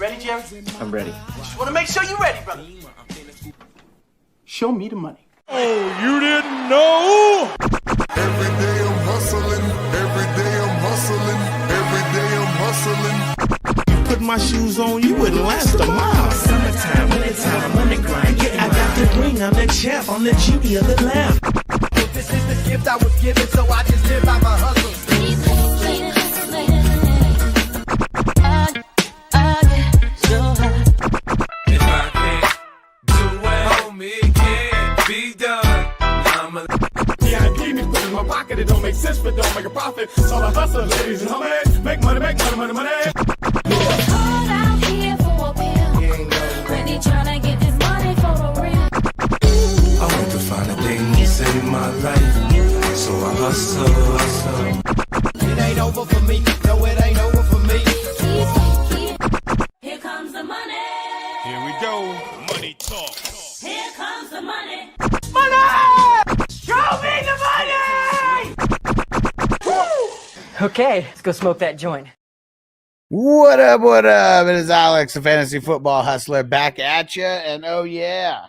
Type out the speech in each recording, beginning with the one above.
ready, Jerry? I'm ready. Just want to make sure you're ready, brother. Show me the money. Oh, you didn't know? Every day I'm hustling. Every day I'm hustling. Every day I'm hustling. You put my shoes on, you wouldn't last a mile. Summertime, wintertime, I'm on the grind. Yeah, I got the ring, I'm the champ, I'm the genie of the lamp. This is the gift I was given, so I just live by my hustle. If I can't do it, homie, it can't be done. Yeah, I keep it in my pocket, it don't make sense, but don't make a profit. So I hustle, ladies and homies. Make money, money. Hard out here for a pill. Really tryna get this money for the real. I want to find a thing to save my life, so I hustle. It ain't over for me. No, it ain't over for me. Here comes the money. Here we go. Money talk. Here comes the money. Show me the money! Okay, let's go smoke that joint. What up? What up? It is Alex, the fantasy football hustler, back at you. And oh, yeah,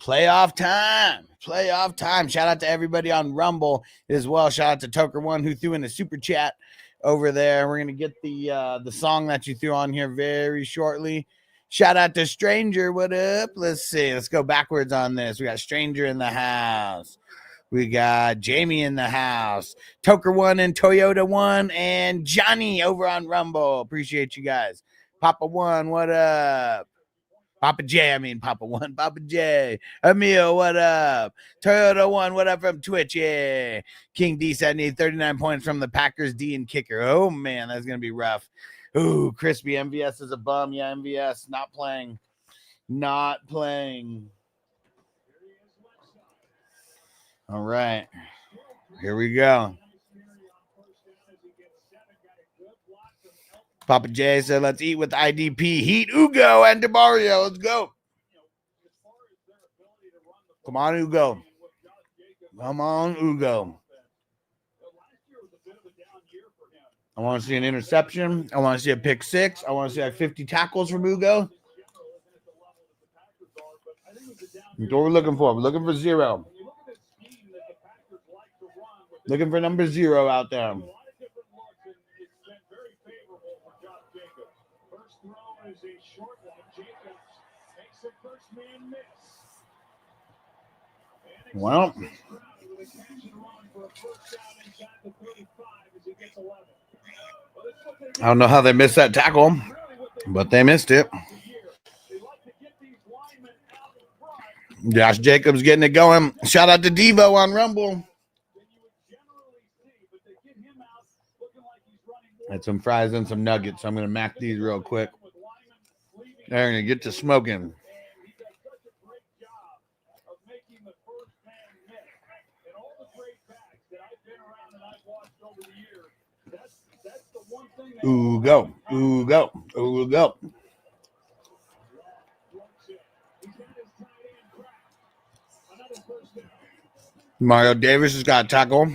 playoff time. Playoff time. Shout out to everybody on Rumble as well. Shout out to Toker1 who threw in a super chat over there. We're going to get the song that you threw on here very shortly. Shout out to Stranger. What up? Let's see. Let's go backwards on this. We got Stranger in the house. We got Jamie in the house. Toker1 and Toyota1 and Johnny over on Rumble. Appreciate you guys. Papa1, what up? Papa J. Papa J. Emil, what up? Toyota1, what up from Twitch? Yeah. King D said need 39 points from the Packers D and kicker. Oh, man, that's going to be rough. Ooh, Crispy, MVS is a bum. Yeah, MVS not playing. All right, here we go. Papa J said, let's eat with IDP. Heat Ugo and DeMario. Let's go. Come on, Ugo. I want to see an interception. I want to see a pick six. I want to see like 50 tackles from Ugo. That's what we're looking for. We're looking for 0. Looking for number 0 out there. Well, I don't know how they missed that tackle, but they missed it. Josh Jacobs getting it going. Shout out to Devo on Rumble. Had some fries and some nuggets, so I'm going to mac these real quick. They're going to get to smoking. Go. Mario Davis has got a tackle.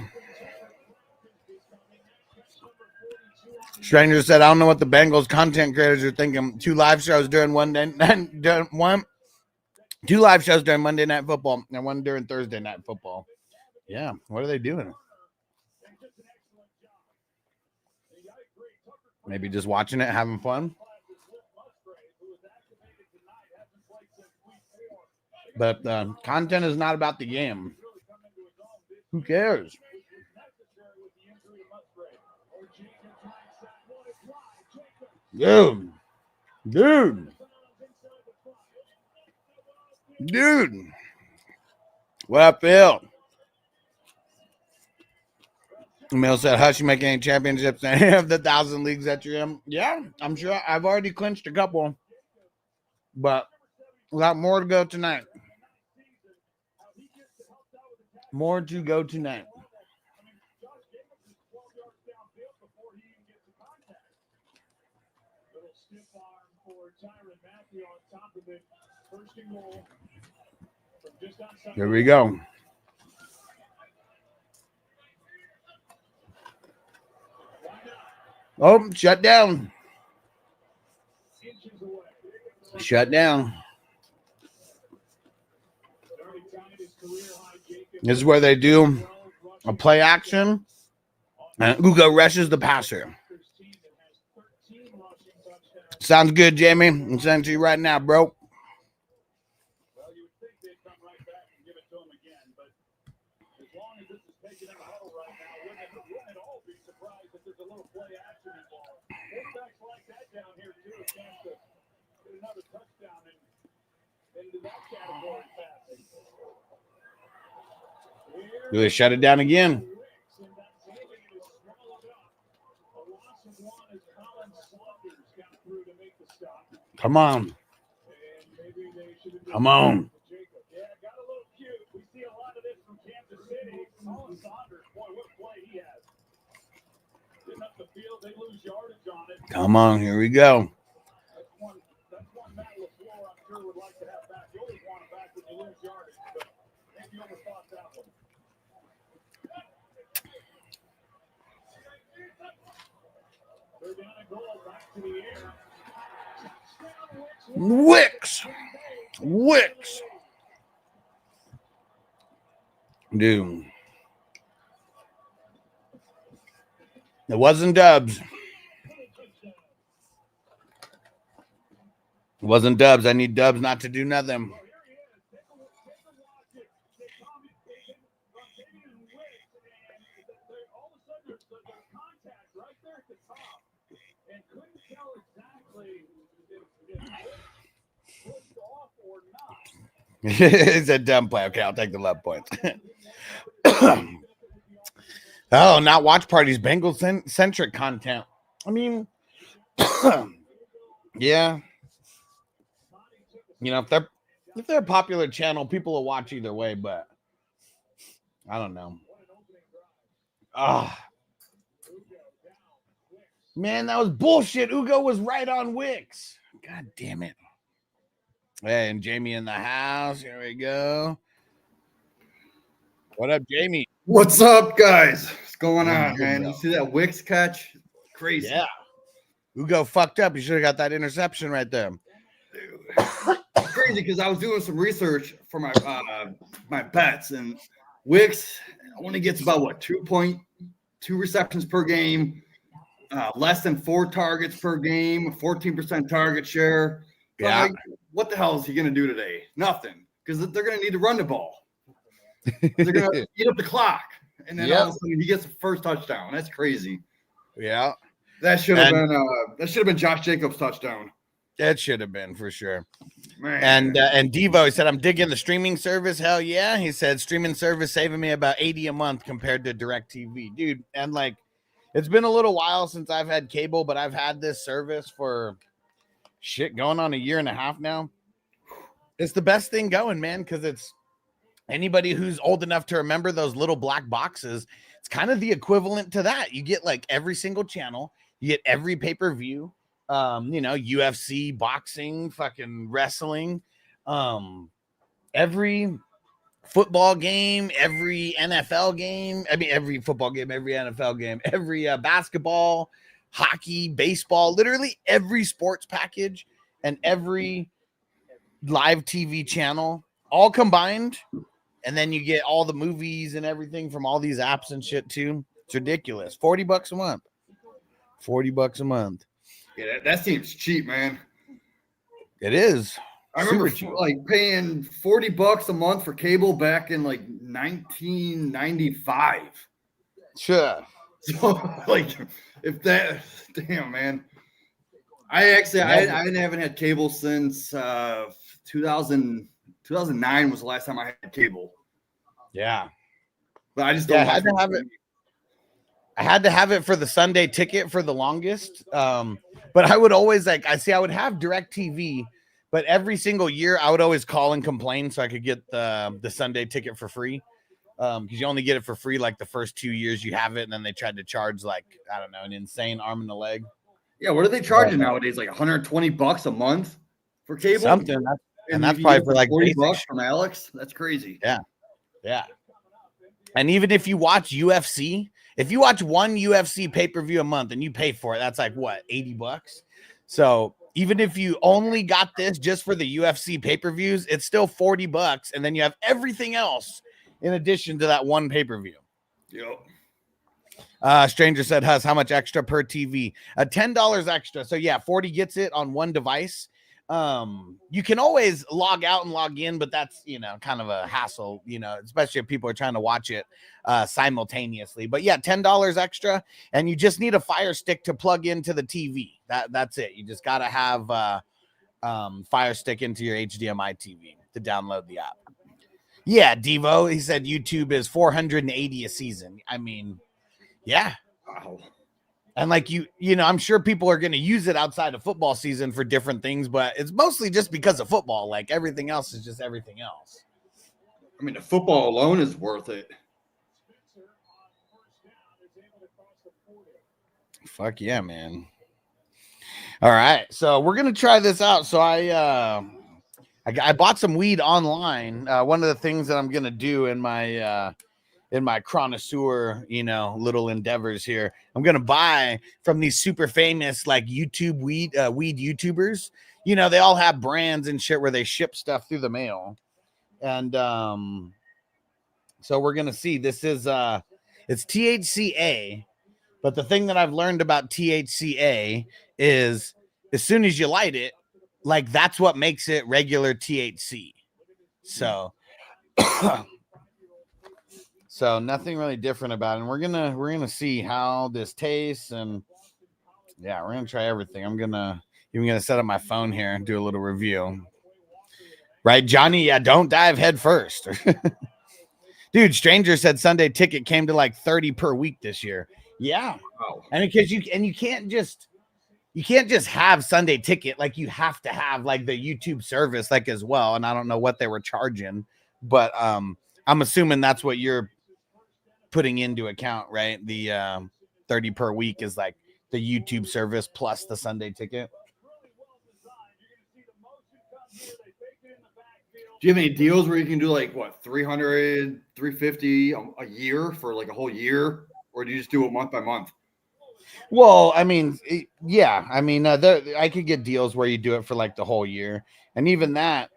Stranger said, I don't know what the Bengals content creators are thinking. 2 live shows during Monday Night Football and 1 during Thursday Night Football. Yeah, what are they doing? Maybe just watching it, having fun. But content is not about the game. Who cares? Dude. What up, Phil? Emil said, Hush, you make any championships in any of the 1,000 leagues that you're in? Yeah, I'm sure. I've already clinched a couple, but we got more to go tonight. More to go tonight. Here we go. Oh, shut down. Shut down. This is where they do a play action, and Ugo rushes the passer. Sounds good, Jamie. I'm sending it to you right now, bro. Do they shut it down again? Come on. Come on. Come on, here we go. Wicks. Dude. It wasn't Dubs. It wasn't Dubs. I need Dubs not to do nothing. It's a dumb play. Okay, I'll take the love points. Oh, not watch parties, Bengals centric content. I mean, yeah. You know, if they're a popular channel, people will watch either way, but I don't know. Man, that was bullshit. Ugo was right on Wicks. God damn it. Hey, and Jamie in the house. Here we go. What up, Jamie? What's up, guys? What's going on, man? You see that Wicks catch? Crazy. Yeah. Ugo fucked up. You should have got that interception right there. Dude. Crazy because I was doing some research for my my bets, and Wicks only gets about 2.2 receptions per game, less than 4 targets per game, 14% target share. Yeah. Like, what the hell is he going to do today? Nothing, because they're going to need to run the ball. They're going to eat up the clock, and then all of a sudden he gets the first touchdown. That's crazy. Yeah, that should have been Josh Jacobs' touchdown. That should have been for sure. Man. And Devo, he said, I'm digging the streaming service. Hell yeah. He said, streaming service saving me about $80 a month compared to DirecTV. Dude, and like, it's been a little while since I've had cable, but I've had this service for going on 1.5 years now. It's the best thing going, man, because it's anybody who's old enough to remember those little black boxes. It's kind of the equivalent to that. You get like every single channel, you get every pay-per-view. You know, UFC, boxing, fucking wrestling, every football game, every NFL game. I mean, every football game, every NFL game, every basketball, hockey, baseball, literally every sports package and every live TV channel all combined. And then you get all the movies and everything from all these apps and shit too. It's ridiculous. $40 a month. $40 a month. Yeah, that seems cheap, man. It is. I remember like paying $40 a month for cable back in like 1995. Sure. So like, if that, damn, man. I haven't had cable since 2009 was the last time I had cable. Yeah. But I just don't. I had to have it. I had to have it for the Sunday ticket for the longest. But I would always I would have DirecTV, but every single year I would always call and complain so I could get the Sunday ticket for free. Because you only get it for free like the first 2 years you have it, and then they tried to charge like, I don't know, an insane arm and a leg. Yeah, what are they charging nowadays? Like $120 a month for cable? Something. And that's probably for like $40 from Alex. That's crazy. Yeah. Yeah. And even if you watch UFC, if you watch one UFC pay-per-view a month and you pay for it, that's like what, $80? So even if you only got this just for the UFC pay-per-views, it's still $40, and then you have everything else in addition to that one pay-per-view. Yep. Stranger said, Huss, how much extra per TV? $10 extra. So yeah, 40 gets it on one device. You can always log out and log in, but that's, kind of a hassle, especially if people are trying to watch it simultaneously. But yeah, $10 extra, and you just need a Fire Stick to plug into the TV. That's it. You just got to have Fire Stick into your HDMI TV to download the app. Yeah, Devo, he said YouTube is $480 a season. I mean, yeah. Wow. And like I'm sure people are going to use it outside of football season for different things, but it's mostly just because of football. Like everything else is just everything else. I mean, the football alone is worth it. Fuck yeah, man. All right. So we're going to try this out. So I bought some weed online. One of the things that I'm going to do in my connoisseur, little endeavors here, I'm going to buy from these super famous, like YouTube weed YouTubers. They all have brands and shit where they ship stuff through the mail. And, so we're going to see, this is, it's THCA, but the thing that I've learned about THCA is as soon as you light it, like that's what makes it regular THC. So, so nothing really different about it. And we're gonna see how this tastes, and yeah, we're gonna try everything. I'm even gonna set up my phone here and do a little review. Right, Johnny? Yeah, don't dive head first. Dude, Stranger said Sunday ticket came to like 30 per week this year. Yeah. Wow. And because you can't just have Sunday ticket, like you have to have like the YouTube service like as well. And I don't know what they were charging, but I'm assuming that's what you're putting into account, right? The 30 per week is like the YouTube service plus the Sunday ticket. Do you have any deals where you can do like what, 300, 350 a year for like a whole year? Or do you just do it month by month? Well, I mean, yeah. I mean, I could get deals where you do it for like the whole year. And even that,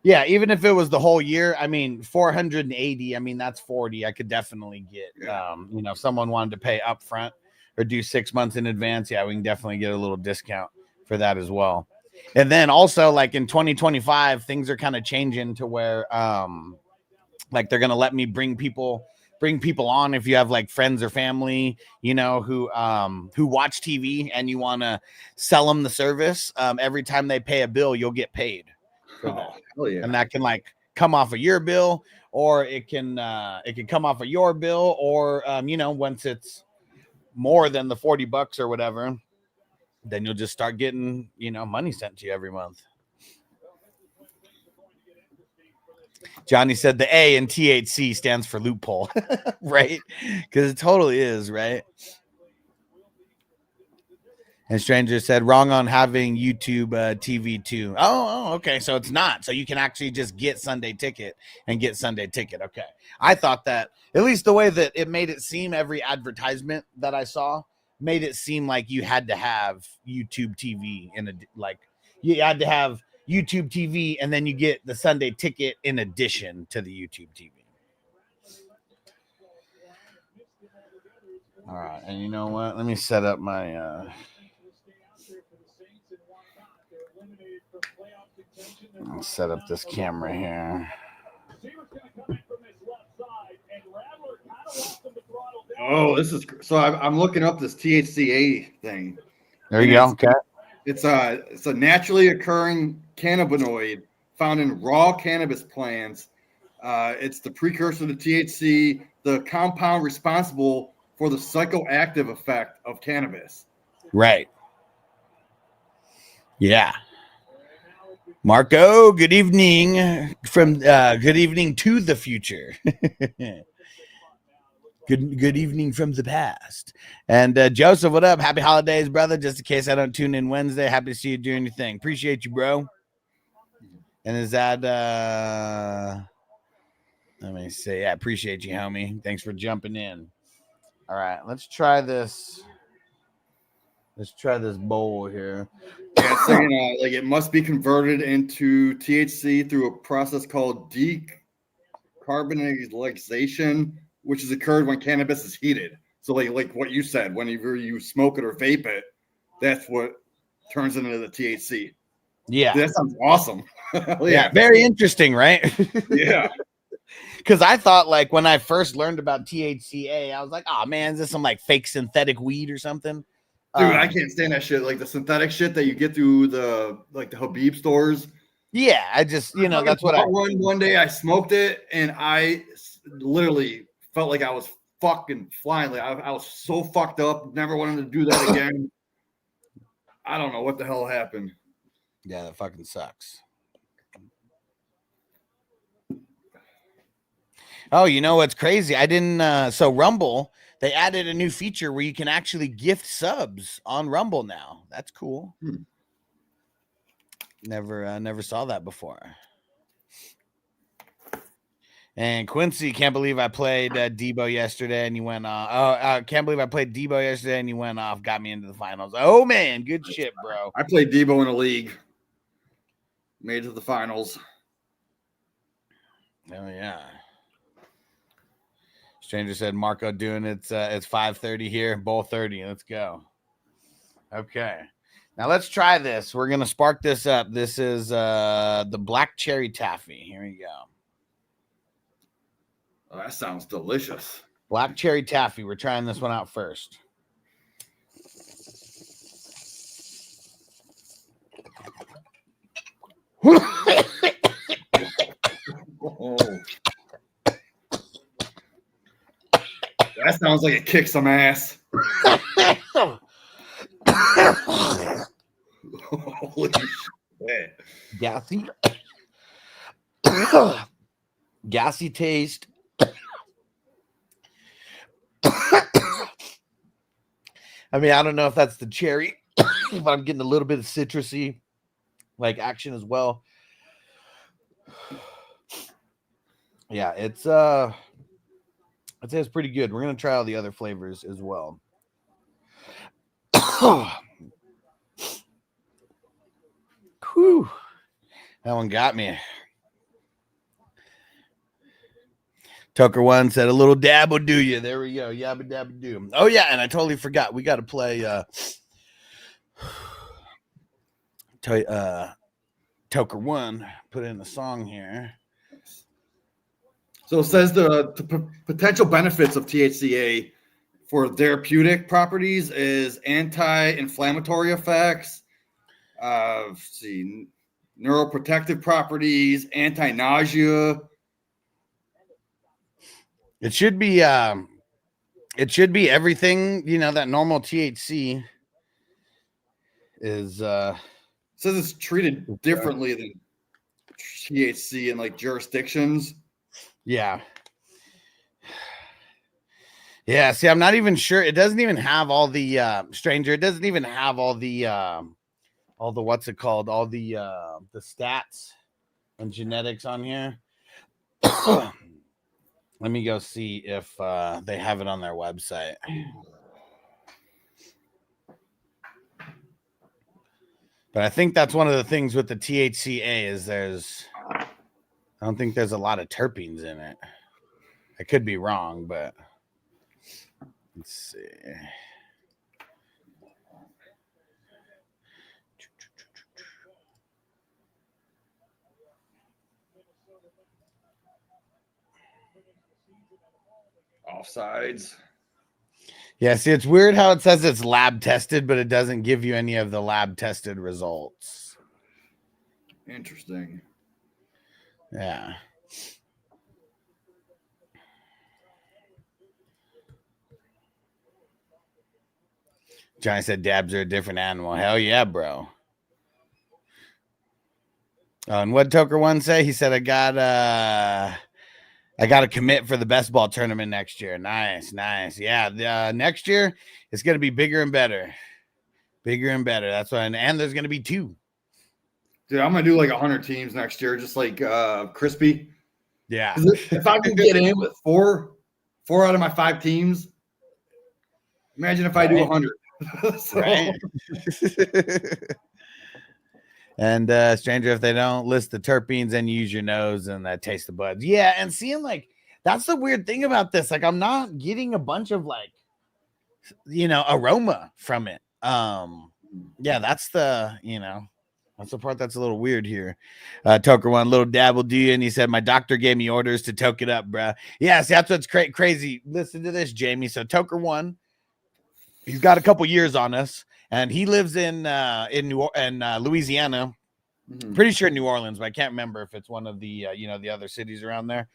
yeah, even if it was the whole year, I mean, 480, I mean, that's 40. I could definitely get, if someone wanted to pay up front or do 6 months in advance, yeah, we can definitely get a little discount for that as well. And then also like in 2025, things are kind of changing to where, like they're going to let me bring people on if you have like friends or family, who watch TV and you want to sell them the service. Every time they pay a bill, you'll get paid for that. Oh, yeah. And that can like come off of your bill, or it can come off of your bill, or, once it's more than the $40 or whatever, then you'll just start getting, money sent to you every month. Johnny said the A in THC stands for loophole, right? Because it totally is, right? And Stranger said wrong on having YouTube TV too. Oh, okay. So it's not. So you can actually just get Sunday ticket and get Sunday ticket. Okay. I thought that, at least the way that it made it seem, every advertisement that I saw made it seem like you had to have YouTube TV you had to have YouTube TV, and then you get the Sunday ticket in addition to the YouTube TV. All right, and you know what? Let me set up my I'll set up this camera here. Oh, this is so. I'm looking up this THCA thing. There you go. Okay. It's a naturally occurring cannabinoid found in raw cannabis plants. It's the precursor to THC, the compound responsible for the psychoactive effect of cannabis. Right. Yeah. Marco, good evening good evening to the future. Good evening from the past. And Joseph, what up? Happy holidays, brother. Just in case I don't tune in Wednesday, happy to see you doing your thing. Appreciate you, bro. And is that let me see. Yeah, appreciate you, homie. Thanks for jumping in. All right, let's try this. Let's try this bowl here. Yeah, so, like it must be converted into THC through a process called decarbonization, which has occurred when cannabis is heated. So like what you said, whenever you smoke it or vape it, that's what turns into the THC. Yeah. That sounds awesome. Yeah, very interesting, right? Yeah. Because I thought, like, when I first learned about THCA, I was like, oh man, is this some like fake synthetic weed or something? Dude, I can't stand that shit. Like the synthetic shit that you get through the Habib stores. Yeah, I just, that's what one day I smoked it and I literally felt like I was fucking flying. Like I was so fucked up. Never wanted to do that again. I don't know what the hell happened. Yeah, that fucking sucks. Oh, you know what's crazy? I didn't. So Rumble, they added a new feature where you can actually gift subs on Rumble now. That's cool. Never saw that before. And Quincy, can't believe I played Debo yesterday and you went off. Can't believe I played Debo yesterday and you went off. Got me into the finals. Oh man, good shit, bro. I played Debo in a league. Made it to the finals. Oh yeah. Stranger said Marco doing it's 5:30 here, bowl 30. Let's go. Okay. Now let's try this. We're gonna spark this up. This is the black cherry taffy. Here we go. Oh, that sounds delicious. Black cherry taffy. We're trying this one out first. Oh. That sounds like it kicks some ass. Holy shit. Gassy. Gassy taste. I mean, I don't know if that's the cherry, but I'm getting a little bit of citrusy like action as well. Yeah, I'd say it's pretty good. We're gonna try all the other flavors as well. Whew. That one got me. Tucker one said a little dab will do you. There we go. Yabba dabba do. Oh yeah, and I totally forgot. We got to play Tucker one. Put in the song here. So it says the potential benefits of THCA for therapeutic properties is anti-inflammatory effects, neuroprotective properties, anti-nausea. It should be everything, that normal THC is it says it's treated differently than THC in like jurisdictions. Yeah. Yeah, see, I'm not even sure. It doesn't even have all the stranger. It doesn't even have all the what's it called? All the stats and genetics on here. Let me go see if they have it on their website. But I think that's one of the things with the THCA is I don't think there's a lot of terpenes in it. I could be wrong, but let's see. Offsides. Yeah, see, it's weird how it says it's lab tested, but it doesn't give you any of the lab tested results. Interesting. Yeah. Johnny said dabs are a different animal. Hell yeah, bro. Oh, and what Toker one say? He said, I got to commit for the best ball tournament next year. Nice. Yeah, next year it's going to be bigger and better. Bigger and better. That's why. And there's going to be 2. Dude, I'm going to do like 100 teams next year, just like Crispy. Yeah. If I can get in with four out of my 5 teams, imagine if I do 100. Right. And stranger if they don't list the terpenes and use your nose and that taste the buds. Yeah, and seeing like that's the weird thing about this. Like I'm not getting a bunch of like aroma from it. Yeah, that's the that's the part that's a little weird here. Toker one little dab will do you, and he said my doctor gave me orders to toke it up, bro. Yeah, see, that's what's crazy. Listen to this, Jamie. So Toker one, he's got a couple years on us, and he lives in Louisiana. Mm-hmm. Pretty sure New Orleans, but I can't remember if it's one of the the other cities around there.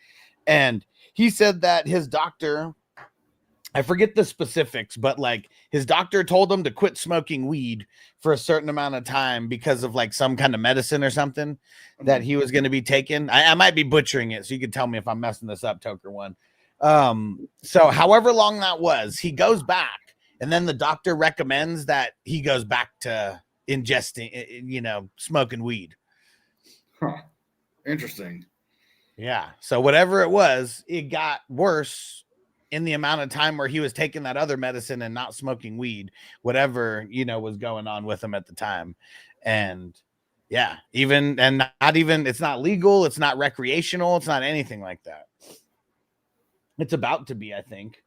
And he said that his doctor, I forget the specifics, but like his doctor told him to quit smoking weed for a certain amount of time because of like some kind of medicine or something that he was going to be taking. I might be butchering it, so you can tell me if I'm messing this up, Toker one. So however long that was, he goes back, and then the doctor recommends that he goes back to ingesting, smoking weed. Huh. Interesting. Yeah. So whatever it was, it got worse in the amount of time where he was taking that other medicine and not smoking weed, whatever, was going on with him at the time. And yeah, it's not legal. It's not recreational. It's not anything like that. It's about to be, I think.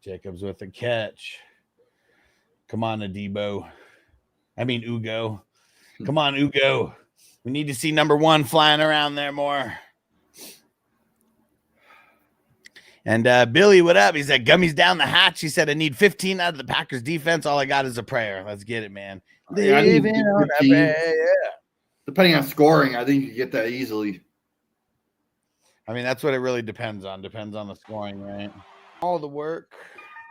Jacobs with a catch. Come on, Ugo. Come on, Ugo. We need to see number 1 flying around there more. And Billy, what up? He said, Gummies down the hatch. He said, I need 15 out of the Packers defense. All I got is a prayer. Let's get it, man. Yeah, depending on scoring, I think you get that easily. I mean, that's what it really depends on. Depends on the scoring, right? All the work.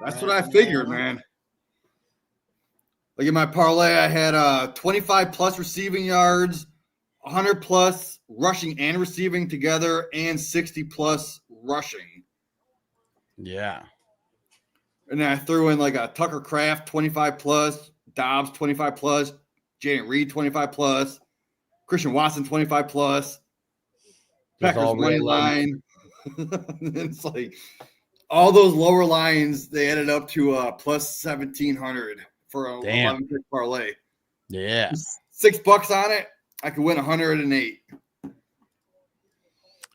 That's what I figured, man. Look at my parlay. I had 25 plus receiving yards, 100 plus rushing and receiving together, and 60 plus rushing. Yeah. And then I threw in like a Tucker Kraft 25 plus, Dobbs 25 plus, Jaden Reed 25 plus, Christian Watson 25 plus, Packers money line. It's like all those lower lines, they added up to plus 1,700 for a 11 pick parlay. Yeah. $6 on it, I could win 108.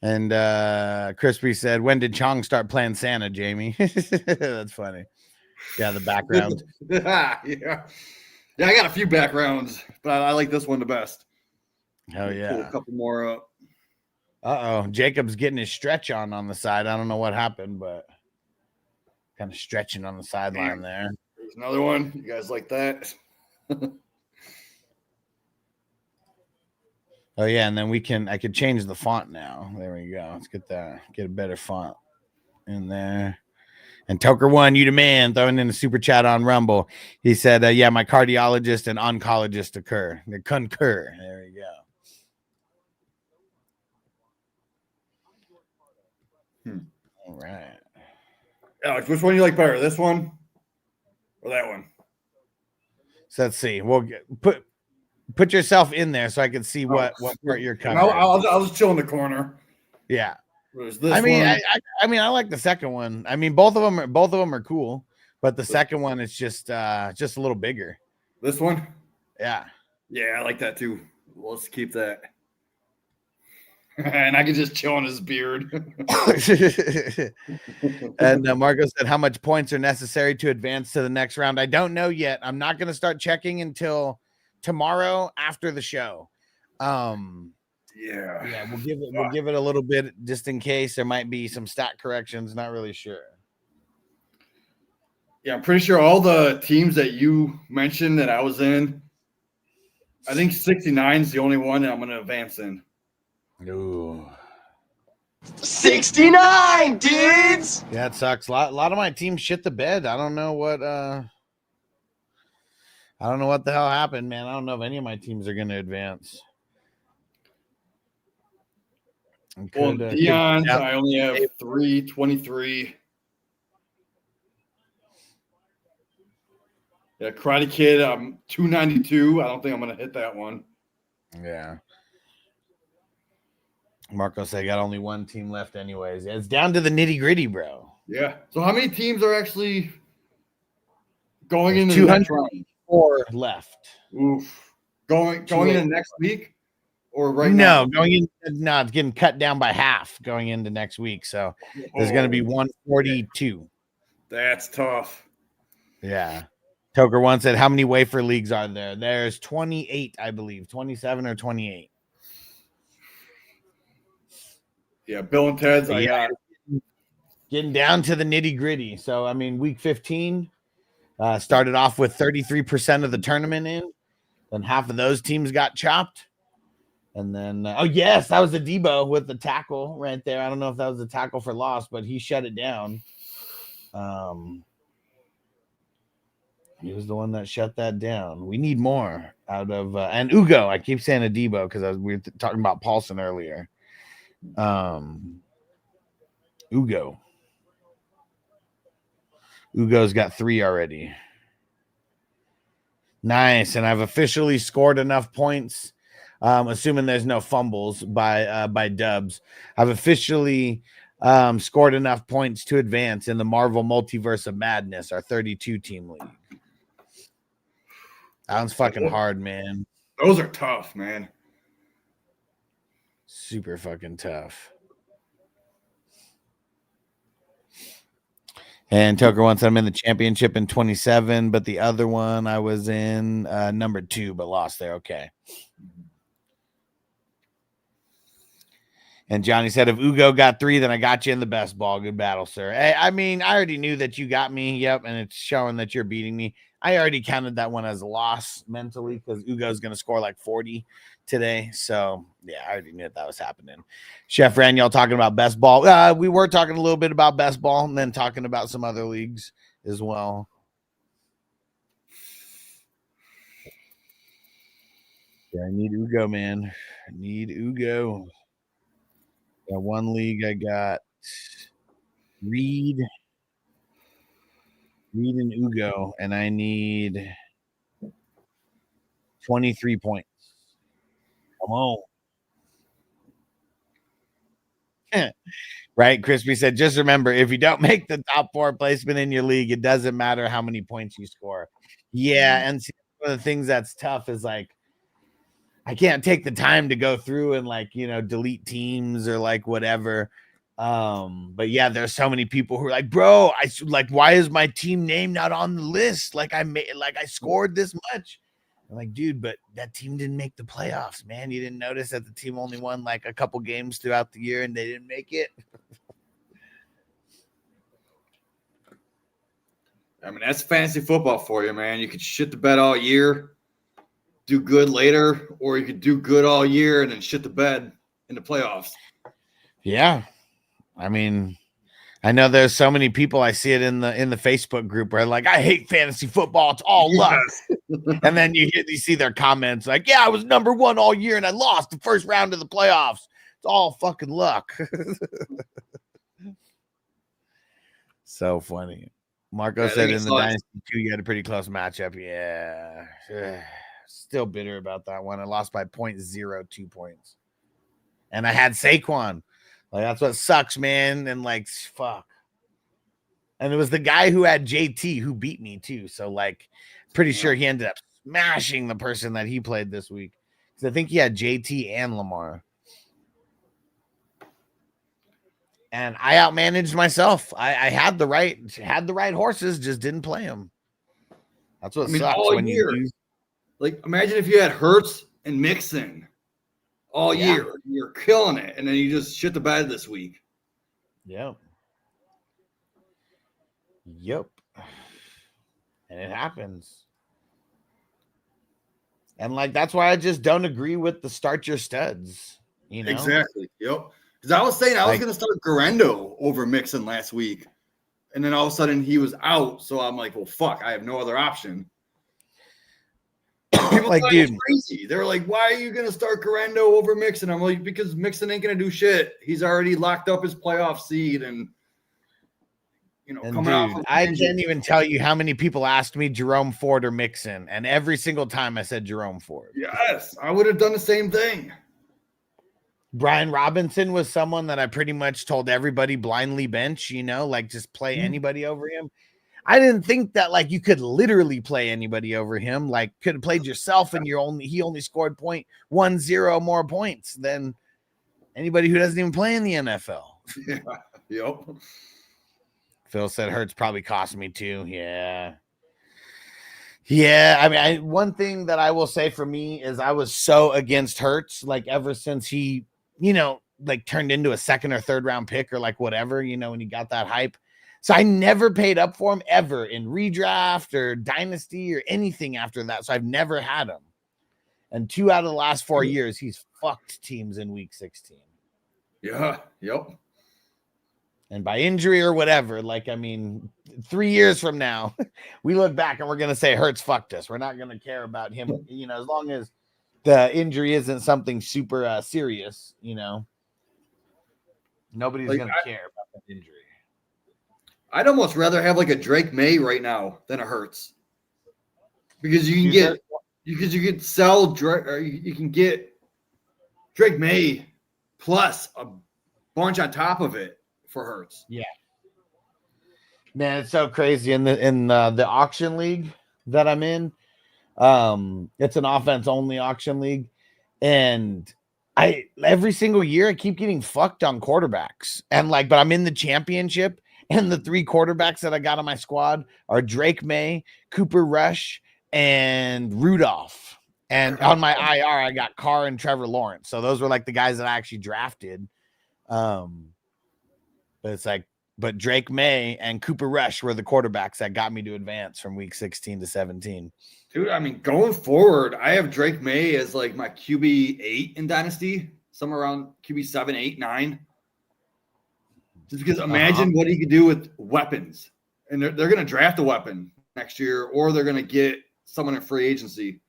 And Crispy said, when did Chong start playing Santa, Jamie? That's funny. Yeah, the background. Yeah, I got a few backgrounds, but I like this one the best. Hell yeah. Pull a couple more up. Uh-oh. Jacob's getting his stretch on the side. I don't know what happened, but kind of stretching on the sideline there. There's another one. You guys like that? Oh yeah, and then I could change the font now. There we go. Let's get a better font in there. And Toker one, you the man, throwing in a super chat on Rumble. He said, yeah, my cardiologist and oncologist concur. There we go. All right. Alex, which one do you like better? This one or that one? So let's see. We'll put yourself in there so I can see what part you're covering. I'll just chill in the corner. Yeah. I mean, I like the second one. I mean, both of them are cool, but the second one is just a little bigger. This one? Yeah. Yeah, I like that too. Let's keep that. And I can just chill on his beard. And Marco said, how much points are necessary to advance to the next round? I don't know yet. I'm not going to start checking until tomorrow after the show. Yeah, we'll give it a little bit just in case there might be some stat corrections. Not really sure. Yeah, I'm pretty sure all the teams that you mentioned that I was in, I think 69 is the only one that I'm going to advance in. Ooh. 69 dudes. Yeah, it sucks. A lot of my teams shit the bed. I don't know what the hell happened, man. I don't know if any of my teams are going to advance. Dion's, I only have 323. Yeah, Karate Kid, I'm 292. I don't think I'm going to hit that one. Yeah. Marco said, got only one team left anyways. Yeah, it's down to the nitty-gritty, bro. Yeah. So how many teams are actually going into the next round? 4 left. Oof. Going into next week or right No, now? going in. No, it's getting cut down by half going into next week. So there's going to be 142. That's tough. Yeah. Toker once said, how many wafer leagues are there? There's 28, I believe. 27 or 28. Yeah, Bill and Ted's. I got getting down to the nitty gritty. So, I mean, week 15 started off with 33% of the tournament in. Then half of those teams got chopped. And then, oh, yes, that was a Debo with the tackle right there. I don't know if that was a tackle for loss, but he shut it down. He was the one that shut that down. We need more out of and Ugo. I keep saying a Debo because we were talking about Paulson earlier. Ugo's got 3 already. Nice, and I've officially scored enough points. Assuming there's no fumbles by Dubs, I've officially scored enough points to advance in the Marvel Multiverse of Madness, our 32-team league. That one's fucking hard, man. Those are tough, man. Super fucking tough. And Tucker once I'm in the championship in 27, but the other one I was in number 2, but lost there. Okay. And Johnny said, if Ugo got 3, then I got you in the best ball. Good battle, sir. Hey, I mean, I already knew that you got me. Yep. And it's showing that you're beating me. I already counted that one as a loss mentally because Ugo's going to score like 40 today. So, yeah, I already knew that was happening. Chef Ran, y'all talking about best ball. We were talking a little bit about best ball and then talking about some other leagues as well. Yeah, I need Ugo, man. I need Ugo. Got one league. I got Reed and Ugo, and I need 23 points. Come on. Right? Crispy said, just remember, if you don't make the top 4 placement in your league, it doesn't matter how many points you score. Yeah, and see, one of the things that's tough is like, I can't take the time to go through and like, delete teams or like whatever. But yeah, there's so many people who are like, bro, why is my team name not on the list? Like I scored this much. I'm like, dude, but that team didn't make the playoffs, man. You didn't notice that the team only won like a couple games throughout the year and they didn't make it. I mean, that's fantasy football for you, man. You could shit the bed all year, do good later, or you could do good all year and then shit the bed in the playoffs. Yeah. I mean, I know there's so many people, I see it in the Facebook group where like, I hate fantasy football. It's all luck. And then you see their comments like, yeah, I was number 1 all year and I lost the first round of the playoffs. It's all fucking luck. So funny. Marco said in the Dynasty 2, you had a pretty close matchup. Yeah. Still bitter about that one. I lost by 0.02 points. And I had Saquon. Like, that's what sucks, man. And like, fuck. And it was the guy who had JT who beat me too. So like, pretty sure he ended up smashing the person that he played this week. Because I think he had JT and Lamar. And I outmanaged myself. I had the right horses, just didn't play them. That's what sucks when you lose. Like, imagine if you had Hurts and Mixon all year. You're killing it. And then you just shit the bed this week. Yep. And it happens. And like, that's why I just don't agree with the start your studs. Exactly. Yep. Because I was saying I was going to start Garendo over Mixon last week. And then all of a sudden he was out. So I'm like, well, fuck, I have no other option. People like, dude, crazy. They're like, why are you going to start Garendo over Mixon? I'm like, because Mixon ain't going to do shit. He's already locked up his playoff seed. And, coming out. I can't even tell you how many people asked me Jerome Ford or Mixon. And every single time I said Jerome Ford. Yes, I would have done the same thing. Brian Robinson was someone that I pretty much told everybody blindly bench, like just play anybody over him. I didn't think that like you could literally play anybody over him. Like could have played yourself and he only scored 0.10 more points than anybody who doesn't even play in the NFL. Yeah. Yep. Phil said Hurts probably cost me too. Yeah. Yeah. I mean, one thing that I will say for me is I was so against Hurts, like ever since he, like turned into a second or third round pick or like whatever, when he got that hype. So I never paid up for him ever in redraft or dynasty or anything after that. So I've never had him. And 2 out of the last 4 years, he's fucked teams in week 16. Yeah. Yep. And by injury or whatever, 3 years from now, we look back and we're going to say Hurts fucked us. We're not going to care about him, as long as the injury isn't something super serious, nobody's going to care about that injury. I'd almost rather have like a Drake May right now than a Hurts, because you can sell Drake, or you can get Drake May plus a bunch on top of it for Hurts. Yeah, man, it's so crazy in the auction league that I'm in. It's an offense only auction league, and every single year I keep getting fucked on quarterbacks, and but I'm in the championship. And the 3 quarterbacks that I got on my squad are Drake May, Cooper Rush, and Rudolph. And on my IR, I got Carr and Trevor Lawrence. So those were the guys that I actually drafted. But it's but Drake May and Cooper Rush were the quarterbacks that got me to advance from week 16 to 17. Dude, I mean, going forward, I have Drake May as my QB 8 in Dynasty, somewhere around QB 7, 8, 9. Just because imagine what he could do with weapons. And they're going to draft a weapon next year, or they're going to get someone in free agency.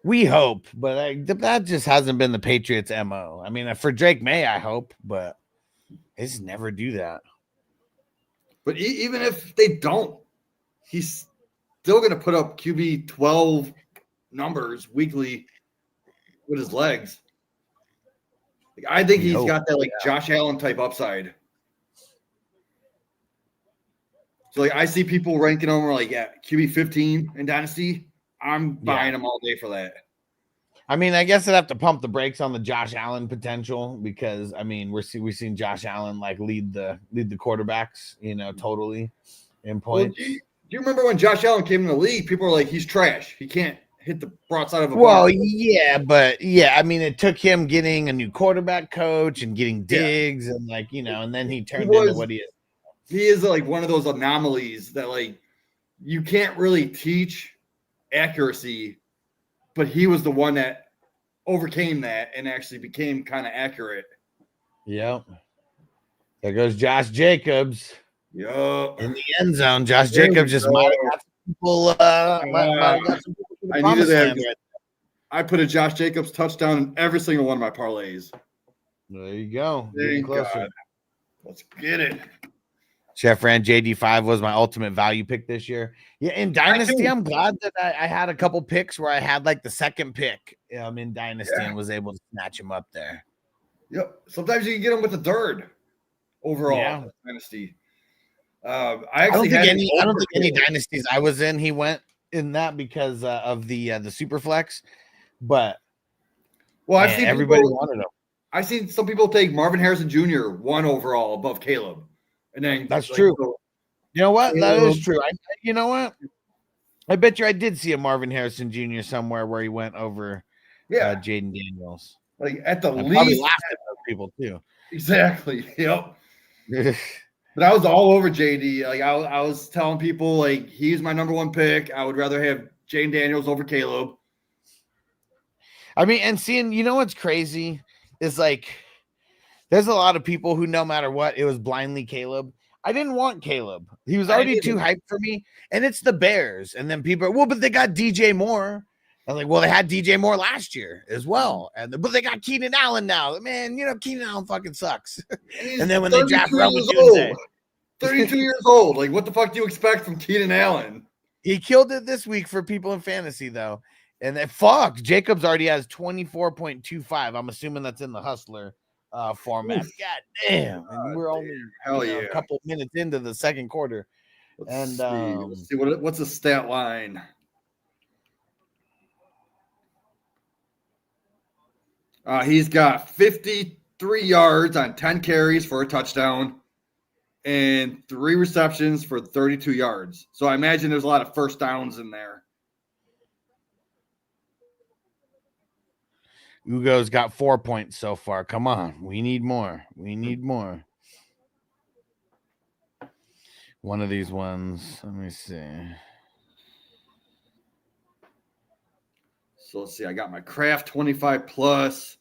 We hope, but that just hasn't been the Patriots' MO. I mean, for Drake May, I hope, but they just never do that. But even if they don't, he's still going to put up QB 12 numbers weekly with his legs. I think he's got that Josh Allen type upside. So I see people ranking him QB 15 in Dynasty. I'm buying him all day for that. I mean, I guess I'd have to pump the brakes on the Josh Allen potential, because I mean we've seen Josh Allen lead the quarterbacks, totally in points. Well, do you remember when Josh Allen came in the league? People were like, he's trash. He can't hit the broadside of a bar. Yeah, but I mean, it took him getting a new quarterback coach and getting Diggs and and then he turned into what he is. He is one of those anomalies that you can't really teach accuracy, but he was the one that overcame that and actually became kind of accurate. Yep. There goes Josh Jacobs. Yep. In the end zone, Josh Jacobs just might have got some people. I needed that. I put a Josh Jacobs touchdown in every single one of my parlays. There you go. Thank God. Let's get it. Chef ran JD5 was my ultimate value pick this year. Yeah, in Dynasty, I'm glad that I had a couple picks where I had the second pick in Dynasty and was able to snatch him up there. Yep. Sometimes you can get him with the third overall Dynasty. I don't think any dynasties I was in he went in that because of the Superflex, but I've seen everybody wanted him. I've seen some people take Marvin Harrison Jr. 1 overall above Caleb. And then that's true. You know what? That is true. You know what? I bet you I did see a Marvin Harrison Jr. somewhere where he went over Jaden Daniels. At the least, probably laughed at those people too. Exactly. Yep. But I was all over JD. I was telling people he's my number 1 pick. I would rather have Jaden Daniels over Caleb. I mean, and seeing, what's crazy is there's a lot of people who, no matter what, it was blindly Caleb. I didn't want Caleb. He was already too hyped for me. And it's the Bears. And then people are, but they got DJ Moore. I'm they had DJ Moore last year as well. But they got Keenan Allen now. Man, Keenan Allen fucking sucks. And then when they draft 32 years old. What the fuck do you expect from Keenan Allen? He killed it this week for people in fantasy, though. And Jacobs already has 24.25. I'm assuming that's in the Hustler format. God damn. And we're only a couple minutes into the second quarter. Let's see what's the stat line. He's got 53 yards on 10 carries for a touchdown and 3 receptions for 32 yards. So I imagine there's a lot of first downs in there. Ugo's got 4 points so far. Come on. We need more. We need more. One of these ones. Let me see. So let's see. I got my Kraft 25 plus.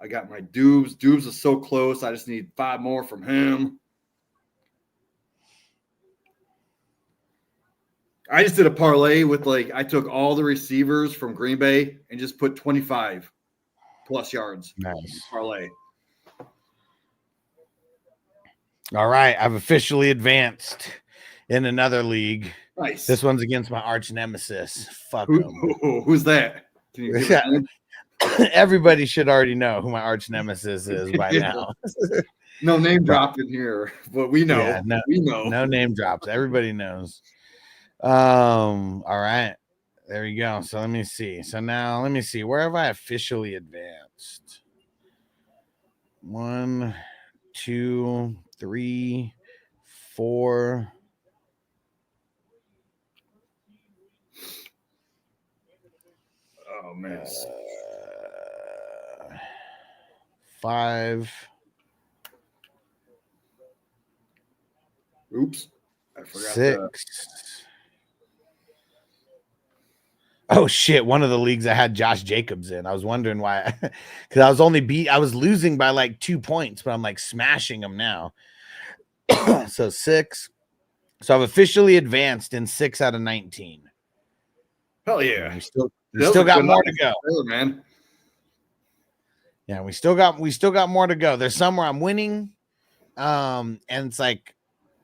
I got my Dubes. Dubes is so close. I just need 5 more from him. I just did a parlay with I took all the receivers from Green Bay and just put 25 plus yards. Nice. Parlay. All right. I've officially advanced in another league. Nice. This one's against my arch nemesis. Fuck him. Who's that? Can you give it Everybody should already know who my arch nemesis is by now. No name dropped in here, but we know. Yeah, we know. No name drops. Everybody knows. All right. There we go. So let me see. So now let me see. Where have I officially advanced? 1, 2, 3, 4. Oh man. 5. Oops. I forgot 6. Oh shit, one of the leagues I had Josh Jacobs in. I was wondering why, because I was losing by like 2 points, but I'm like smashing them now. So 6. So I've officially advanced in 6 out of 19. Hell yeah. We still got more to go. Man. Yeah, we still got more to go. There's some where I'm winning. And it's like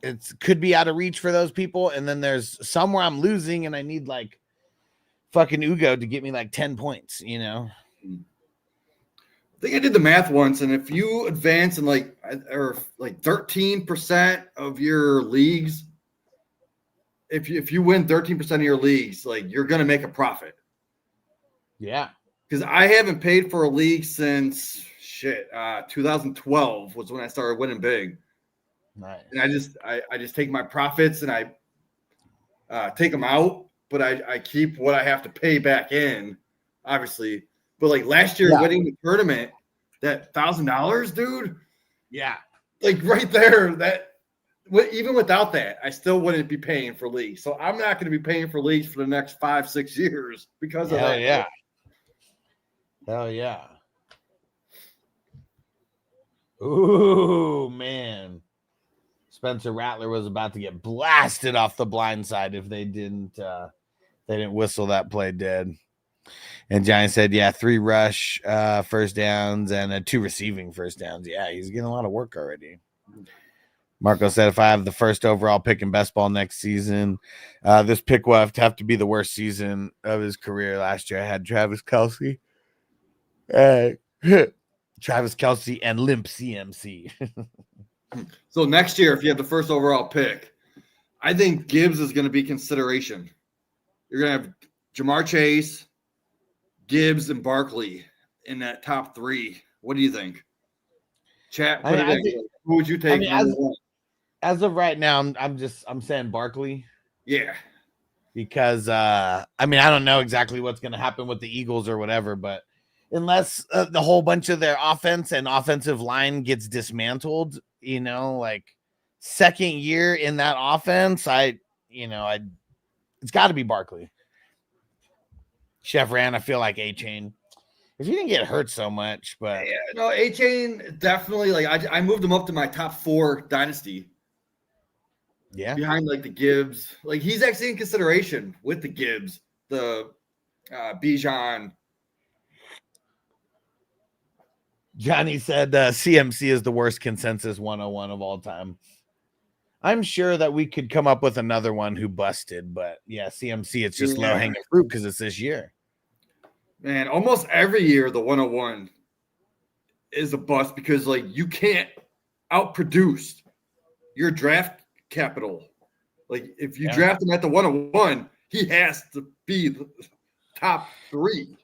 it could be out of reach for those people. And then there's some where I'm losing and I need like fucking Ugo to get me like 10 points, you know. I think I did the math once, and if you advance in like 13% of your leagues, if you win 13% of your leagues, like you're gonna make a profit. Yeah. Because I haven't paid for a league since 2012 was when I started winning big. Nice. And I just take my profits and I take them out, but I keep what I have to pay back in, obviously. But like last year, winning the tournament, that $1,000, dude. Yeah. Like right there, even without that, I still wouldn't be paying for leagues. So I'm not going to be paying for leagues for the next 5-6 years because of that. Yeah. Hell yeah. Ooh, man. Spencer Rattler was about to get blasted off the blind side if they didn't whistle that play dead. And Giant said, 3 rush first downs and 2 receiving first downs. Yeah, he's getting a lot of work already. Marco said, if I have the first overall pick in best ball next season, this pick will have to be the worst season of his career. Last year I had Travis Kelce. Travis Kelce and Limp CMC. So next year, if you have the first overall pick, I think Gibbs is going to be consideration. You're going to have Jamar Chase, Gibbs, and Barkley in that top 3. What do you think? Chat, put it in. Who would you take? As of right now, I'm saying Barkley. Yeah. Because I don't know exactly what's going to happen with the Eagles or whatever, but unless the whole bunch of their offense and offensive line gets dismantled, like second year in that offense, it's got to be Barkley. Chef Ran, I feel like A-Chain. If he didn't get hurt so much, but yeah, no, A-Chain definitely. Like I moved him up to my top 4 dynasty. Yeah, behind like the Gibbs, like he's actually in consideration with the Gibbs, the Bijan. Johnny said CMC is the worst consensus 101 of all time. I'm sure that we could come up with another one who busted, but yeah, CMC, it's just low hanging fruit because it's this year. Man, almost every year the 101 is a bust because like you can't outproduce your draft capital. Like if you draft him at the 101, he has to be the top 3.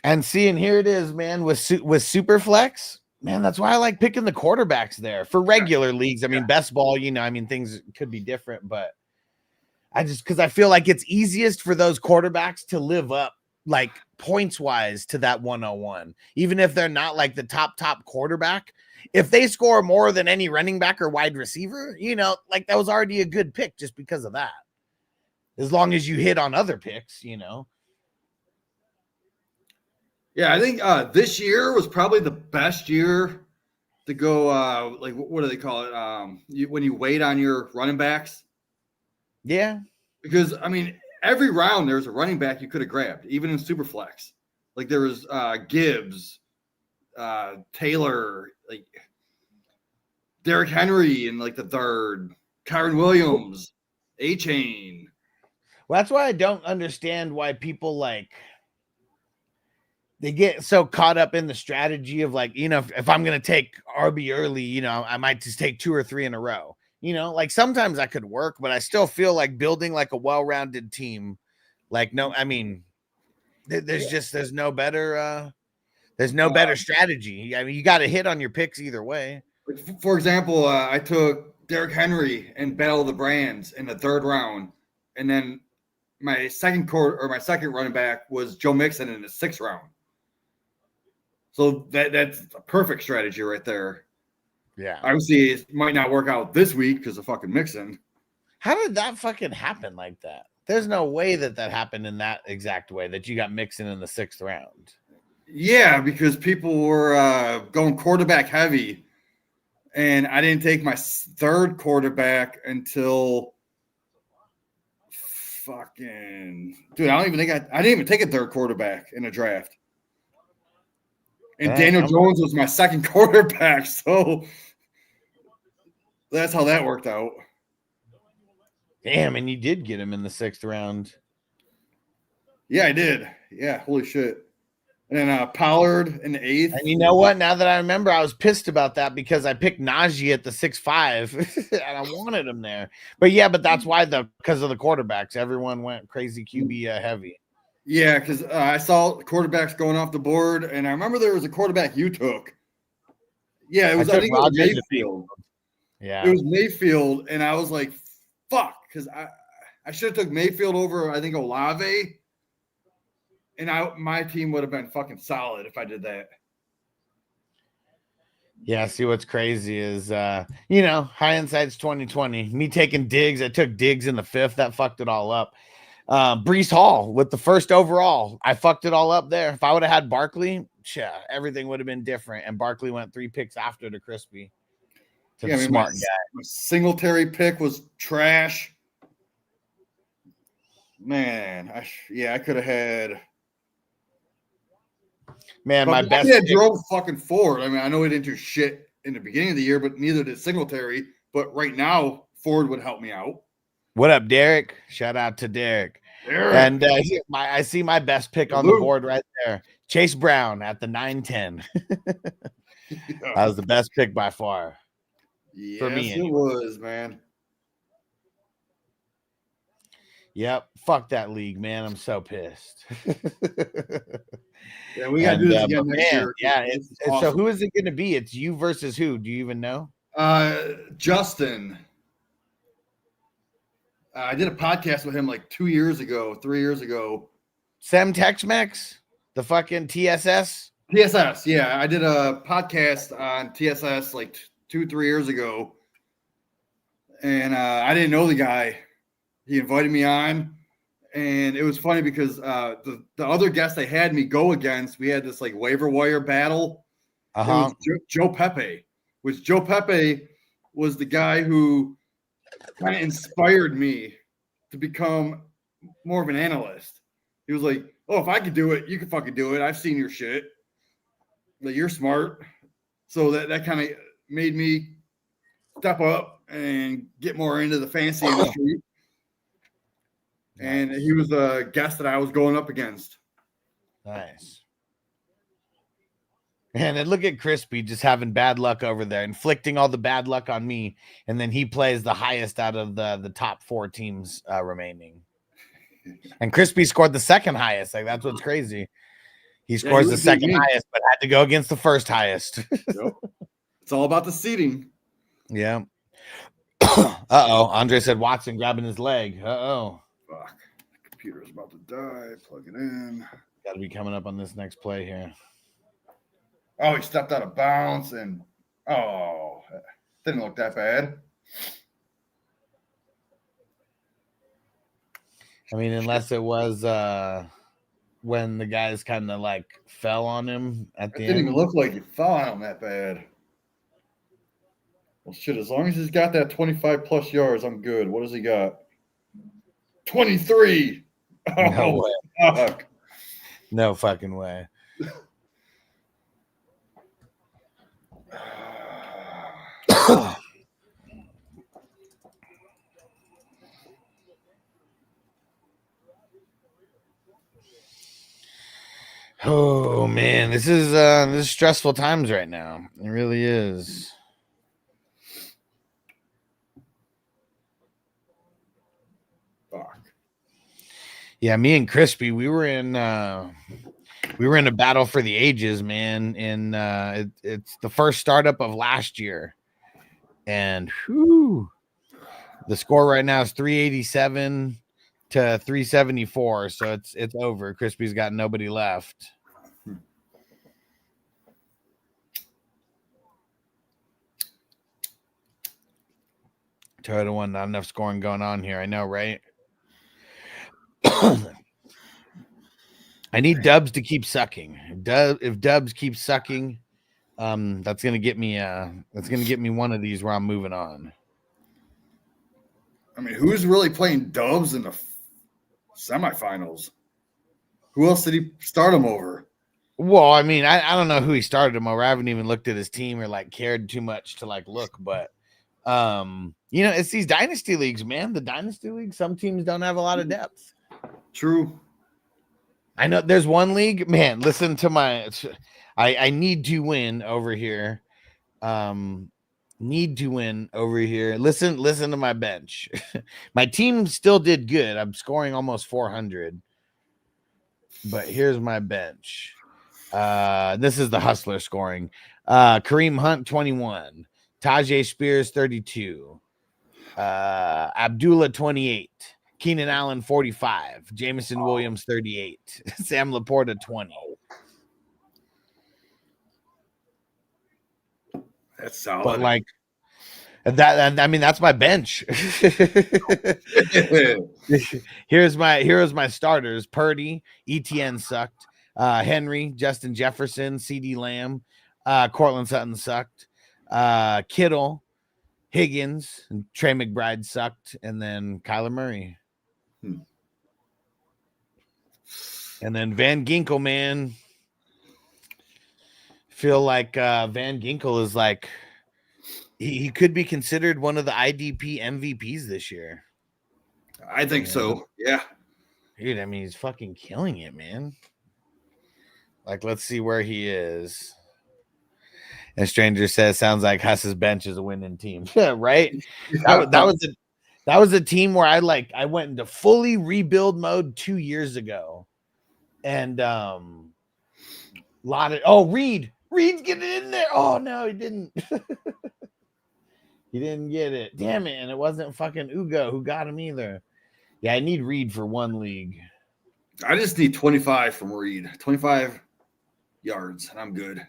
And see, and here it is, man, with Superflex. Man, that's why I like picking the quarterbacks there for regular leagues. I mean, best ball, things could be different, but because I feel like it's easiest for those quarterbacks to live up like points wise to that 101, even if they're not like the top quarterback. If they score more than any running back or wide receiver, like that was already a good pick just because of that. As long as you hit on other picks, Yeah, I think this year was probably the best year to go. Like, what do they call it? When you wait on your running backs. Yeah, because I mean, every round there's a running back you could have grabbed, even in Superflex. Like there was Gibbs, Taylor, like Derrick Henry in like the 3rd, Kyron Williams, A-Chain. Well, that's why I don't understand why people they get so caught up in the strategy of like, if I'm going to take RB early, I might just take 2 or 3 in a row. Like sometimes I could work, but I still feel like building like a well-rounded team. Like, no, I mean, there's no better strategy. I mean, you got to hit on your picks either way. For example, I took Derrick Henry and Battle of the Brands in the 3rd round. And then my second running back was Joe Mixon in the 6th round. So that's a perfect strategy right there. Yeah. Obviously, it might not work out this week because of fucking Mixon. How did that fucking happen like that? There's no way that happened in that exact way, that you got Mixon in the 6th round. Yeah, because people were going quarterback heavy. And I didn't take my 3rd quarterback until fucking dude. I didn't even take a 3rd quarterback in a draft. And Daniel Jones was my 2nd quarterback, so that's how that worked out. Damn, and you did get him in the 6th round. Yeah, I did. Yeah, holy shit. And then Pollard in the 8th. And you know what? Now that I remember, I was pissed about that because I picked Najee at the 6'5", and I wanted him there. But that's why because of the quarterbacks, everyone went crazy QB heavy. Yeah, because I saw quarterbacks going off the board, and I remember there was a quarterback you took. Yeah, it was I think it was Mayfield. Yeah, it was Mayfield, and I was like, "Fuck," because I should have took Mayfield over I think Olave, and my team would have been fucking solid if I did that. Yeah, see what's crazy is hindsight's 2020. Me taking Diggs, I took Diggs in the 5th, that fucked it all up. Breece Hall with the 1st overall, I fucked it all up there. If I would have had Barkley, everything would have been different. And Barkley went 3 picks after to Crispy. Smart guy. My Singletary pick was trash. Man, I could have had. Man, my best. I drove fucking Ford. I mean, I know he didn't do shit in the beginning of the year, but neither did Singletary. But right now, Ford would help me out. What up, Derek? Shout out to Derek. And I see my best pick on the board right there. Chase Brown at the 9-10. That was the best pick by far. Yes, for me. It was, man. Yep. Fuck that league, man. I'm so pissed. Yeah, we got to do this again next year. Yeah. Awesome. So who is it going to be? It's you versus who? Do you even know? Justin. I did a podcast with him like 3 years ago. Sam Tex-Mex? The fucking TSS? TSS, yeah. I did a podcast on TSS like 2-3 years ago. And I didn't know the guy. He invited me on. And it was funny because the other guest they had me go against, we had this like waiver wire battle. It was Joe Pepe. Joe Pepe was the guy who kind of inspired me to become more of an analyst. He was like, "Oh, if I could do it, you can fucking do it. I've seen your shit. Like, you're smart." So that kind of made me step up and get more into the fantasy industry. And he was a guest that I was going up against. Nice. And then look at Crispy just having bad luck over there, inflicting all the bad luck on me. And then he plays the highest out of the top 4 teams remaining. And Crispy scored the second highest. Like, that's what's crazy. He scores the second highest, but had to go against the first highest. Yep. It's all about the seeding. Yeah. Uh-oh. Andre said Watson grabbing his leg. Uh-oh. Fuck. The computer's about to die. Plug it in. Got to be coming up on this next play here. Oh, he stepped out of bounds and didn't look that bad. I mean, unless it was when the guys kind of like fell on him at the end. Didn't even look like he fell on him that bad. Well, shit, as long as he's got that 25 plus yards, I'm good. What does he got? 23. No way. Fuck. No fucking way. Oh man, this is stressful times right now. It really is. Fuck. Yeah, me and Crispy, we were in a battle for the ages, man. And it's the first startup of last year. And the score right now is 387 to 374. So it's over. Crispy's got nobody left. 2-1, not enough scoring going on here. I know, right? I need Dubs to keep sucking. If Dubs keeps sucking, that's gonna get me one of these where I'm moving on. I mean, who's really playing Dubs in the semifinals? Who else did he start him over? Well, I mean, I don't know who he started him over. I haven't even looked at his team or like cared too much to like look, but it's these dynasty leagues, man. The dynasty leagues, some teams don't have a lot of depth. True. I know there's one league, man. Listen to I need to win over here. Need to win over here. Listen to my bench. My team still did good. I'm scoring almost 400. But here's my bench. This is the hustler scoring. Kareem Hunt 21, Tajay Spears 32, Abdullah 28, Keenan Allen 45, Jameson Williams 38, Sam Laporta 20. That's solid. But like that, I mean, that's my bench. Here's my starters: Purdy, ETN sucked. Henry, Justin Jefferson, CD Lamb, Cortland Sutton sucked. Kittle, Higgins, and Trey McBride sucked, and then Kyler Murray. And then Van Ginkel, man. Feel like Van Ginkel is like he could be considered one of the IDP MVPs this year. I think so. Yeah. Dude, I mean, he's fucking killing it, man. Like, let's see where he is. And Stranger says, sounds like Huss's bench is a winning team. Yeah, right? That was a team where I went into fully rebuild mode 2 years ago. And Reed's getting in there. Oh no, he didn't. He didn't get it. Damn it. And it wasn't fucking Ugo who got him either. Yeah, I need Reed for one league. I just need 25 from Reed. 25 yards, and I'm good.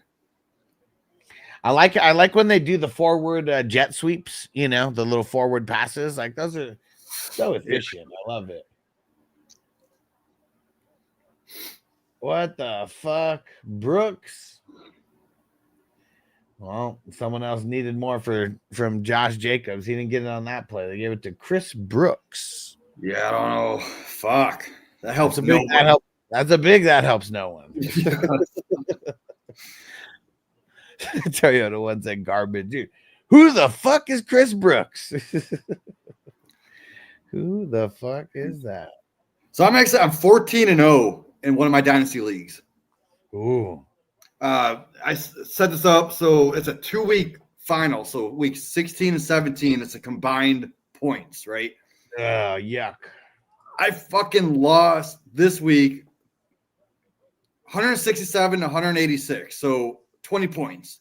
I like when they do the forward jet sweeps, the little forward passes. Like, those are so efficient. I love it. What the fuck? Brooks? Well, someone else needed more from Josh Jacobs. He didn't get it on that play. They gave it to Chris Brooks. Yeah, I don't know. Fuck. That helps. That helps no one. Toyota one said garbage, dude. Who the fuck is Chris Brooks? Who the fuck is that? So I'm 14-0 in one of my dynasty leagues. Ooh. set this up so it's a 2-week final. So week 16 and 17, it's a combined points, right? Yuck. I fucking lost this week 167 to 186. So 20 points.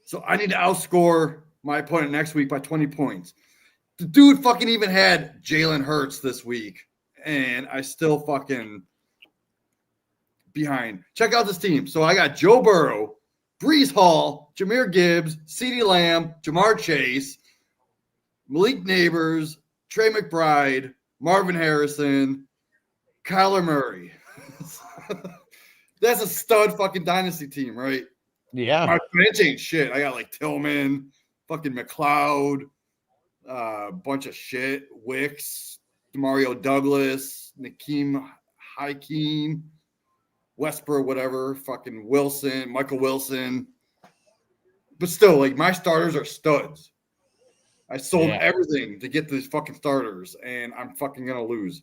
So I need to outscore my opponent next week by 20 points. The dude fucking even had Jalen Hurts this week, and I still fucking behind. Check out this team. So I got Joe Burrow, Brees Hall, Jahmyr Gibbs, CeeDee Lamb, Jamar Chase, Malik Neighbors, Trey McBride, Marvin Harrison, Kyler Murray. That's a stud fucking dynasty team, right? Yeah. My bench ain't shit. I got like Tillman, fucking McLeod, bunch of shit. Wicks, Mario Douglas, Nakeem Hakeem, Westbrook, whatever, fucking Wilson, Michael Wilson. But still, like, my starters are studs. I sold everything to get these fucking starters, and I'm fucking gonna lose.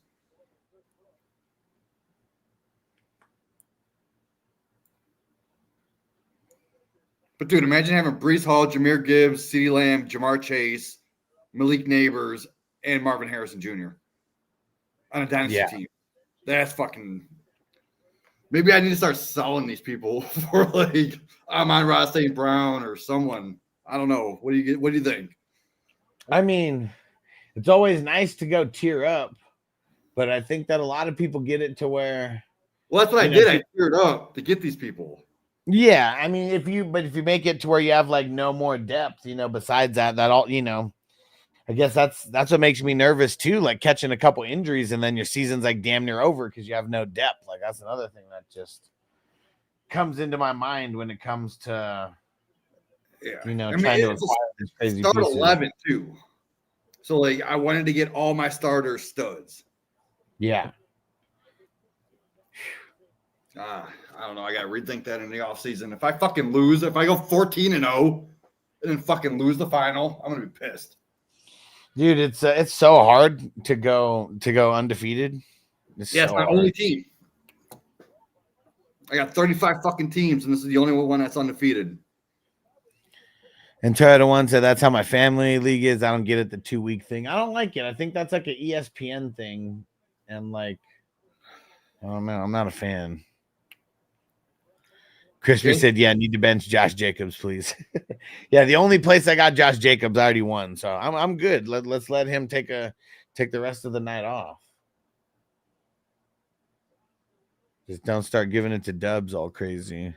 But dude, imagine having Brees Hall, Jahmyr Gibbs, CeeDee Lamb, Jamar Chase, Malik Neighbors, and Marvin Harrison Jr. on a dynasty team. That's fucking. Maybe I need to start selling these people for like Amon-Ra St. Brown or someone. I don't know. What do you think? I mean, it's always nice to go tier up, but I think that a lot of people get it to where. Well, that's what I did. I tiered up to get these people. Yeah, I mean, if you make it to where you have like no more depth, besides that all, I guess that's what makes me nervous too, like catching a couple injuries and then your season's like damn near over because you have no depth. Like that's another thing that just comes into my mind when it comes to trying to acquire this crazy start pieces. 11 too. So like I wanted to get all my starters studs. Yeah. I don't know. I got to rethink that in the offseason. If I fucking lose, if I go 14-0 and then fucking lose the final, I'm going to be pissed. Dude, it's so hard to go undefeated. It's my only team. I got 35 fucking teams, and this is the only one that's undefeated. And Toyota One said that's how my family league is. I don't get it, the 2-week thing. I don't like it. I think that's like an ESPN thing. And like, I don't know. I'm not a fan. Crispy said, I need to bench Josh Jacobs, please. Yeah, the only place I got Josh Jacobs, I already won. So I'm good. Let's let him take the rest of the night off. Just don't start giving it to Dubs all crazy.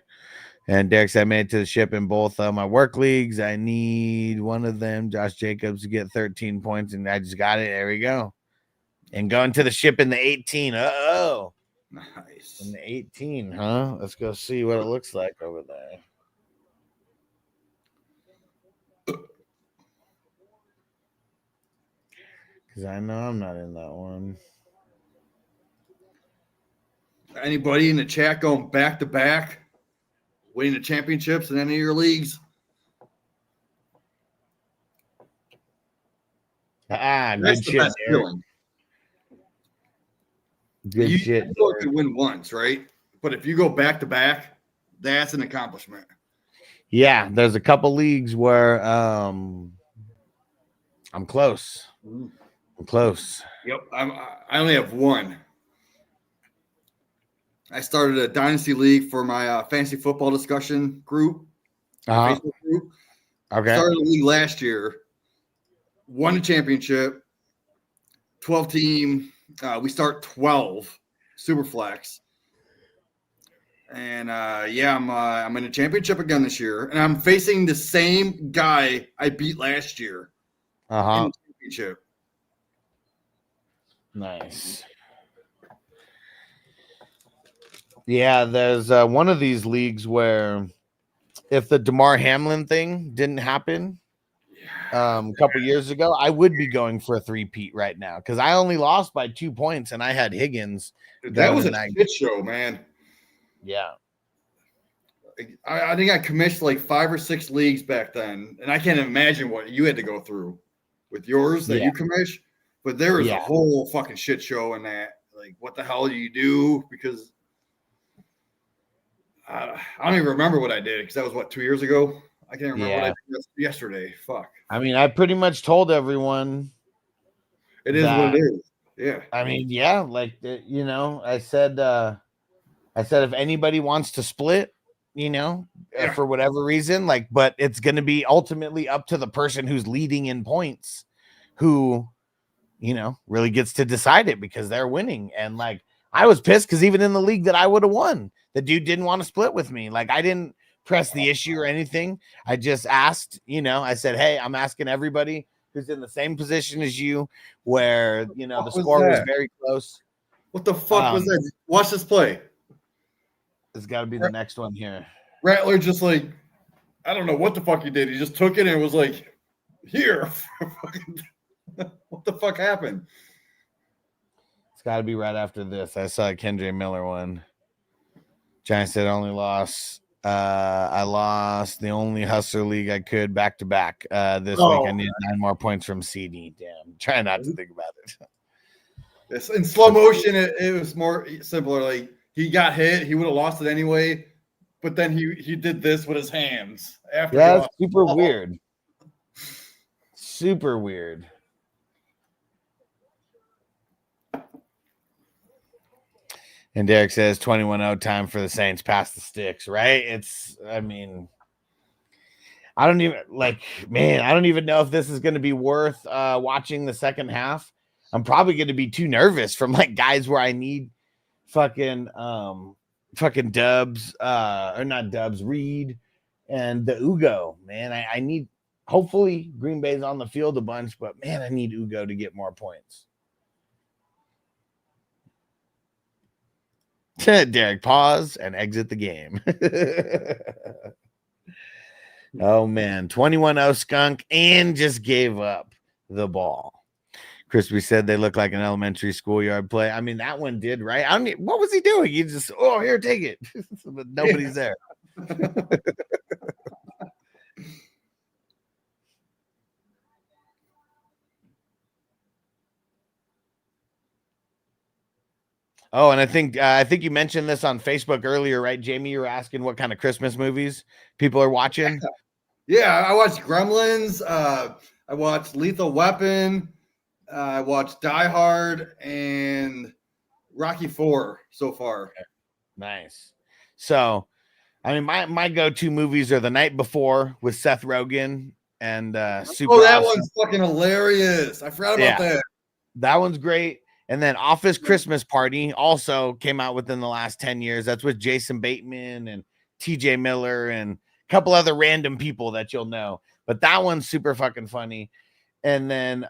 And Derek said, I made it to the ship in both my work leagues. I need one of them, Josh Jacobs, to get 13 points, and I just got it. There we go. And going to the ship in the 18. Uh-oh. Nice. In the 18, huh? Let's go see what it looks like over there. Because I know I'm not in that one. Anybody in the chat going back to back, winning the championships in any of your leagues? Good shit. Good shit. You can win once, right? But if you go back to back, that's an accomplishment. Yeah, there's a couple leagues where I'm close. I'm close. Yep, I only have one. I started a dynasty league for my fantasy football discussion group. Facebook group. Okay. Started a league last year. Won the championship. 12 team. We start 12 super flex. And I'm in a championship again this year. And I'm facing the same guy I beat last year. In the championship. Nice. Yeah, there's one of these leagues where if the DeMar Hamlin thing didn't happen a couple years ago, I would be going for a three-peat right now because I only lost by 2 points and I had Higgins. That was a shit show, man. Yeah. I think I commissioned like 5 or 6 leagues back then, and I can't imagine what you had to go through with yours that you commissioned. But there was a whole fucking shit show in that. Like, what the hell do you do? Because I don't even remember what I did because that was what 2 years ago. I can't remember what I Yeah. did yesterday. Fuck. I mean, I pretty much told everyone It is what it is. Yeah. I mean, yeah, like you know, I said if anybody wants to split, you know, Yeah. for whatever reason, like, but it's going to be ultimately up to the person who's leading in points, who, you know, really gets to decide it because they're winning. And like, I was pissed because even in the league that I would have won, the dude didn't want to split with me. Like, I didn't press the issue or anything. I just asked, you know, I said, hey, I'm asking everybody who's in the same position as you, where, you know, the score was very close. What the fuck was that? Watch this play. It's got to be the next one here. Rattler just like, I don't know what the fuck he did. He just took it and was like, here. What the fuck happened? It's got to be right after this. I saw a Kendra Miller one. Giants said only loss. I lost the only hustler league I could back to back this week. I needed 9 more points from CD. Damn, try not to think about it. Yes, in slow motion, it was more simpler. Like he got hit, he would have lost it anyway, but then he did this with his hands after. Yeah, it's super weird. Super weird. And Derek says 21-0 time for the Saints past the sticks, right? I mean, I don't even know if this is going to be worth watching the second half. I'm probably going to be too nervous from like guys where I need fucking Dubs, or not Dubs, Reed and the Ugo, man. I need, hopefully Green Bay's on the field a bunch, but man, I need Ugo to get more points. Derek, pause and exit the game. Oh man, 21-0 skunk and just gave up the ball. Crispy said they look like an elementary schoolyard play. I mean, that one did, right? What was he doing? He just, oh, here, take it. But nobody's there. Oh, and I think you mentioned this on Facebook earlier, right, Jamie? You were asking what kind of Christmas movies people are watching. Yeah, I watched Gremlins. I watched Lethal Weapon. I watched Die Hard and Rocky IV so far. Nice. So, I mean, my go-to movies are The Night Before with Seth Rogen and Super. Oh, that one's fucking hilarious. I forgot about that. That one's great. And then Office Christmas Party also came out within the last 10 years. That's with Jason Bateman and TJ Miller and a couple other random people that you'll know. But that one's super fucking funny. And then,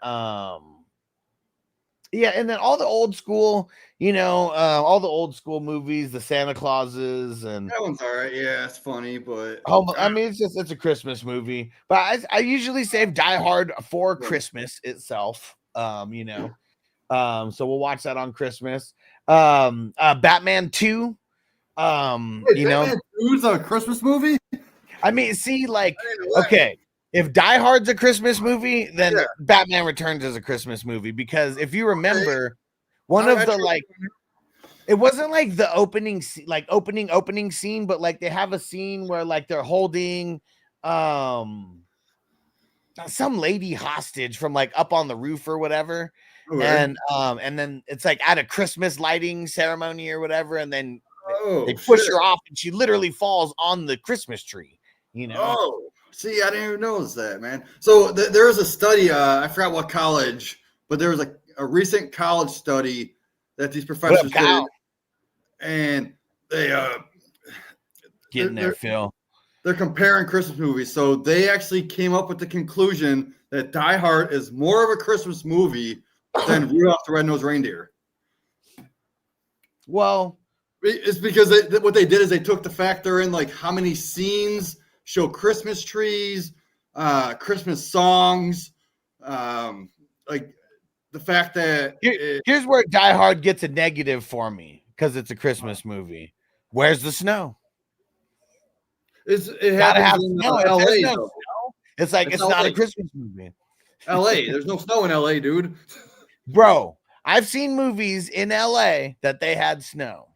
yeah, and then all the old school, you know, all the old school movies, the Santa Clauses, and that one's all right. Yeah, it's funny, but I mean, it's a Christmas movie. But I usually save Die Hard for Christmas itself. You know. So we'll watch that on Christmas. Batman 2. Wait, you know, 2's a Christmas movie? I mean, see, like, okay, if Die Hard's a Christmas movie, then Batman Returns is a Christmas movie, because if you remember, one of the like, it wasn't like the opening scene, but like they have a scene where like they're holding some lady hostage from like up on the roof or whatever. And then it's like at a Christmas lighting ceremony or whatever, and then they push her off and she literally falls on the Christmas tree, you know. Oh, see, I didn't even notice that, man. So there was a study, I forgot what college, but there was a recent college study that these professors did, and they get in there, Phil. They're comparing Christmas movies, so they actually came up with the conclusion that Die Hard is more of a Christmas movie than Rudolph the Red-Nosed Reindeer. Well, it's because what they did is they took the factor in like how many scenes show Christmas trees, Christmas songs, like the fact that here's where Die Hard gets a negative for me because it's a Christmas movie. Where's the snow? It happens in LA. It's like it's not a Christmas movie. LA, there's no snow in LA, dude. Bro, I've seen movies in LA that they had snow.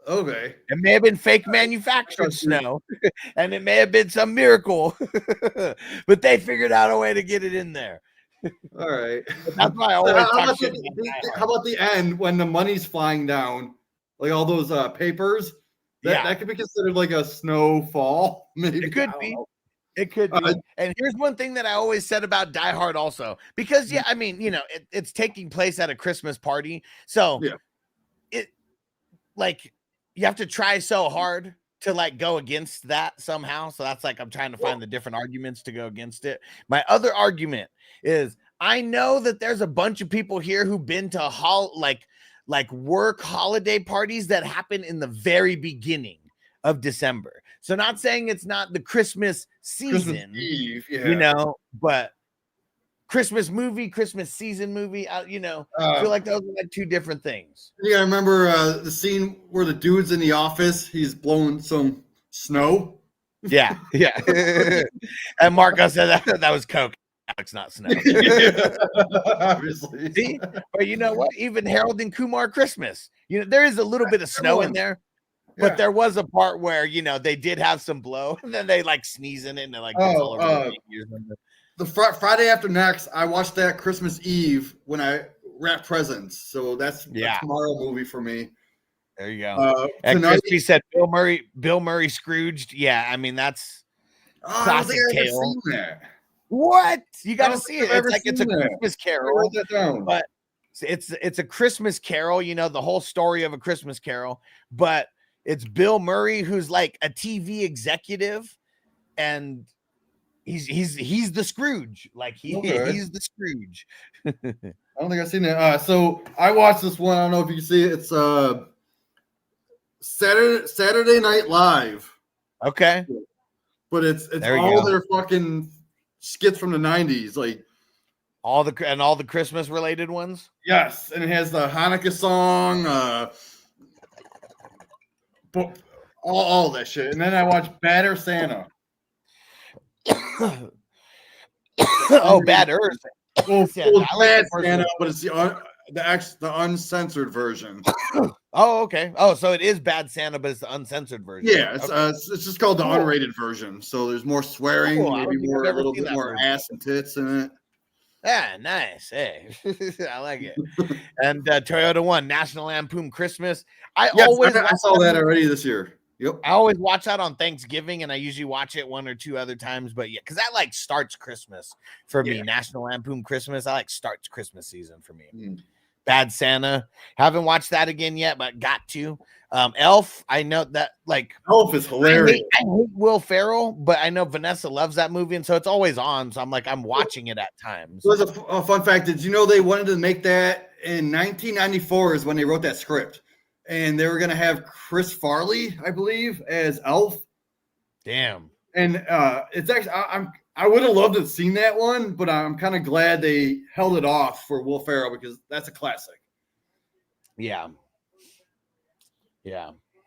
Okay. It may have been fake manufactured Trust you. snow, and it may have been some miracle, but they figured out a way to get it in there. All right. That's why I So always how, talk about shit the, about the- Die how Hard. about the end when the money's flying down, like all those papers? Yeah. That could be considered like a snowfall. Maybe It could I don't be. know. It could be. And here's one thing that I always said about Die Hard also, because I mean, it's taking place at a Christmas party. So Yeah. it like you have to try so hard to like go against that somehow. So that's like I'm trying to find the different arguments to go against it. My other argument is I know that there's a bunch of people here who've been to like work holiday parties that happen in the very beginning of December. So not saying it's not the Christmas season, Eve, yeah. but Christmas movie, Christmas season movie, I feel like those are like two different things. Yeah, I remember the scene where the dude's in the office. He's blowing some snow. Yeah. And Marco said that was Coke. Alex, not snow. Obviously. See? But you know what? Even Harold and Kumar Christmas, there is a little bit of snow in there. But there was a part where they did have some blow, and then they like sneeze in it, and it like gets all over the Friday after next. I watched that Christmas Eve when I wrapped presents. So that's a tomorrow movie for me. There you go. And Crispy said Bill Murray Scrooged. Yeah, I mean that's classic tale. What? You got to see it. It's like it's a Christmas Carol. Write that down. But it's a Christmas Carol. The whole story of a Christmas Carol, but it's Bill Murray who's like a TV executive, and he's the Scrooge. Like he's the Scrooge. I don't think I've seen it. So I watched this one. I don't know if you can see it. It's Saturday Night Live. Okay. But it's all their fucking skits from the 90s, like all the Christmas related ones. Yes, and it has the Hanukkah song, all that shit. And then I watched Batter Santa. Oh, Bad Earth. Well, Yeah, Bad Santa, but it's the uncensored version. Oh, okay. Oh, so it is Bad Santa, but it's the uncensored version. Yeah, it's just called the unrated version. So there's more swearing, maybe a little bit more ass and tits in it. Yeah, nice. Hey, I like it. And Toyota One, National Lampoon Christmas. I saw that already this year. Yep. I always watch that on Thanksgiving, and I usually watch it one or two other times. But yeah, because that like starts Christmas for me. National Lampoon Christmas. I like starts Christmas season for me. Bad Santa. Haven't watched that again yet, but got to. Elf. I know that like Elf is hilarious. I hate Will Ferrell, but I know Vanessa loves that movie, and so it's always on. So I'm watching it at times. So there's a fun fact. Did you know they wanted to make that in 1994 is when they wrote that script, and they were going to have Chris Farley, I believe, as Elf. Damn. And it's actually I would have loved to have seen that one, but I'm kind of glad they held it off for Will Ferrell because that's a classic. Yeah.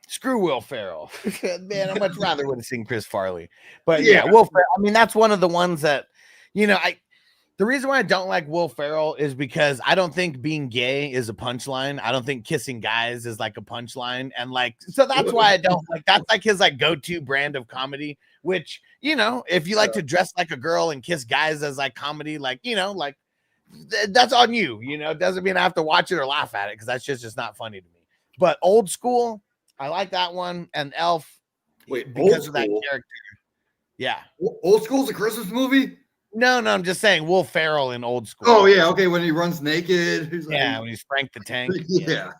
Screw Will Ferrell. Man, I much rather would have seen Chris Farley. But yeah, Will Ferrell. I mean, that's one of the ones that, the reason why I don't like Will Ferrell is because I don't think being gay is a punchline. I don't think kissing guys is like a punchline. And like, so that's why I don't like, that's like his like go-to brand of comedy, which, if you like to dress like a girl and kiss guys as like comedy, like, like that's on you, it doesn't mean I have to watch it or laugh at it. Cause that's just not funny to me. But Old School, I like that one. And Elf, because of that character. Yeah. Old School's a Christmas movie? No, I'm just saying Will Ferrell in Old School. Oh, yeah. Okay. When he runs naked. When he's Frank the Tank. Yeah.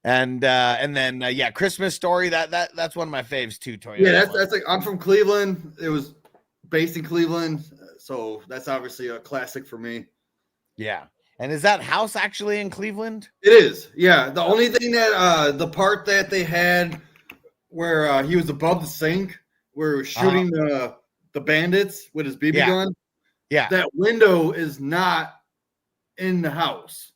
And then Christmas Story. That's one of my faves too, Toyota. Yeah, that's like I'm from Cleveland. It was based in Cleveland. So that's obviously a classic for me. Yeah. And is that house actually in Cleveland? It is. Yeah. The only thing that the part that they had where he was above the sink, where he was shooting the bandits with his BB gun. Yeah. That window is not in the house.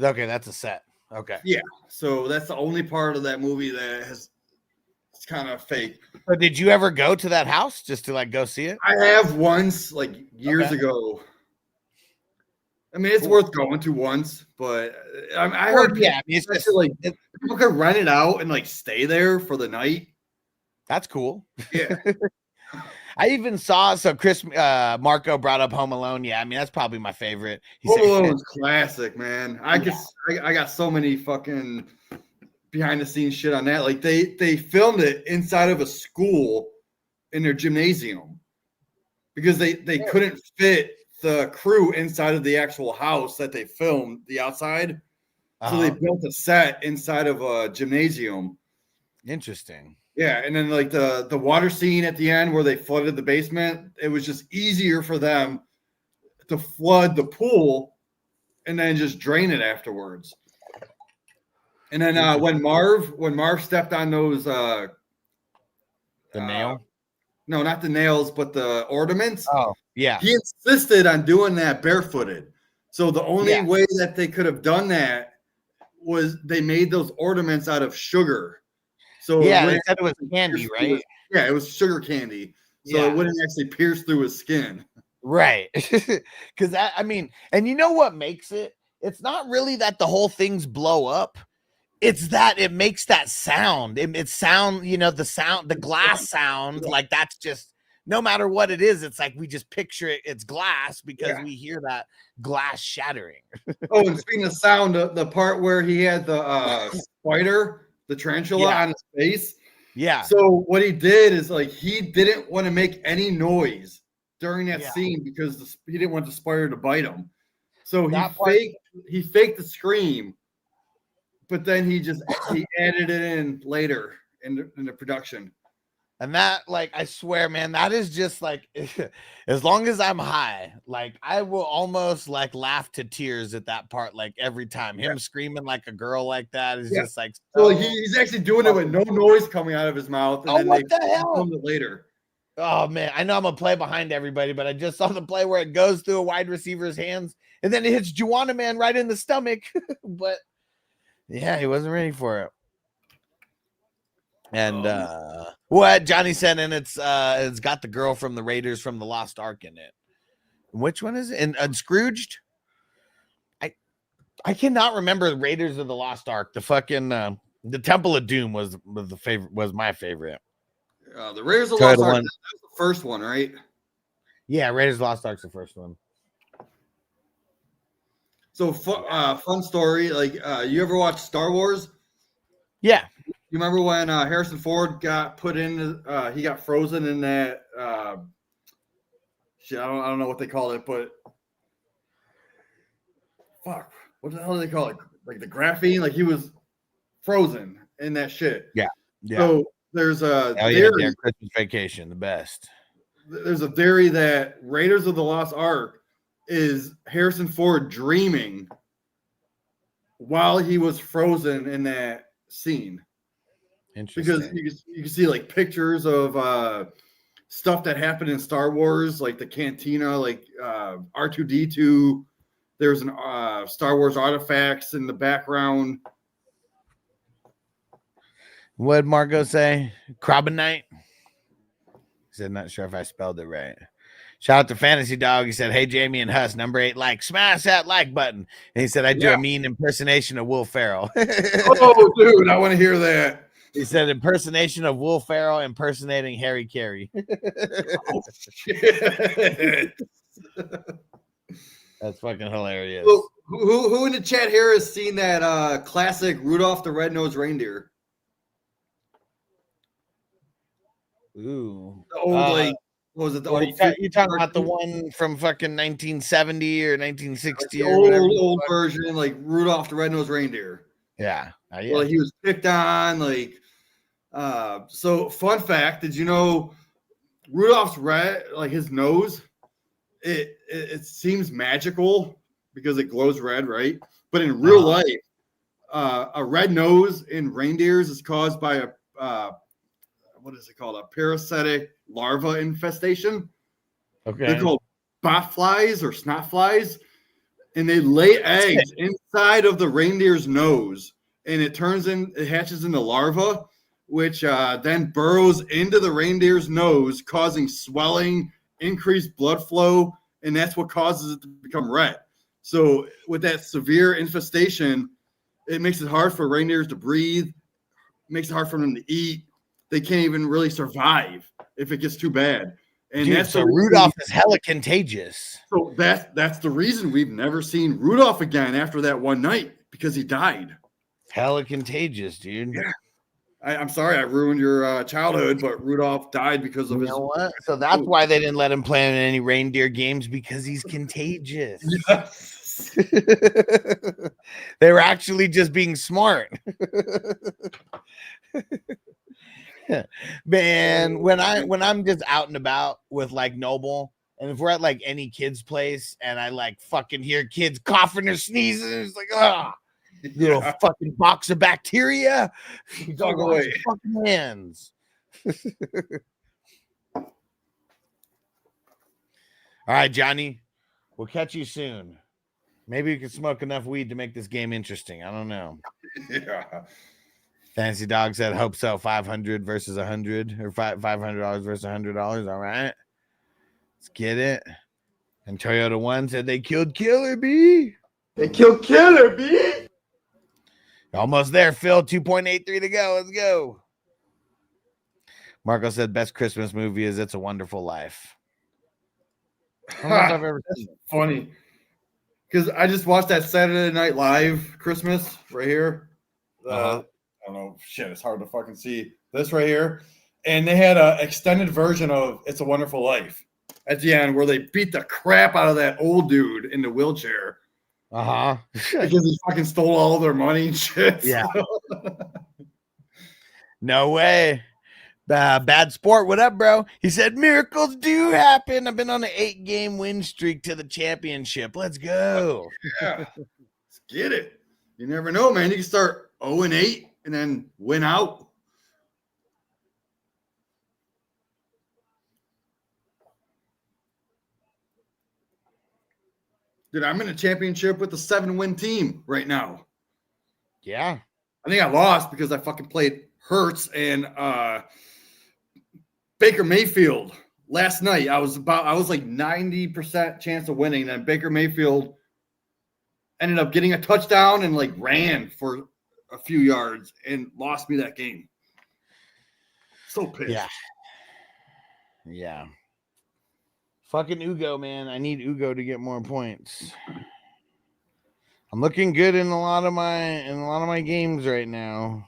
Okay, that's a set. Okay. Yeah. So that's the only part of that movie that it's kind of fake. So did you ever go to that house just to like go see it? I have once, like years ago. I mean, it's worth going to once, but I heard it's just like people could rent it out and like stay there for the night. That's cool. Yeah. I even saw Chris Marco brought up Home Alone. Yeah, I mean that's probably my favorite. Home Alone's classic, man. I got so many fucking behind the scenes shit on that. Like they filmed it inside of a school in their gymnasium because they couldn't fit the crew inside of the actual house that they filmed the outside. So they built a set inside of a gymnasium. Interesting. Yeah, and then like the water scene at the end where they flooded the basement, it was just easier for them to flood the pool and then just drain it afterwards. And then when Marv stepped on those the nail? No, not the nails, but the ornaments. Oh, yeah. He insisted on doing that barefooted. So the only way that they could have done that was they made those ornaments out of sugar. So they said it was candy, right? It was sugar candy. So it wouldn't actually pierce through his skin. Right. Because I mean, and you know what makes it? It's not really that the whole things blow up. It's that it makes that sound. It sound, the sound, the glass sound, like that's just no matter what it is, it's like we just picture it's glass because we hear that glass shattering. Oh, and speaking of sound, the part where he had the spider, the tarantula on his face. Yeah. So what he did is like he didn't want to make any noise during that scene because he didn't want the spider to bite him. So he faked the scream, but then he added it in later in the production. And that, like, I swear, man, that is just like, as long as I'm high, like, I will almost like laugh to tears at that part, like every time. Him screaming like a girl like that is just like. So he's actually doing it with no noise coming out of his mouth. And then what the hell? filmed it later. Oh man, I know I'm gonna play behind everybody, but I just saw the play where it goes through a wide receiver's hands and then it hits Juwanna Man right in the stomach. But yeah, he wasn't ready for it. And what Johnny said, and it's got the girl from the Raiders from the Lost Ark in it. Which one is it? And Unscrooged? I cannot remember the Raiders of the Lost Ark. The fucking the Temple of Doom was the favorite, was my favorite. The Raiders of the Lost Ark, that's the first one, right? Yeah, Raiders of the Lost Ark's the first one. So fun story, like you ever watch Star Wars? Yeah. You remember when Harrison Ford got put in? He got frozen in that. Shit, I don't know what they call it, but fuck, what the hell do they call it? Like the graphene, like he was frozen in that shit. Yeah. So there's a theory, Christmas Vacation, the best. There's a theory that Raiders of the Lost Ark is Harrison Ford dreaming while he was frozen in that scene. Because you can see like pictures of stuff that happened in Star Wars, like the cantina, like R2-D2. There's an Star Wars artifacts in the background. What did Margot say? Crobbenite? He said, not sure if I spelled it right. Shout out to Fantasy Dog. He said, hey, Jamie and Huss, number 8, like, smash that like button. And he said, I do a mean impersonation of Will Ferrell. Oh, dude, I want to hear that. He said, impersonation of Will Ferrell impersonating Harry Carey. Oh, shit. That's fucking hilarious. So, who in the chat here has seen that classic Rudolph the Red-Nosed Reindeer? Ooh. The old, like, what was it? The old you talking about the one from fucking 1970 or 1960 or whatever? Old version, like Rudolph the Red-Nosed Reindeer. Yeah. Well, he was picked on, like, so fun fact, did you know Rudolph's red, like his nose, it seems magical because it glows red, right? But in real life, a red nose in reindeers is caused by a what is it called? A parasitic larva infestation. Okay. They're called bot flies or snot flies, and they lay eggs inside of the reindeer's nose, and it hatches into larva, which then burrows into the reindeer's nose, causing swelling, increased blood flow, and that's what causes it to become red. So with that severe infestation, it makes it hard for reindeers to breathe. Makes it hard for them to eat. They can't even really survive if it gets too bad. And Dude, that's so the reason- Rudolph is hella contagious. So that's the reason we've never seen Rudolph again after that one night, because he died. Hella contagious, dude. Yeah. I'm sorry I ruined your childhood, but Rudolph died because of You his. know what? So that's why they didn't let him play in any reindeer games, because he's contagious. Yes. They were actually just being smart. Man, when I'm just out and about with like Noble, and if we're at like any kid's place and I like fucking hear kids coughing or sneezing, it's like, ah, little fucking box of bacteria. You Dog don't wash away. your fucking hands. All right, Johnny, we'll catch you soon. Maybe you can smoke enough weed to make this game interesting. I don't know. Yeah. Fancy Dog said, hope so. 500 versus 100, or $500 versus $100. All right. Let's get it. And Toyota 1 said they killed Killer B. They killed Killer B. Almost there, Phil. 2.83 to go. Let's go. Marco said, best Christmas movie is It's a Wonderful Life. I don't know if I've ever seen it. Funny. Because I just watched that Saturday Night Live Christmas right here. I don't know. Shit, it's hard to fucking see this right here. And they had an extended version of It's a Wonderful Life at the end, where they beat the crap out of that old dude in the wheelchair because he fucking stole all their money and shit. Yeah. No way. Bad sport. What up, bro? He said miracles do happen. I've been on an 8-game win streak to the championship. Let's go. Yeah. Let's get it. You never know, man. You can start 0-8 and then win out. Dude, I'm in a championship with a 7-win team right now. Yeah. I think I lost because I fucking played Hurts and Baker Mayfield last night. I was like 90% chance of winning. And then Baker Mayfield ended up getting a touchdown and like ran for a few yards and lost me that game. So pissed. Yeah. Yeah. Fucking Ugo, man. I need Ugo to get more points. I'm looking good in a lot of my games right now.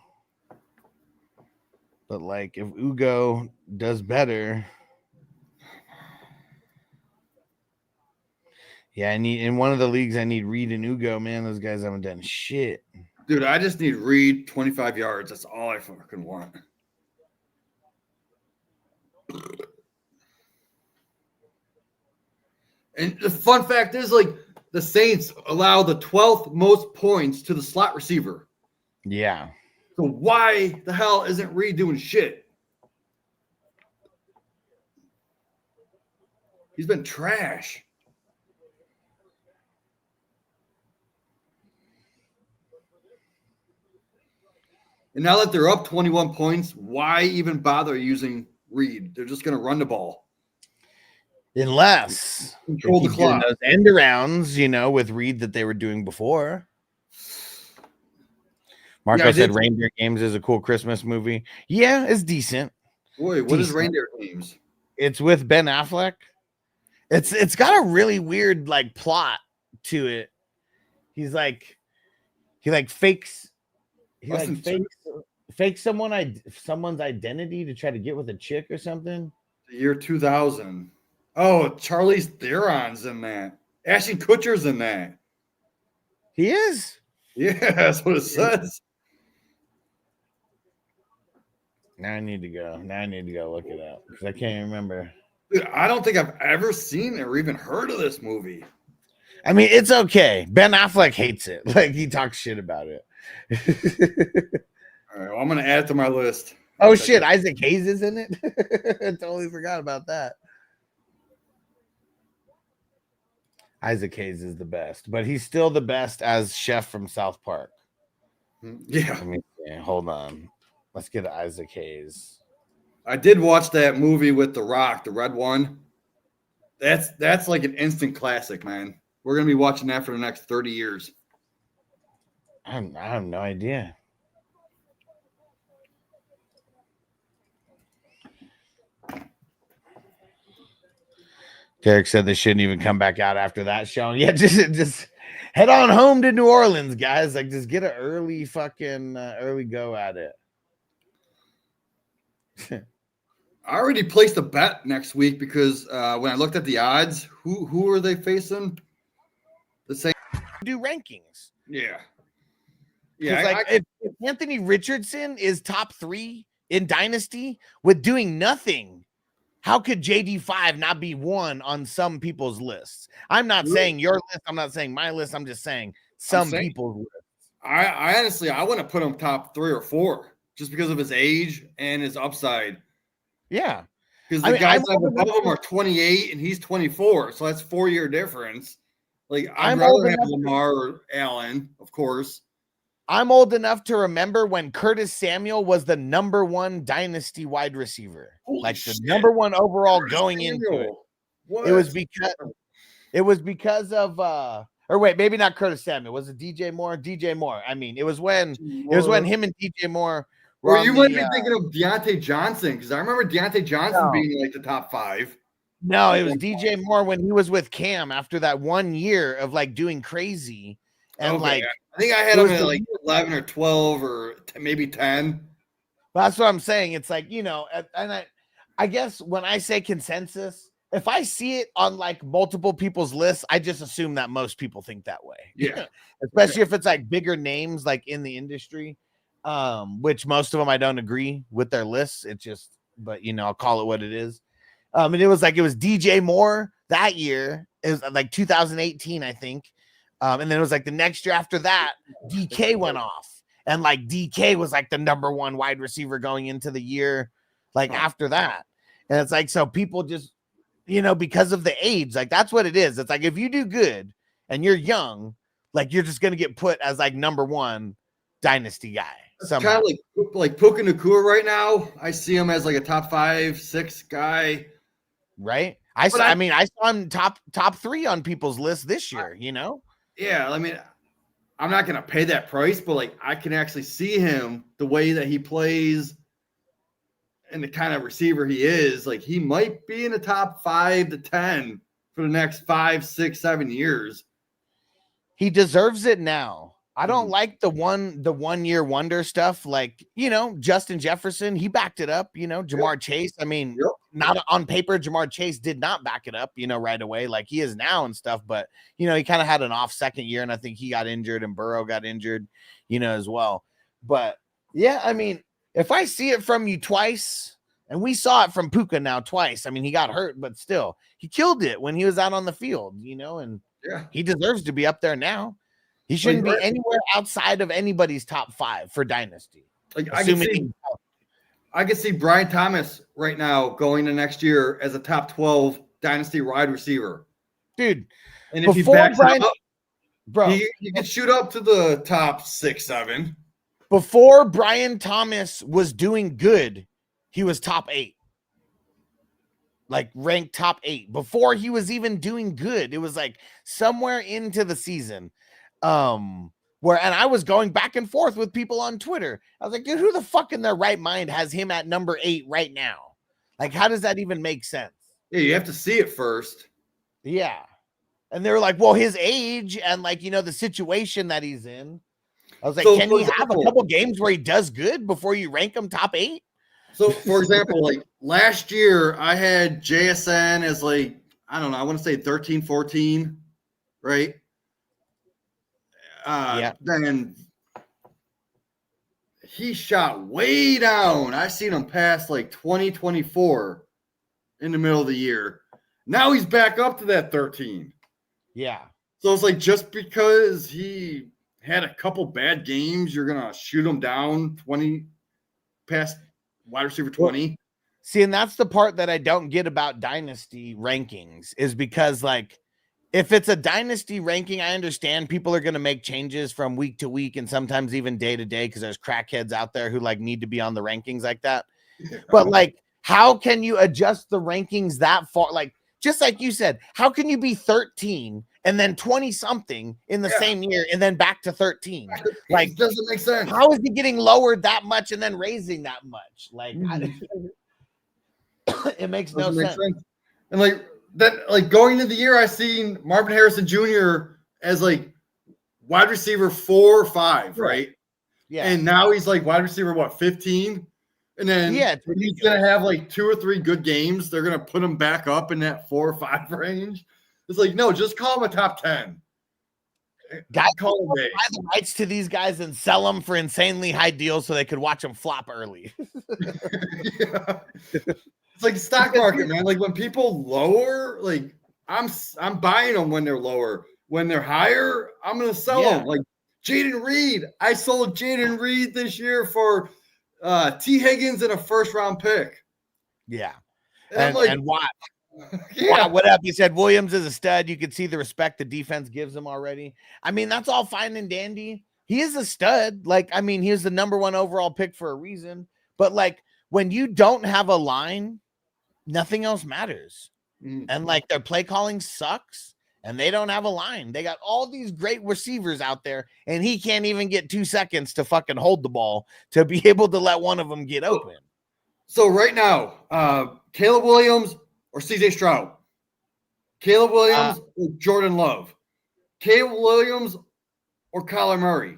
But like if Ugo does better. Yeah, I need in one of the leagues I need Reed and Ugo, man. Those guys haven't done shit. Dude, I just need Reed 25 yards. That's all I fucking want. And the fun fact is, like, the Saints allow the 12th most points to the slot receiver. Yeah. So why the hell isn't Reed doing shit? He's been trash. And now that they're up 21 points, why even bother using Reed? They're just going to run the ball. Unless Control the clock. those end arounds, with Reed that they were doing before. Marco said Reindeer Games is a cool Christmas movie. Yeah, it's decent. Boy, what is Reindeer Games? It's with Ben Affleck. It's got a really weird like plot to it. He fakes someone's identity to try to get with a chick or something. The year 2000. Oh, Charlize Theron's in that. Ashton Kutcher's in that. He is? Yeah, that's what it says. Now I need to go look it up because I can't remember. Dude, I don't think I've ever seen or even heard of this movie. I mean, it's okay. Ben Affleck hates it. Like, he talks shit about it. All right, well, I'm going to add it to my list. Oh, shit. Isaac Hayes is in it? I totally forgot about that. Isaac Hayes is the best, but he's still the best as Chef from South Park. Yeah. Let me see. Hold on. Let's get Isaac Hayes. I did watch that movie with The Rock, the red one. That's like an instant classic, man. we're going to be watching that for the next 30 years? I have no idea. Derek said they shouldn't even come back out after that show. Yeah, just head on home to New Orleans, guys. Like, just get an early fucking early go at it. I already placed a bet next week because when I looked at the odds, who are they facing? The same. Do rankings. Yeah. If Anthony Richardson is top 3 in Dynasty with doing nothing, how could JD5 not be 1 on some people's lists? I'm not saying your list. I'm not saying my list. I'm just saying people's lists. I honestly, I want to put him top 3 or 4 just because of his age and his upside. Yeah. Because the guys that above him are 28 and he's 24. So that's 4-year difference. Like, I'd rather have Lamar or Allen, of course. I'm old enough to remember when Curtis Samuel was the number 1 dynasty wide receiver. Holy the number 1 overall Curtis into Samuel. it. What? It was because of or wait, maybe not Curtis Samuel. Was it DJ Moore? DJ Moore. I mean, it was when him and DJ Moore were or you might be thinking of Deontay Johnson, because I remember Deontay Johnson being like the top 5. No, it was DJ Moore when he was with Cam after that 1 year of like doing crazy. And I think I had him at like 11 or 12 or maybe 10. That's what I'm saying. It's like, and I guess when I say consensus, if I see it on like multiple people's lists, I just assume that most people think that way. Yeah. Especially if it's like bigger names like in the industry, which most of them I don't agree with their lists. It's just, but I'll call it what it is. And it was DJ Moore that year. It was like 2018, I think. And then it was like the next year after that, DK went off. And like DK was like the number 1 wide receiver going into the year, like after that. And it's like, so people just, because of the age, like that's what it is. It's like, if you do good and you're young, like you're just going to get put as like number 1 dynasty guy. Kind of like Puka Nacua right now. I see him as like a top 5, 6 guy. Right. I saw him top 3 on people's lists this year, Yeah, I mean, I'm not going to pay that price, but like I can actually see him the way that he plays and the kind of receiver he is. Like he might be in the top 5 to 10 for the next 5, 6, 7 years. He deserves it now. I don't like the 1 year wonder stuff. Like, Justin Jefferson, he backed it up, Jamar Chase. I mean, not on paper, Jamar Chase did not back it up, right away, like he is now and stuff. But, he kind of had an off second year, and I think he got injured and Burrow got injured, as well. But yeah, I mean, if I see it from you twice, and we saw it from Puka now twice, I mean, he got hurt, but still, he killed it when he was out on the field, and he deserves to be up there now. He shouldn't be anywhere outside of anybody's top 5 for Dynasty. Like I can see Brian Thomas right now going to next year as a top 12 Dynasty wide receiver. Dude, and if he backs up, bro, he can shoot up to the top 6, 7. Before Brian Thomas was doing good, he was top 8. Like ranked top 8. Before he was even doing good, it was like somewhere into the season. And I was going back and forth with people on Twitter. I was like, dude, who the fuck in their right mind has him at number 8 right now? Like, how does that even make sense? Yeah, you have to see it first. Yeah. And they were like, well, his age and like, the situation that he's in. I was like, can he have a couple games where he does good before you rank him top 8? So, for example, like last year, I had JSN as like, I don't know, I want to say 13, 14, right? Then he shot way down. I seen him pass like 2024 in the middle of the year. Now he's back up to that 13. Yeah. So it's like just because he had a couple bad games, you're gonna shoot him down 20 past wide receiver 20. See, and that's the part that I don't get about dynasty rankings is because like if it's a dynasty ranking, I understand people are going to make changes from week to week and sometimes even day to day because there's crackheads out there who like need to be on the rankings like that. But like, how can you adjust the rankings that far? Like just like you said, how can you be 13 and then 20 something in the same year and then back to 13? Like, it doesn't make sense. How is he getting lowered that much and then raising that much? Like, it makes no sense. And like that, like going into the year, I seen Marvin Harrison Jr. as like wide receiver 4 or 5, right? Yeah. And now he's like wide receiver, what, 15? And then when he's going to have like 2 or 3 good games, they're going to put him back up in that 4 or 5 range. It's like, no, just call him a top 10. Guys call buy the rights to these guys and sell them for insanely high deals so they could watch them flop early. It's like stock market, man. Like when people lower, like I'm buying them when they're lower. When they're higher, I'm going to sell them. Like Jaden Reed. I sold Jaden Reed this year for T. Higgins and a first-round pick. Yeah. And why? Yeah, what up? You said Williams is a stud. You can see the respect the defense gives him already. I mean, that's all fine and dandy. He is a stud. Like, I mean, he was the #1 overall pick for a reason. But like, when you don't have a line, nothing else matters. And like, their play calling sucks, and they don't have a line. They got all these great receivers out there, and he can't even get 2 seconds to fucking hold the ball to be able to let one of them get open. So right now, Caleb Williams or CJ Stroud, Caleb Williams or Jordan Love, Caleb Williams or Kyler Murray.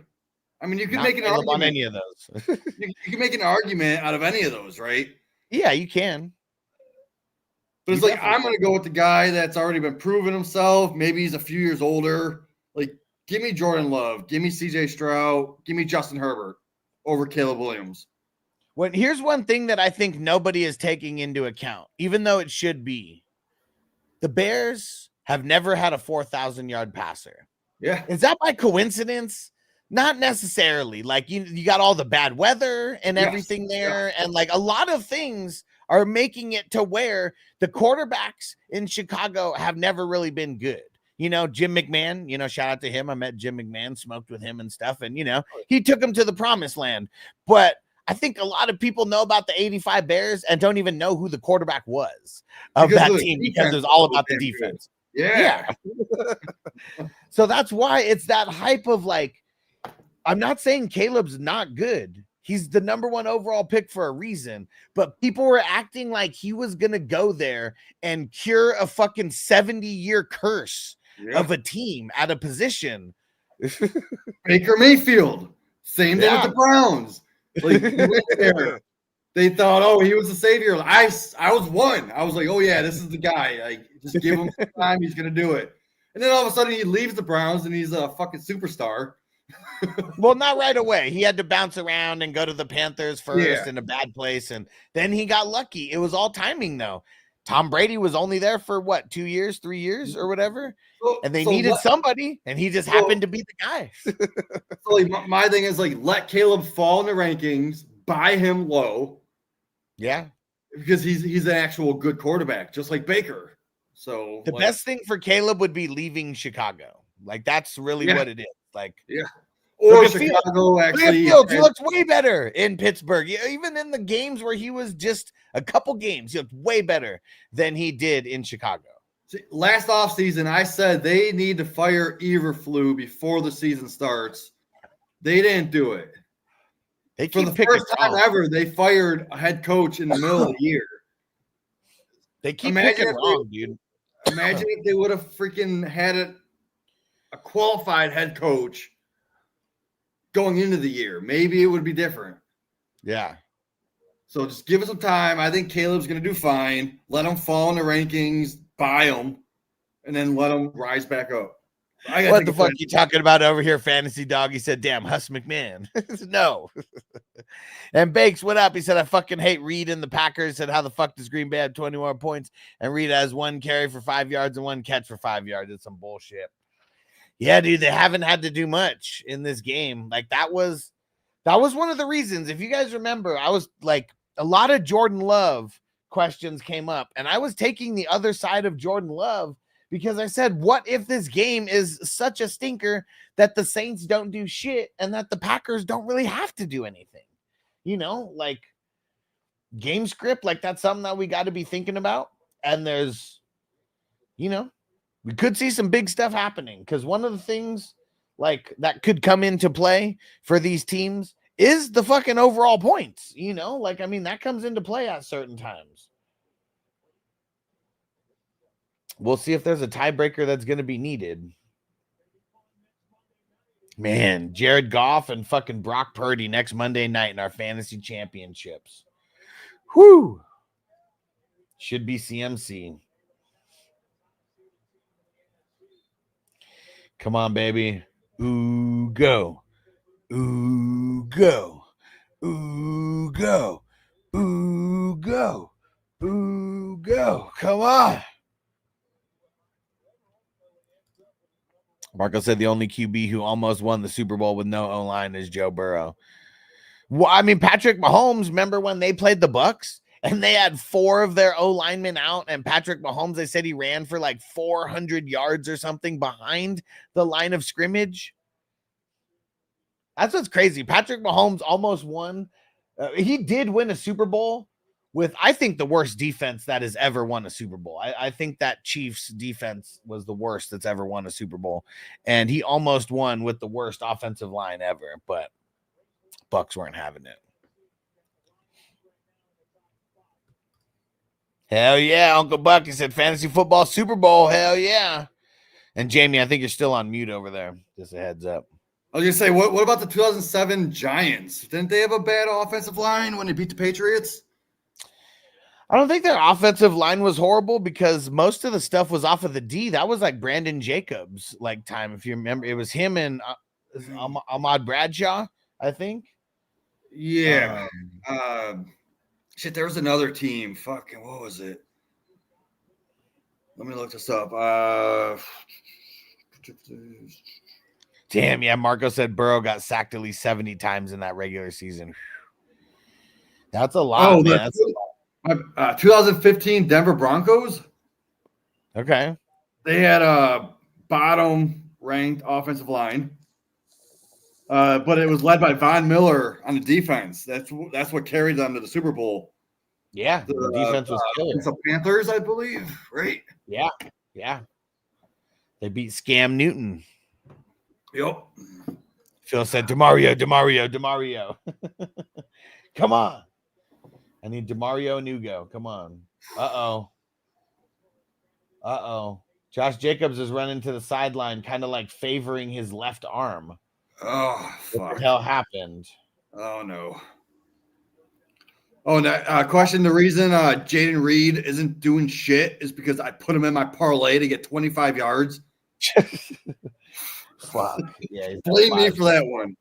I mean, you can make an argument on any of those. you can make an argument out of any of those, right? Yeah, you can. But it's like, I'm going to go with the guy that's already been proving himself. Maybe he's a few years older. Like, give me Jordan Love, give me CJ Stroud, give me Justin Herbert over Caleb Williams. Here's one thing that I think nobody is taking into account, even though it should be. The Bears have never had a 4,000-yard passer. Yeah. Is that by coincidence? Not necessarily. Like, you got all the bad weather and everything there. And like a lot of things are making it to where the quarterbacks in Chicago have never really been good. You know, Jim McMahon, shout out to him. I met Jim McMahon, smoked with him and stuff. And, he took him to the promised land. But I think a lot of people know about the 85 Bears and don't even know who the quarterback was of that team because it was all about the defense. Yeah. So that's why it's that hype of like, I'm not saying Caleb's not good. He's the #1 overall pick for a reason, but people were acting like he was going to go there and cure a fucking 70-year curse of a team at a position. Baker Mayfield. Same thing with the Browns. Like, there. They thought, oh, he was the savior. I was one. I was like, oh yeah, this is the guy. Like, just give him some time, he's gonna do it. And then all of a sudden, he leaves the Browns and he's a fucking superstar. Well, not right away. He had to bounce around and go to the Panthers first in a bad place, and then he got lucky. It was all timing, though. Tom Brady was only there for what, 2 years, 3 years, or whatever, and they needed somebody, and he just happened to be the guy. So like, my thing is like, let Caleb fall in the rankings, buy him low, because he's an actual good quarterback, just like Baker. So the best thing for Caleb would be leaving Chicago. Like, that's really what it is. Like, or Chicago actually. He looks way better in Pittsburgh. Even in the games where he was just a couple games, he looked way better than he did in Chicago. See, last offseason, I said they need to fire Eberflus before the season starts. They didn't do it. They For the first time ever, they fired a head coach in the middle of the year. They keep picking wrong, dude. Imagine if they would have freaking had a qualified head coach going into the year. Maybe it would be different. Yeah. So just give it some time. I think Caleb's going to do fine. Let him fall in the rankings, buy him, and then let him rise back up. What the fuck you talking about over here, Fantasy Dog? He said, damn, Huss McMahon. No. And Bakes, what up? He said, I fucking hate Reed and the Packers. He said, how the fuck does Green Bay have 21 points and Reed has 1 carry for 5 yards and 1 catch for 5 yards? It's some bullshit. Yeah, dude, they haven't had to do much in this game. Like, that was one of the reasons. If you guys remember, I was like, a lot of Jordan Love questions came up, and I was taking the other side of Jordan Love because I said, what if this game is such a stinker that the Saints don't do shit and that the Packers don't really have to do anything? Like, game script, like, that's something that we got to be thinking about. And there's you know, we could see some big stuff happening because one of the things like that could come into play for these teams is the fucking overall points, you know, like, I mean, that comes into play at certain times. We'll see if there's a tiebreaker that's going to be needed. Man, Jared Goff and fucking Brock Purdy next Monday night in our fantasy championships. Whew. Should be CMC. Come on, baby. Ooh, go. Ooh, go. Ooh, go. Ooh, go. Ooh, go. Come on. Marco said the only QB who almost won the Super Bowl with no O-line is Joe Burrow. Well, I mean, Patrick Mahomes, remember when they played the Bucks and they had 4 of their O-linemen out, and Patrick Mahomes, they said he ran for like 400 yards or something behind the line of scrimmage. That's what's crazy. Patrick Mahomes almost won. He did win a Super Bowl with, I think, the worst defense that has ever won a Super Bowl. I think that Chiefs defense was the worst that's ever won a Super Bowl. And he almost won with the worst offensive line ever, but Bucks weren't having it. Hell yeah, Uncle Buck. He said fantasy football Super Bowl. Hell yeah. And Jamie, I think you're still on mute over there. Just a heads up. I was going to say, what about the 2007 Giants? Didn't they have a bad offensive line when they beat the Patriots? I don't think their offensive line was horrible because most of the stuff was off of the D. That was like Brandon Jacobs like time, if you remember. It was him and Ahmad Bradshaw, I think. Yeah. Shit, there was another team. Fucking, what was it? Let me look this up. Damn, yeah. Marco said Burrow got sacked at least 70 times in that regular season. That's a lot, man. That's a lot. 2015 Denver Broncos. Okay. They had a bottom-ranked offensive line, but it was led by Von Miller on the defense. That's what carried them to the Super Bowl. Yeah, the defense was killer. The Panthers, I believe, right? Yeah, yeah. They beat Scam Newton. Yep. Phil said, DeMario. Come on. I need DeMario and Ugo. Come on. Uh-oh. Josh Jacobs is running to the sideline, kind of like favoring his left arm. Oh, fuck. What the hell happened? Oh, no. Oh, question. The reason Jaden Reed isn't doing shit is because I put him in my parlay to get 25 yards. Fuck. Yeah, blame me for that one.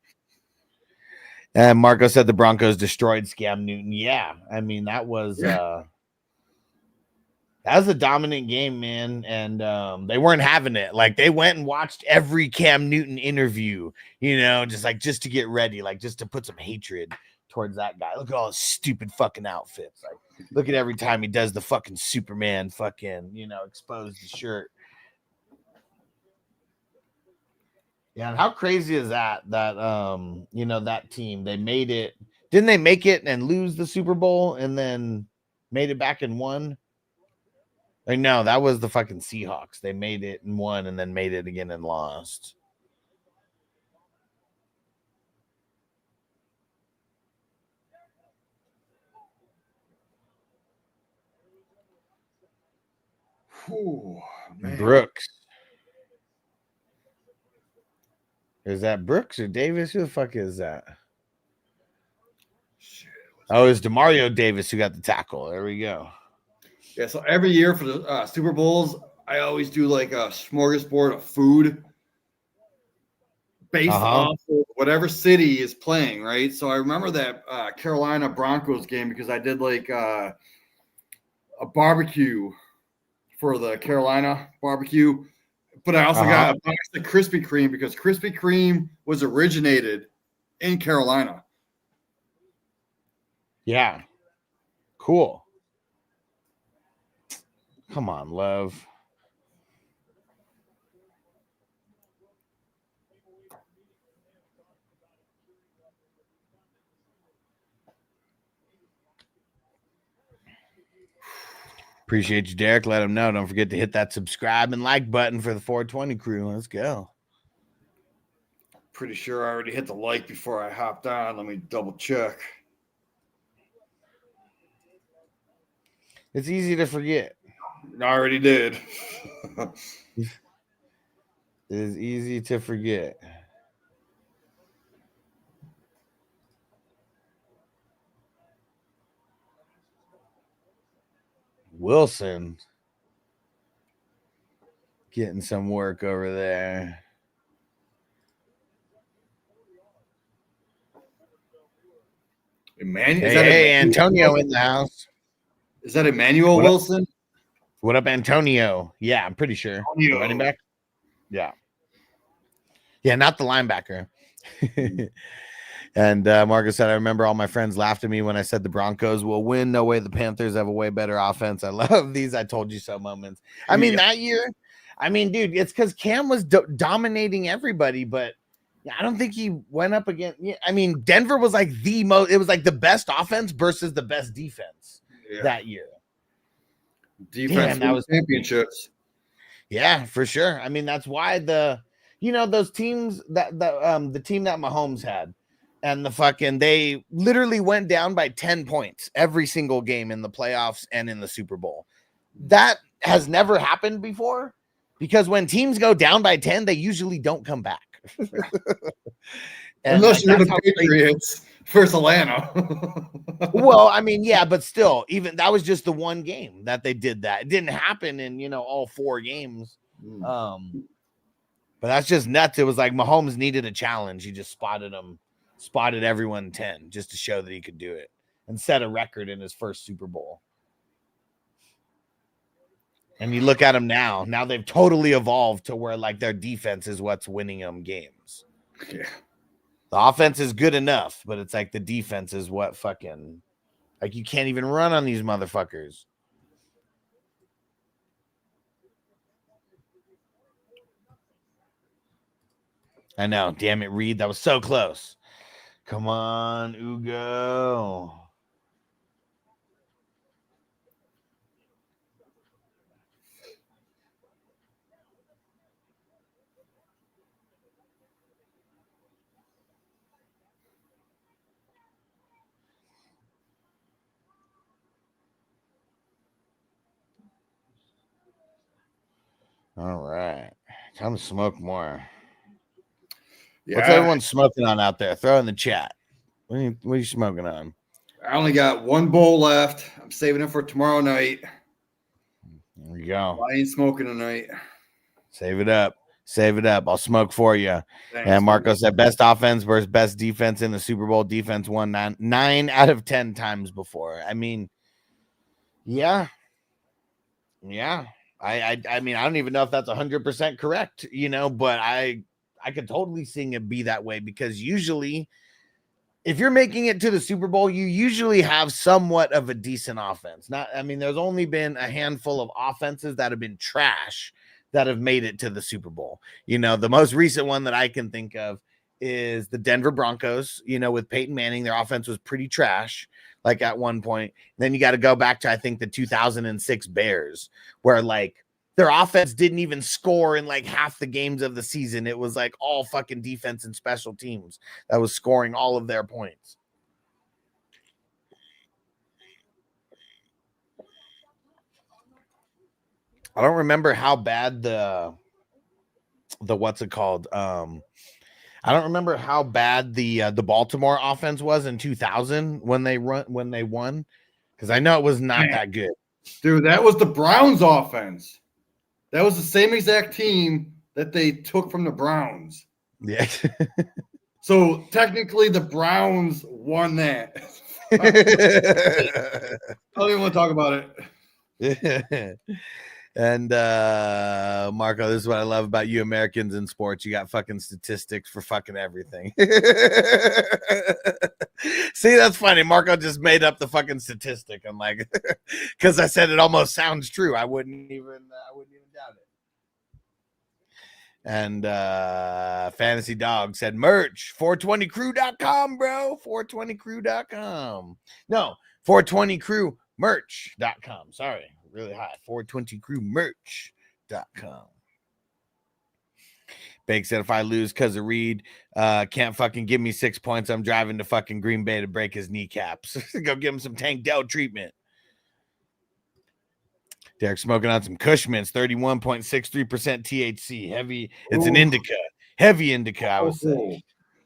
And Marco said the Broncos destroyed Scam Newton. Yeah, I mean that was a dominant game, man. And they weren't having it. Like they went and watched every Cam Newton interview, you know, just to get ready, like just to put some hatred towards that guy. Look at all his stupid fucking outfits. Like, look at every time he does the fucking Superman fucking, you know, expose the shirt. Yeah, and how crazy is that? That you know, that team, they made it. Didn't they make it and lose the Super Bowl and then made it back and won? Like, no, that was the fucking Seahawks. They made it and won and then made it again and lost. Ooh, man. Brooks. Is that Brooks or Davis? Who the fuck is that? Shit. Oh, it's DeMario Davis who got the tackle. There we go. Yeah, so every year for the Super Bowls, I always do like a smorgasbord of food based off of whatever city is playing, right? So I remember that Carolina Broncos game because I did like a barbecue for the Carolina barbecue. But I also got a box of Krispy Kreme because Krispy Kreme was originated in Carolina. Yeah. Cool. Come on, love. Appreciate you, Derek. Let them know. Don't forget to hit that subscribe and like button for the 420 crew. Let's go. Pretty sure I already hit the like before I hopped on. Let me double check. It's easy to forget. I already did. It is easy to forget. Wilson getting some work over there. Hey, Antonio in the house. Is that Emmanuel Wilson? What up, Antonio? Yeah, I'm pretty sure. Running back? Yeah. Yeah, not the linebacker. And Marcus said, I remember all my friends laughed at me when I said the Broncos will win. No way the Panthers have a way better offense. I love these I told you so moments. I mean, that year, I mean, dude, it's because Cam was dominating everybody, but I don't think he went up against. I mean, Denver was like it was like the best offense versus the best defense that year. Defense was championships. Yeah, for sure. I mean, that's why those teams the team that Mahomes had and they literally went down by 10 points every single game in the playoffs and in the Super Bowl. That has never happened before because when teams go down by 10, they usually don't come back. Unless you're the Patriots versus Atlanta. Well, I mean, yeah, but still, even that was just the one game that they did that. It didn't happen in, all 4 games. But that's just nuts. It was like Mahomes needed a challenge. He just spotted everyone 10 just to show that he could do it and set a record in his first Super Bowl. And you look at them now they've totally evolved to where like their defense is what's winning them games. Yeah. The offense is good enough, but it's like the defense is what fucking like you can't even run on these motherfuckers. I know. Damn it, Reed. That was so close. Come on, Ugo. All right. Time to smoke more. Yeah. What's everyone smoking on out there? Throw in the chat. What are you smoking on? I only got 1 bowl left. I'm saving it for tomorrow night. There we go. I ain't smoking tonight. Save it up. I'll smoke for you. Thanks, and Marco said best offense versus best defense in the Super Bowl. Defense won 9 out of 10 times before. I mean, yeah. I mean, I don't even know if that's 100% correct, but I could totally see it be that way because usually if you're making it to the Super Bowl, you usually have somewhat of a decent offense. There's only been a handful of offenses that have been trash that have made it to the Super Bowl. The most recent one that I can think of is the Denver Broncos, with Peyton Manning. Their offense was pretty trash, like at one point. Then you got to go back to, I think, the 2006 Bears, where like their offense didn't even score in like half the games of the season. It was like all fucking defense and special teams that was scoring all of their points. I don't remember how bad the what's it called? I don't remember how bad the Baltimore offense was in 2000 when they won, because I know it was not that good. Dude, that was the Browns offense. That was the same exact team that they took from the Browns. Yeah. So technically the Browns won that. I don't even want to talk about it. And Marco, this is what I love about you Americans in sports. You got fucking statistics for fucking everything. See, that's funny. Marco just made up the fucking statistic. I'm like, because I said it almost sounds true. I wouldn't even doubt it. And Fantasy Dog said merch 420crew.com, bro. 420crew.com. No, 420crew merch.com. Sorry. really high. 420crewmerch.com. Bake said, if I lose because of Reed, can't fucking give me 6 points. I'm driving to fucking Green Bay to break his kneecaps. Go give him some Tank Dell treatment. Derek smoking on some Cushmans, 31.63% THC. Heavy. It's an indica. Heavy indica, I would say.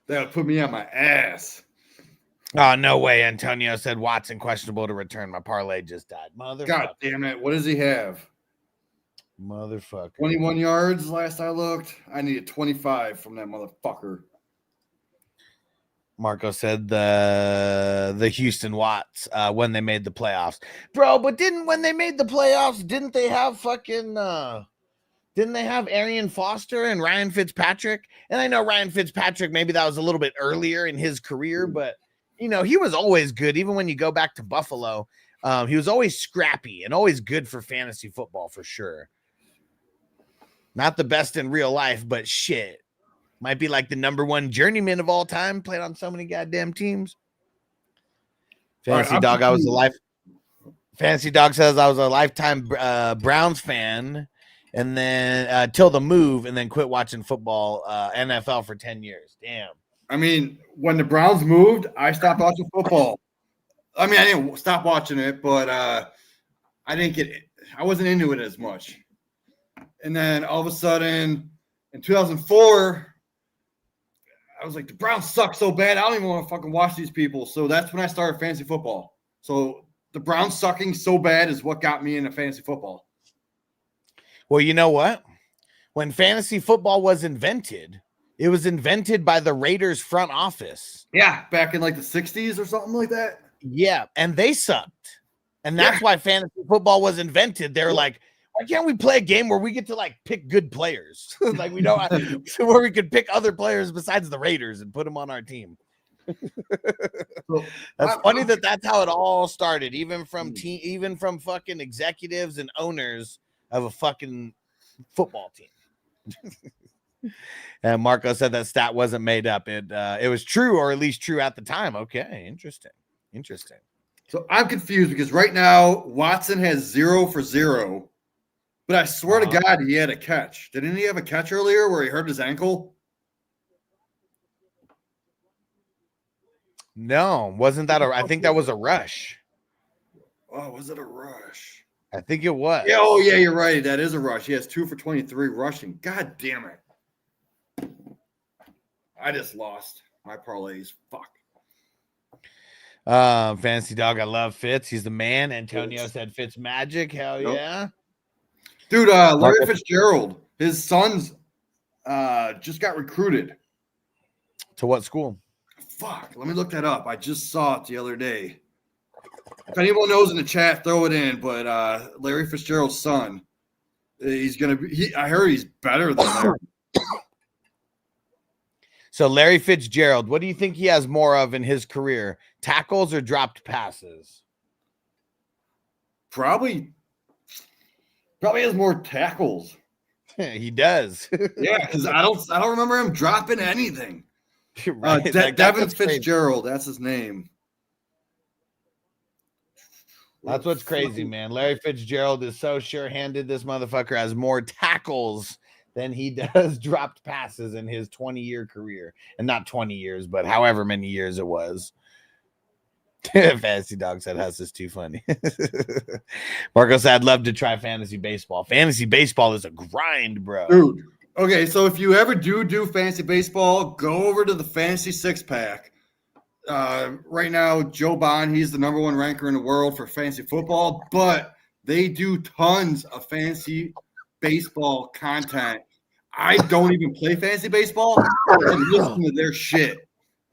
That would put me on my ass. Oh, no way. Antonio said Watson questionable to return. My parlay just died. Motherfucker. God damn it. What does he have? Motherfucker. 21 yards last I looked. I needed 25 from that motherfucker. Marco said the Houston Watts when they made the playoffs. Bro, but when they made the playoffs, didn't they have Arian Foster and Ryan Fitzpatrick? And I know Ryan Fitzpatrick, maybe that was a little bit earlier in his career, but he was always good. Even when you go back to Buffalo, he was always scrappy and always good for fantasy football for sure. Not the best in real life, but shit. Might be like the number one journeyman of all time, played on so many goddamn teams. Fantasy Dog says I was a lifetime Browns fan, and then till the move, and then quit watching football, NFL for 10 years. Damn. I mean, when the Browns moved, I stopped watching football. I mean, I didn't stop watching it, but I wasn't into it as much. And then all of a sudden, in 2004, I was like, the Browns suck so bad, I don't even want to fucking watch these people. So that's when I started fantasy football. So the Browns sucking so bad is what got me into fantasy football. Well, you know what? When fantasy football was invented, it was invented by the Raiders front office. Yeah, back in like the 60s or something like that. Yeah, and they sucked. And that's why fantasy football was invented. They're like, why can't we play a game where we get to like pick good players? Like we don't where we could pick other players besides the Raiders and put them on our team. That's funny that's how it all started, even from fucking executives and owners of a fucking football team. And Marco said that stat wasn't made up. It was true, or at least true at the time. Okay, interesting. So I'm confused because right now Watson has 0 for 0. But I swear to God, he had a catch. Didn't he have a catch earlier where he hurt his ankle? No, wasn't that I think that was a rush. Oh, was it a rush? I think it was. Yeah, oh, yeah, you're right. That is a rush. He has 2 for 23 rushing. God damn it. I just lost my parlays. Fuck. Fantasy Dog, I love Fitz. He's the man. Antonio said Fitz magic. Hell yeah. Dude, Larry Fitzgerald, his sons just got recruited. To what school? Fuck, let me look that up. I just saw it the other day. If anyone knows in the chat, throw it in. But Larry Fitzgerald's son, he's going to be – I heard he's better than Larry. So Larry Fitzgerald, what do you think he has more of in his career? Tackles or dropped passes? Probably has more tackles. He does. Yeah, because I don't remember him dropping anything. Right. Devin Fitzgerald, that's his name. That's what's crazy, man. Larry Fitzgerald is so sure-handed. This motherfucker has more tackles than he does dropped passes in his 20-year career. And not 20 years, but however many years it was. Fantasy Dog said Huss is too funny. Marco said I'd love to try fantasy baseball. Fantasy baseball is a grind, bro. Dude. Okay, so if you ever do fantasy baseball, go over to the Fantasy Six Pack. Right now, Joe Bond, he's the number 1 ranker in the world for fantasy football, but they do tons of fantasy baseball content. I don't even play fantasy baseball. I listen to their shit,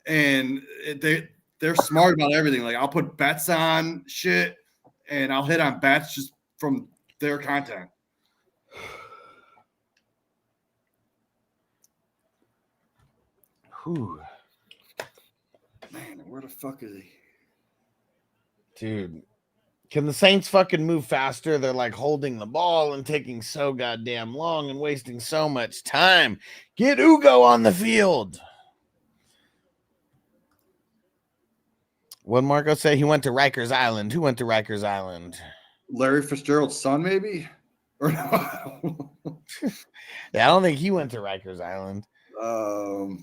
and they're smart about everything. Like I'll put bets on shit, and I'll hit on bets just from their content. Whew. Man, where the fuck is he? Dude, can the Saints fucking move faster? They're like holding the ball and taking so goddamn long and wasting so much time. Get Ugo on the field. What Marco say? He went to Rikers Island. Who went to Rikers Island? Larry Fitzgerald's son, maybe? Or no? Yeah, I don't think he went to Rikers Island. um,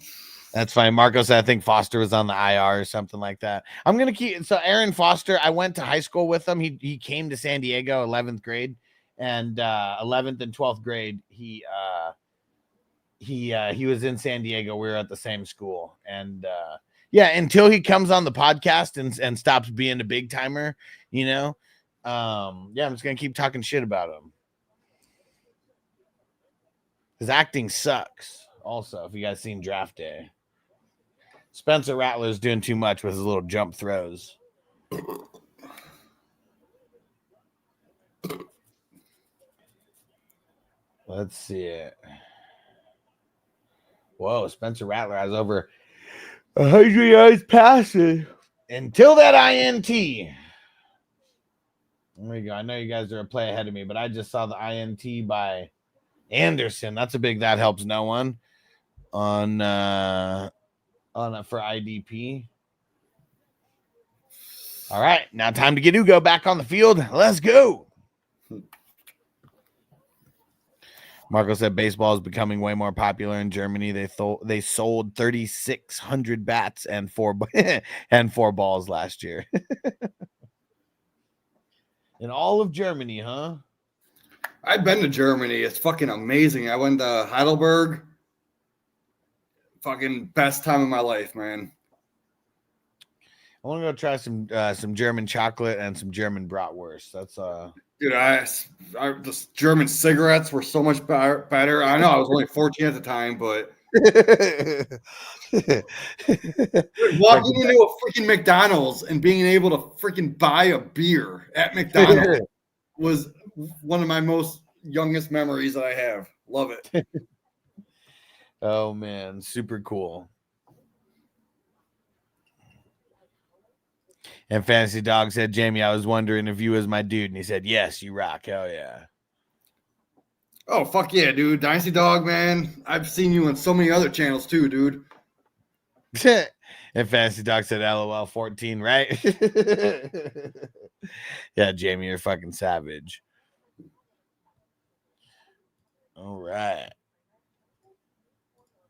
That's fine. Marco said I think Foster was on the IR or something like that. I'm gonna keep so Aaron Foster. I went to high school with him. He came to San Diego 11th grade, and 11th and 12th grade he was in San Diego. We were at the same school, and yeah, until he comes on the podcast and stops being a big timer, you know. Yeah, I'm just gonna keep talking shit about him. His acting sucks. Also, if you guys seen Draft Day. Spencer Rattler's doing too much with his little jump throws. Let's see it. Whoa, Spencer Rattler has over 100 yards passing until that INT. There we go. I know you guys are a play ahead of me, but I just saw the INT by Anderson. That's a big that helps no one on for IDP. All right, now time to get Ugo back on the field. Let's go. Marco said baseball is becoming way more popular in Germany. They sold 3,600 bats and four balls last year. In all of Germany, huh? I've been to Germany. It's fucking amazing. I went to Heidelberg. Fucking best time of my life, man. I want to go try some German chocolate and some German bratwurst. That's dude. I the German cigarettes were so much better. I know I was only 14 at the time, but walking into a freaking McDonald's and being able to freaking buy a beer at McDonald's was one of my most youngest memories that I have. Love it. Oh man, super cool. And Fantasy Dog said, Jamie, I was wondering if you was my dude. And he said, yes, you rock. Hell yeah. Oh, fuck yeah, dude. Dynasty Dog, man. I've seen you on so many other channels too, dude. And Fantasy Dog said, LOL 14, right? Yeah, Jamie, you're fucking savage. All right.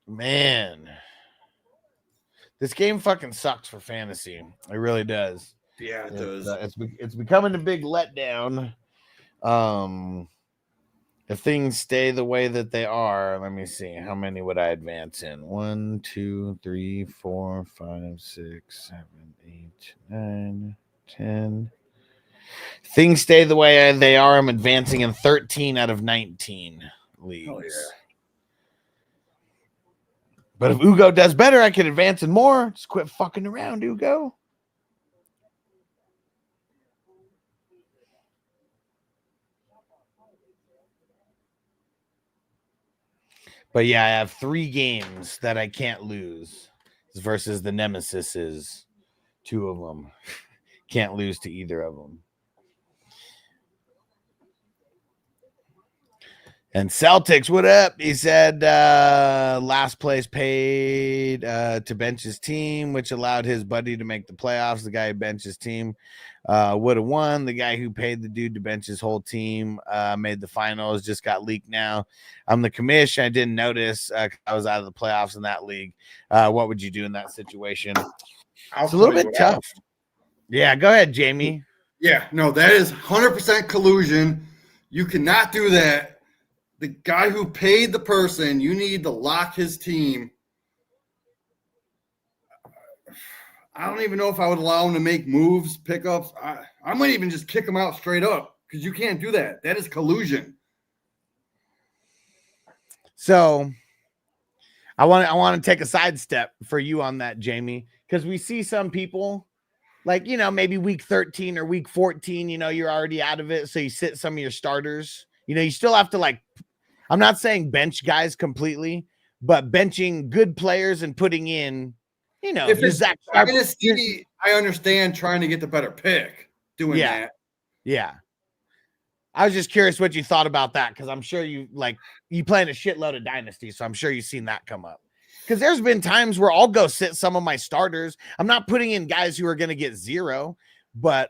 Man, this game fucking sucks for fantasy. It really does. Yeah, it does. It's becoming a big letdown. If things stay the way that they are, let me see. How many would I advance in? 1, 2, 3, 4, 5, 6, 7, 8, 9, 10. Things stay the way they are. I'm advancing in 13 out of 19 leagues. Oh, yeah. But if Ugo does better, I can advance in more. Just quit fucking around, Ugo. But yeah, I have 3 games that I can't lose versus the Nemesis is 2 of them. Can't lose to either of them. And Celtics, what up? He said last place paid to bench his team, which allowed his buddy to make the playoffs. The guy who benched his team would have won. The guy who paid the dude to bench his whole team made the finals, just got leaked now. I'm the commish. I didn't notice. I was out of the playoffs in that league. What would you do in that situation? It's a little bit tough. Yeah, go ahead, Jamie. Yeah, no, that is 100% collusion. You cannot do that. The guy who paid the person, you need to lock his team. I don't even know if I would allow him to make moves, pickups. I might even just kick him out straight up because you can't do that. That is collusion. So I want to take a sidestep for you on that, Jamie, because we see some people like, you know, maybe week 13 or week 14, you know, you're already out of it. So you sit some of your starters. You know, you still have to, like, I'm not saying bench guys completely, but benching good players and putting in, you know, if it's Zach Dynasty, I understand trying to get the better pick doing that. Yeah. I was just curious what you thought about that, because I'm sure you play in a shitload of Dynasty, so I'm sure you've seen that come up. Because there's been times where I'll go sit some of my starters. I'm not putting in guys who are going to get 0, but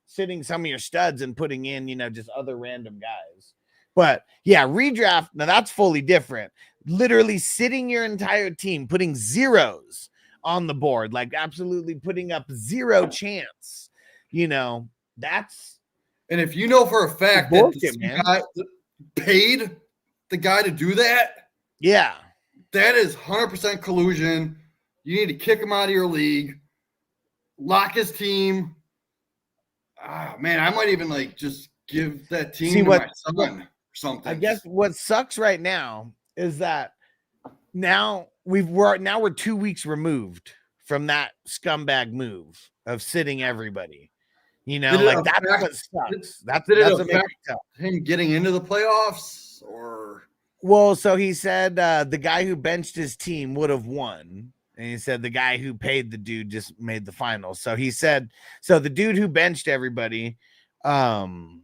sitting some of your studs and putting in, just other random guys. But yeah, redraft, now that's fully different. Literally sitting your entire team, putting zeros on the board, like absolutely putting up zero chance. That's And if you know for a fact that bullshit, the man. guy paid the guy to do that, yeah, that is 100% collusion. You need to kick him out of your league, lock his team. Ah, man, I might even just give that team to my son or something. I guess what sucks right now is that now we're 2 weeks removed from that scumbag move of sitting everybody. That's what sucks. That's what makes it tough. Him getting into the playoffs, or well, so he said the guy who benched his team would have won. And he said the guy who paid the dude just made the finals. So he said, so the dude who benched everybody, he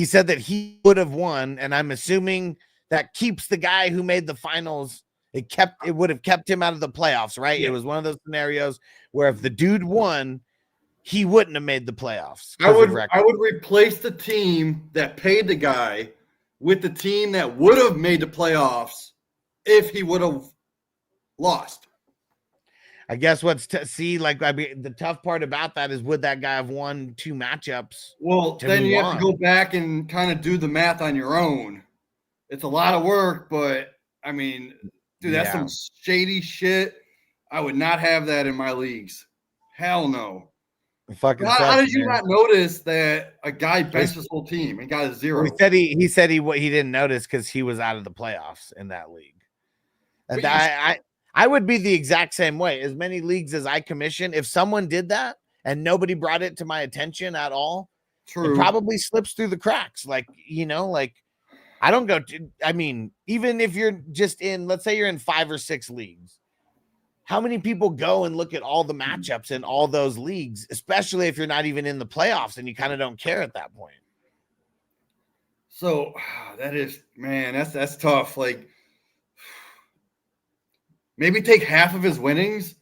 said that he would have won. And I'm assuming that keeps the guy who made the finals. It would have kept him out of the playoffs, right? Yeah. It was one of those scenarios where if the dude won, he wouldn't have made the playoffs. I would replace the team that paid the guy with the team that would have made the playoffs if he would have lost. I guess the tough part about that is, would that guy have won 2 matchups? Well, then you have to go back and kind of do the math on your own. It's a lot of work, but I mean, dude, that's some shady shit. I would not have that in my leagues. Hell no. How did you not notice that a guy benched his whole team and got a 0? He said he didn't notice because he was out of the playoffs in that league. And I would be the exact same way. As many leagues as I commission, if someone did that and nobody brought it to my attention at all, it probably slips through the cracks. I don't go to, I mean, even if you're just let's say you're in 5 or 6 leagues, how many people go and look at all the matchups in all those leagues, especially if you're not even in the playoffs and you kind of don't care at that point? So that is, man, that's tough. Maybe take half of his winnings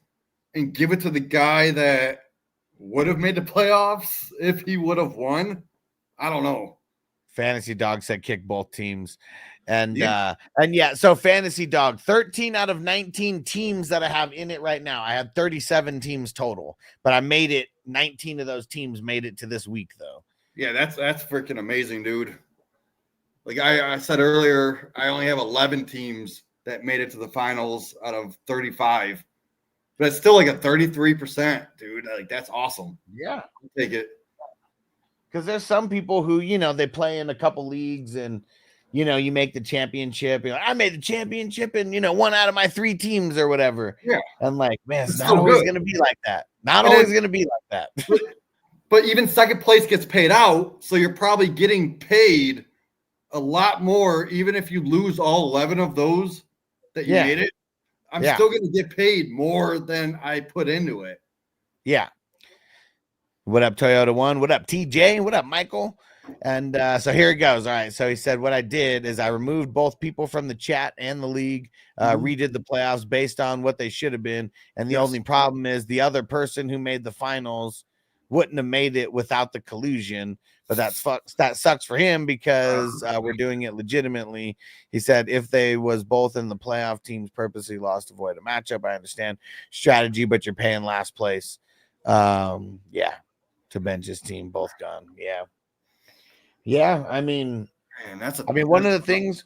and give it to the guy that would have made the playoffs if he would have won. I don't know. Fantasy Dog said kick both teams. So Fantasy Dog, 13 out of 19 teams that I have in it right now. I have 37 teams total, but I made it. 19 of those teams made it to this week, though. Yeah, that's freaking amazing, dude. Like I said earlier, I only have 11 teams that made it to the finals out of 35. But it's still a 33%, dude. That's awesome. Yeah. I'll take it. Because there's some people who, they play in a couple leagues and, you make the championship. I made the championship and, 1 out of my 3 teams or whatever. Yeah. And man, it's not always going to be like that. Not always going to be like that. But even second place gets paid out. So you're probably getting paid a lot more, even if you lose all 11 of those that you made it. I'm still going to get paid more than I put into it. Yeah. What up, Toyota One? What up, TJ? What up, Michael? And so here it goes. All right. So he said, what I did is I removed both people from the chat and the league, redid the playoffs based on what they should have been. And the only problem is the other person who made the finals wouldn't have made it without the collusion. But that sucks for him because we're doing it legitimately. He said if they was both in the playoff, teams purposely lost to avoid a matchup. I understand strategy, but you're paying last place. To bench his team, both gone. Yeah. I mean, one of the things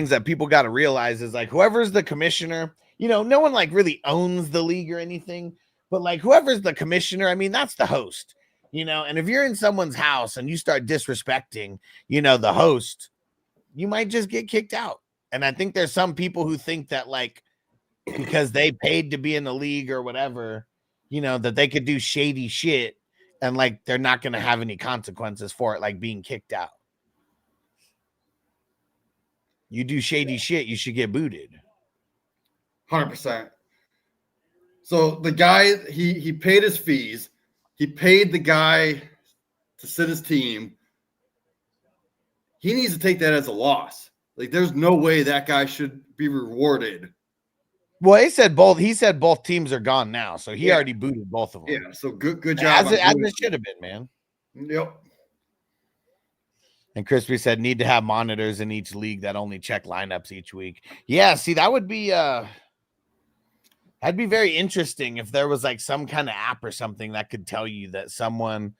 that people got to realize is whoever's the commissioner, no one really owns the league or anything, but whoever's the commissioner, I mean, that's the host. And if you're in someone's house and you start disrespecting, the host, you might just get kicked out. And I think there's some people who think that because they paid to be in the league or whatever, that they could do shady shit and they're not going to have any consequences for it, being kicked out. You do shady shit, you should get booted. 100%. So the guy, he paid his fees. He paid the guy to sit his team. He needs to take that as a loss. There's no way that guy should be rewarded Well, he said both teams are gone now, so he Yeah. already booted both of them. Yeah, so good job. As it should have been, man. Yep. And Crispy said need to have monitors in each league that only check lineups each week. Yeah, see, that'd be very interesting if there was like some kind of app or something that could tell you that someone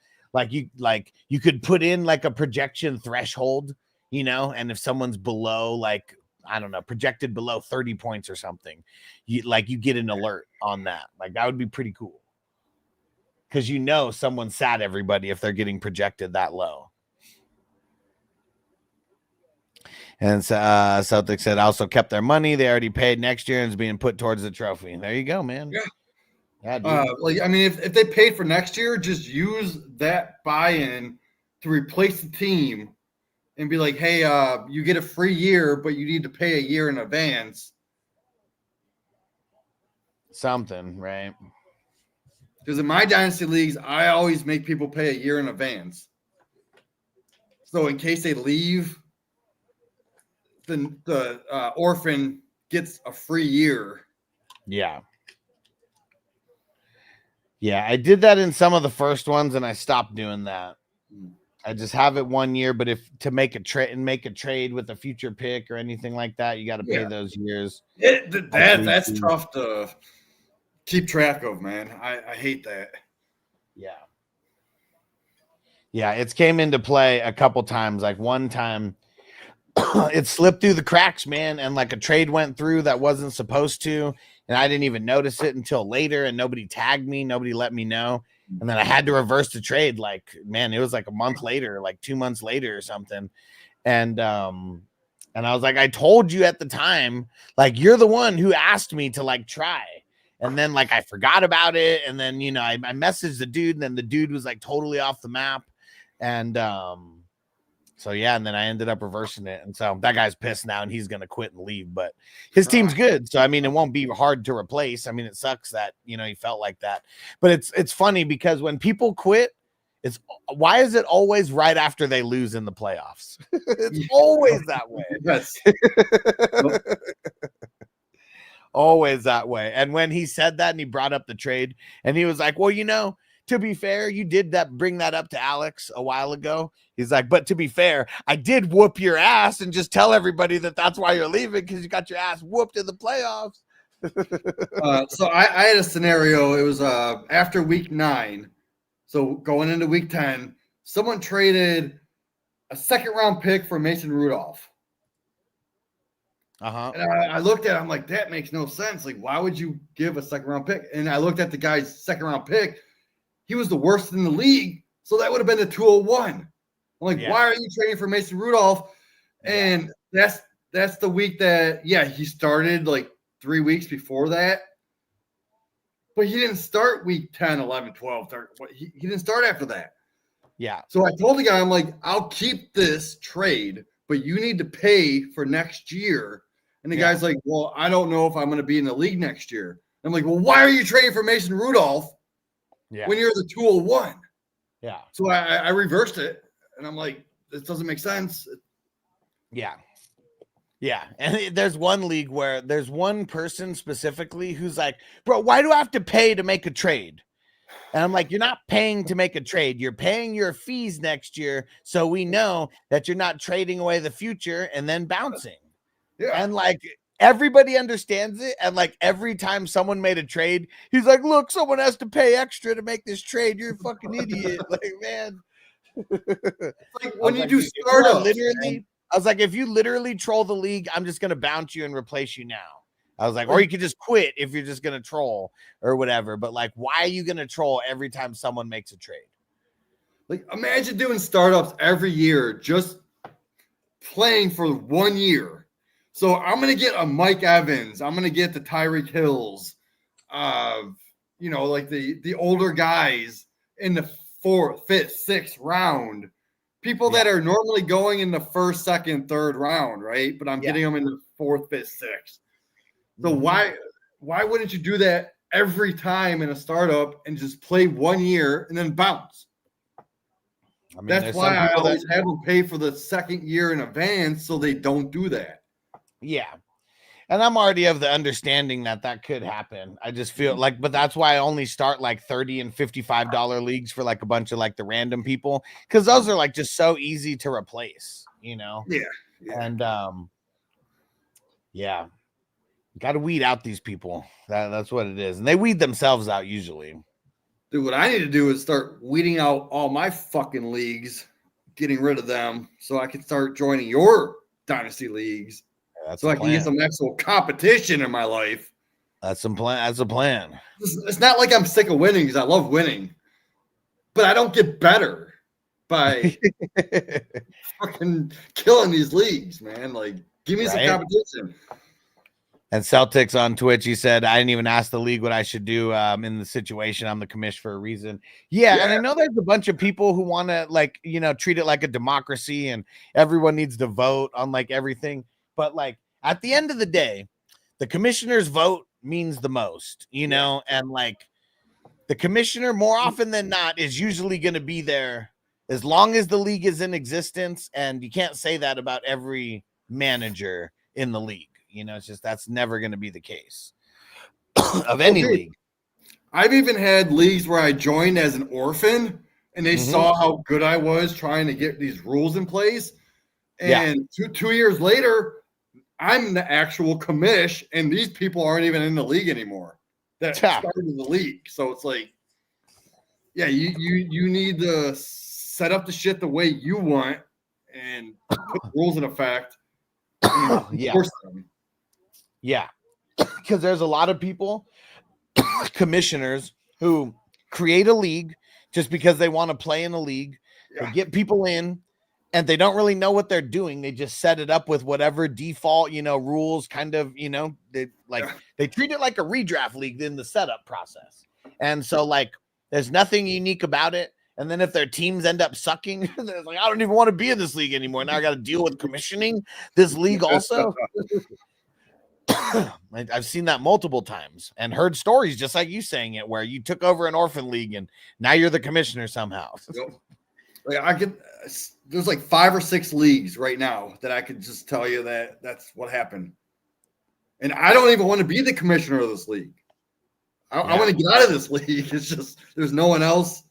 you could put in like a projection threshold, and if someone's below like, I don't know, projected below 30 points or something, you get an alert on that. Like that would be pretty cool. Because someone sat everybody if they're getting projected that low. And Celtics said also kept their money. They already paid next year and is being put towards the trophy. There you go, man. Yeah, dude. I mean, if they paid for next year, just use that buy-in to replace the team and be like, hey, you get a free year, but you need to pay a year in advance. Something, right? Because in my dynasty leagues, I always make people pay a year in advance. So in case they leave, the orphan gets a free year. Yeah. Yeah, I did that in some of the first ones, and I stopped doing that. I just have it 1 year, but if to make a trade with a future pick or anything like that, you got to pay those years. That's tough to keep track of, man. I hate that. Yeah. Yeah, it's came into play a couple times. Like one time, it slipped through the cracks, man, and like a trade went through that wasn't supposed to, and I didn't even notice it until later, and nobody tagged me, nobody let me know, and then I had to reverse the trade. Like, man, it was like a month later, like 2 months later or something, and I was like, I told you at the time, like, you're the one who asked me to like try, and then like I forgot about it, and then I messaged the dude, and then the dude was like totally off the map, and so yeah, and then I ended up reversing it, and so that guy's pissed now, and he's gonna quit and leave. But his team's good, so I mean, it won't be hard to replace. I mean, it sucks that he felt like that, but it's funny because when people quit, why is it always right after they lose in the playoffs? It's always that way. Yes. Always that way. And when he said that and he brought up the trade, and he was like, well, to be fair, you did bring that up to Alex a while ago. He's like, but to be fair, I did whoop your ass and just tell everybody that's why you're leaving, because you got your ass whooped in the playoffs. So I had a scenario. It was after week 9. So going into week 10, someone traded a second-round pick for Mason Rudolph. Uh-huh. And I looked at it, I'm like, that makes no sense. Like, why would you give a second-round pick? And I looked at the guy's second-round pick. He was the worst in the league, so that would have been the 201. I'm like, why are you trading for Mason Rudolph? And that's the week that, he started like 3 weeks before that. But he didn't start week 10, 11, 12, 13. He didn't start after that. Yeah. So I told the guy, I'm like, I'll keep this trade, but you need to pay for next year. And the guy's like, well, I don't know if I'm going to be in the league next year. I'm like, well, why are you trading for Mason Rudolph when you're the 201? Yeah. So I reversed it. And I'm like, this doesn't make sense. Yeah. Yeah. And there's one league where there's one person specifically who's like, bro, why do I have to pay to make a trade? And I'm like, you're not paying to make a trade. You're paying your fees next year. So we know that you're not trading away the future and then bouncing. Yeah. And like everybody understands it. And like every time someone made a trade, he's like, look, someone has to pay extra to make this trade. You're a fucking idiot. Like, man. Like when you do startups, I was like, if you literally troll the league, I'm just gonna bounce you and replace you now. I was like, or you could just quit if you're just gonna troll or whatever. But like, why are you gonna troll every time someone makes a trade? Like, imagine doing startups every year, just playing for 1 year. So I'm gonna get a Mike Evans, I'm gonna get the Tyreek Hills, like the older guys in the 4th, 5th, 6th round, people that are normally going in the 1st, 2nd, 3rd round, right? But I'm getting them in the 4th, 5th, 6th. So why wouldn't you do that every time in a startup and just play 1 year and then bounce? I mean, that's why I always have them pay for the second year in advance so they don't do that. Yeah. And I'm already of the understanding that could happen. I just feel like, but that's why I only start like $30 and $55 leagues for like a bunch of like the random people, because those are like just so easy to replace, you know? Yeah. And yeah, got to weed out these people. That's what it is, and they weed themselves out usually. Dude, what I need to do is start weeding out all my fucking leagues, getting rid of them, so I can start joining your dynasty leagues. That's so I can get some actual competition in my life. That's some plan. That's a plan. It's not like I'm sick of winning because I love winning, but I don't get better by fucking killing these leagues, man. Like, give me some competition. And Celtics on Twitch, he said, I didn't even ask the league what I should do in the situation. I'm the commissioner for a reason. Yeah, and I know there's a bunch of people who want to, like, you know, treat it like a democracy and everyone needs to vote on like everything. But like at the end of the day, the commissioner's vote means the most, you know, and like the commissioner more often than not is usually going to be there as long as the league is in existence. And you can't say that about every manager in the league. You know, it's just that's never going to be the case of any league. I've even had leagues where I joined as an orphan and they saw how good I was trying to get these rules in place. And 2 years later, I'm the actual commish, and these people aren't even in the league anymore that started the league. So it's like, yeah, you need to set up the shit the way you want and put the rules in effect. Yeah, because there's a lot of people, commissioners, who create a league just because they want to play in a league. They get people in, and they don't really know what they're doing. They just set it up with whatever default, you know, rules. Kind of, you know, they treat it like a redraft league in the setup process. And so, like, there's nothing unique about it. And then if their teams end up sucking, they're like, I don't even want to be in this league anymore. Now I got to deal with commissioning this league also. I've seen that multiple times and heard stories just like you saying it, where you took over an orphan league and now you're the commissioner somehow. Like there's like 5 or 6 leagues right now that I could just tell you that that's what happened. And I don't even want to be the commissioner of this league. I want to get out of this league. It's just there's no one else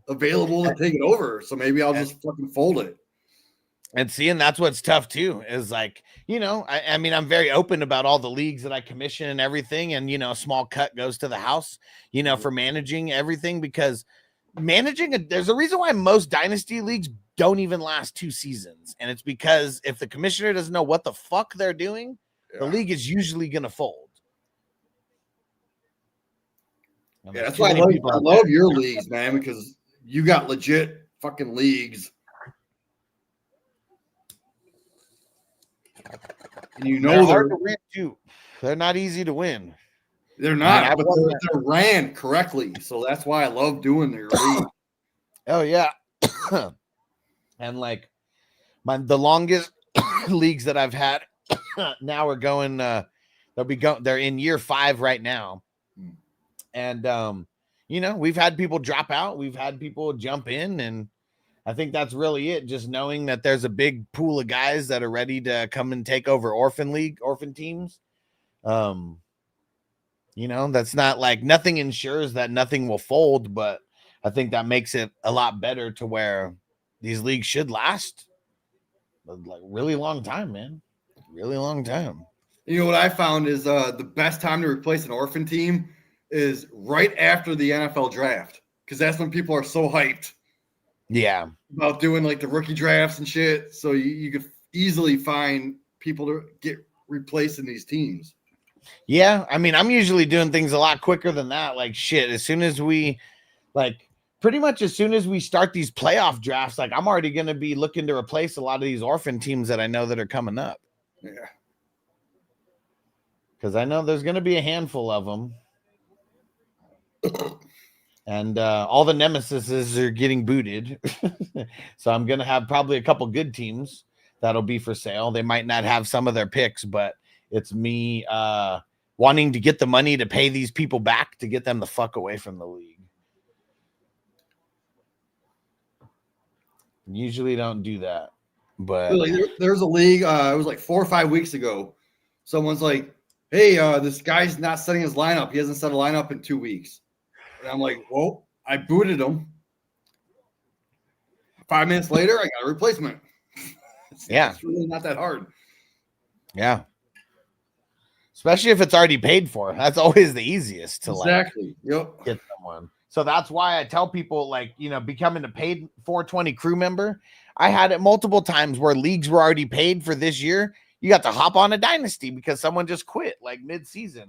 available to take it over. So maybe I'll just fucking fold it. And seeing that's what's tough too, is like, you know, I mean, I'm very open about all the leagues that I commission and everything. And, you know, a small cut goes to the house, you know, for managing everything, because there's a reason why most dynasty leagues don't even last 2 seasons. And it's because if the commissioner doesn't know what the fuck they're doing, the league is usually going to fold. Yeah, that's why I love your leagues, man, because you got legit fucking leagues. And you know they're hard to win too. They're not easy to win. They're not, but they're ran correctly. So that's why I love doing their league. Oh yeah. And like the longest leagues that I've had now are going they're in year 5 right now. And you know, we've had people drop out, we've had people jump in, and I think that's really it. Just knowing that there's a big pool of guys that are ready to come and take over orphan teams. You know, that's not like nothing ensures that nothing will fold, but I think that makes it a lot better to where these leagues should last like really long time, man. Really long time. You know what I found is the best time to replace an orphan team is right after the NFL draft, because that's when people are so hyped. Yeah. About doing like the rookie drafts and shit. So you could easily find people to get replaced in these teams. Yeah. I mean, I'm usually doing things a lot quicker than that. Like shit, as soon as we start these playoff drafts, like I'm already going to be looking to replace a lot of these orphan teams that I know that are coming up. Yeah. Because I know there's going to be a handful of them. And all the nemesises are getting booted. So I'm going to have probably a couple good teams that'll be for sale. They might not have some of their picks, but it's me wanting to get the money to pay these people back to get them the fuck away from the league. Usually don't do that. But there's a league, it was like 4 or 5 weeks ago. Someone's like, hey, this guy's not setting his lineup. He hasn't set a lineup in 2 weeks. And I'm like, well, I booted him. 5 minutes later, I got a replacement. It's really not that hard. Yeah. Especially if it's already paid for. That's always the easiest to get someone. So that's why I tell people, like, you know, becoming a paid 420 crew member. I had it multiple times where leagues were already paid for this year. You got to hop on a dynasty because someone just quit like mid-season.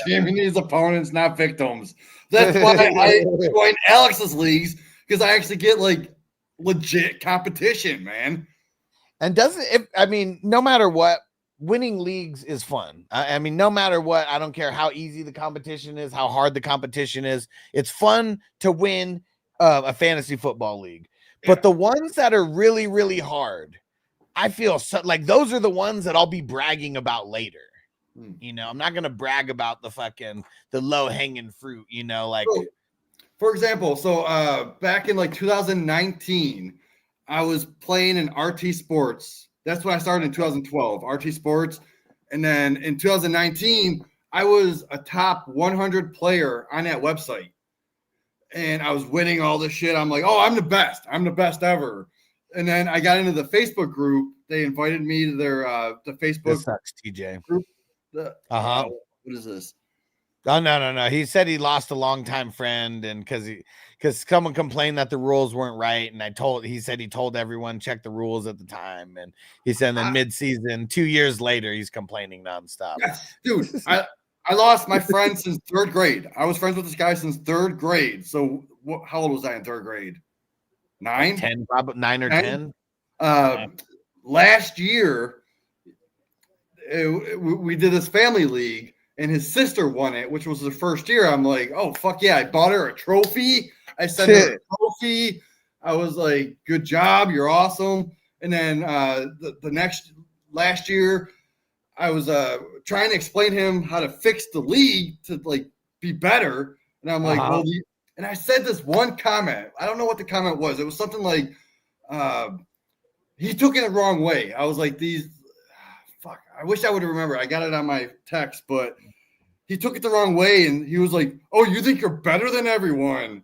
Champion needs opponents, not victims. That's why I joined Alex's leagues, because I actually get like legit competition, man. And no matter what, winning leagues is fun. I mean, no matter what, I don't care how easy the competition is, how hard the competition is. It's fun to win a fantasy football league. But the ones that are really, really hard, I feel like those are the ones that I'll be bragging about later. You know, I'm not going to brag about the low hanging fruit, you know, like. So, for example, back in like 2019, I was playing in RT Sports. That's when I started in 2012, RT Sports. And then in 2019, I was a top 100 player on that website. And I was winning all this shit. I'm like, oh, I'm the best. I'm the best ever. And then I got into the Facebook group. They invited me to their the Facebook This sucks, TJ. group. What is this? Oh, no. He said he lost a longtime friend, and because someone complained that the rules weren't right. And he said he told everyone check the rules at the time. And he said then mid-season, 2 years later, he's complaining nonstop. Yes, dude, I lost my friend since 3rd grade. I was friends with this guy since 3rd grade. So how old was I in 3rd grade? 9? 10, probably 9 or 10. Last year, we did this family league, and his sister won it, which was the first year. I'm like, oh, fuck yeah. I bought her a trophy. I sent her a trophy. I was like, good job. You're awesome. And then last year, I was trying to explain to him how to fix the league to like be better. And I'm like, well, and I said this one comment. I don't know what the comment was. It was something like, he took it the wrong way. I was like, fuck, I wish I would have remembered. I got it on my text, but he took it the wrong way. And he was like, oh, you think you're better than everyone?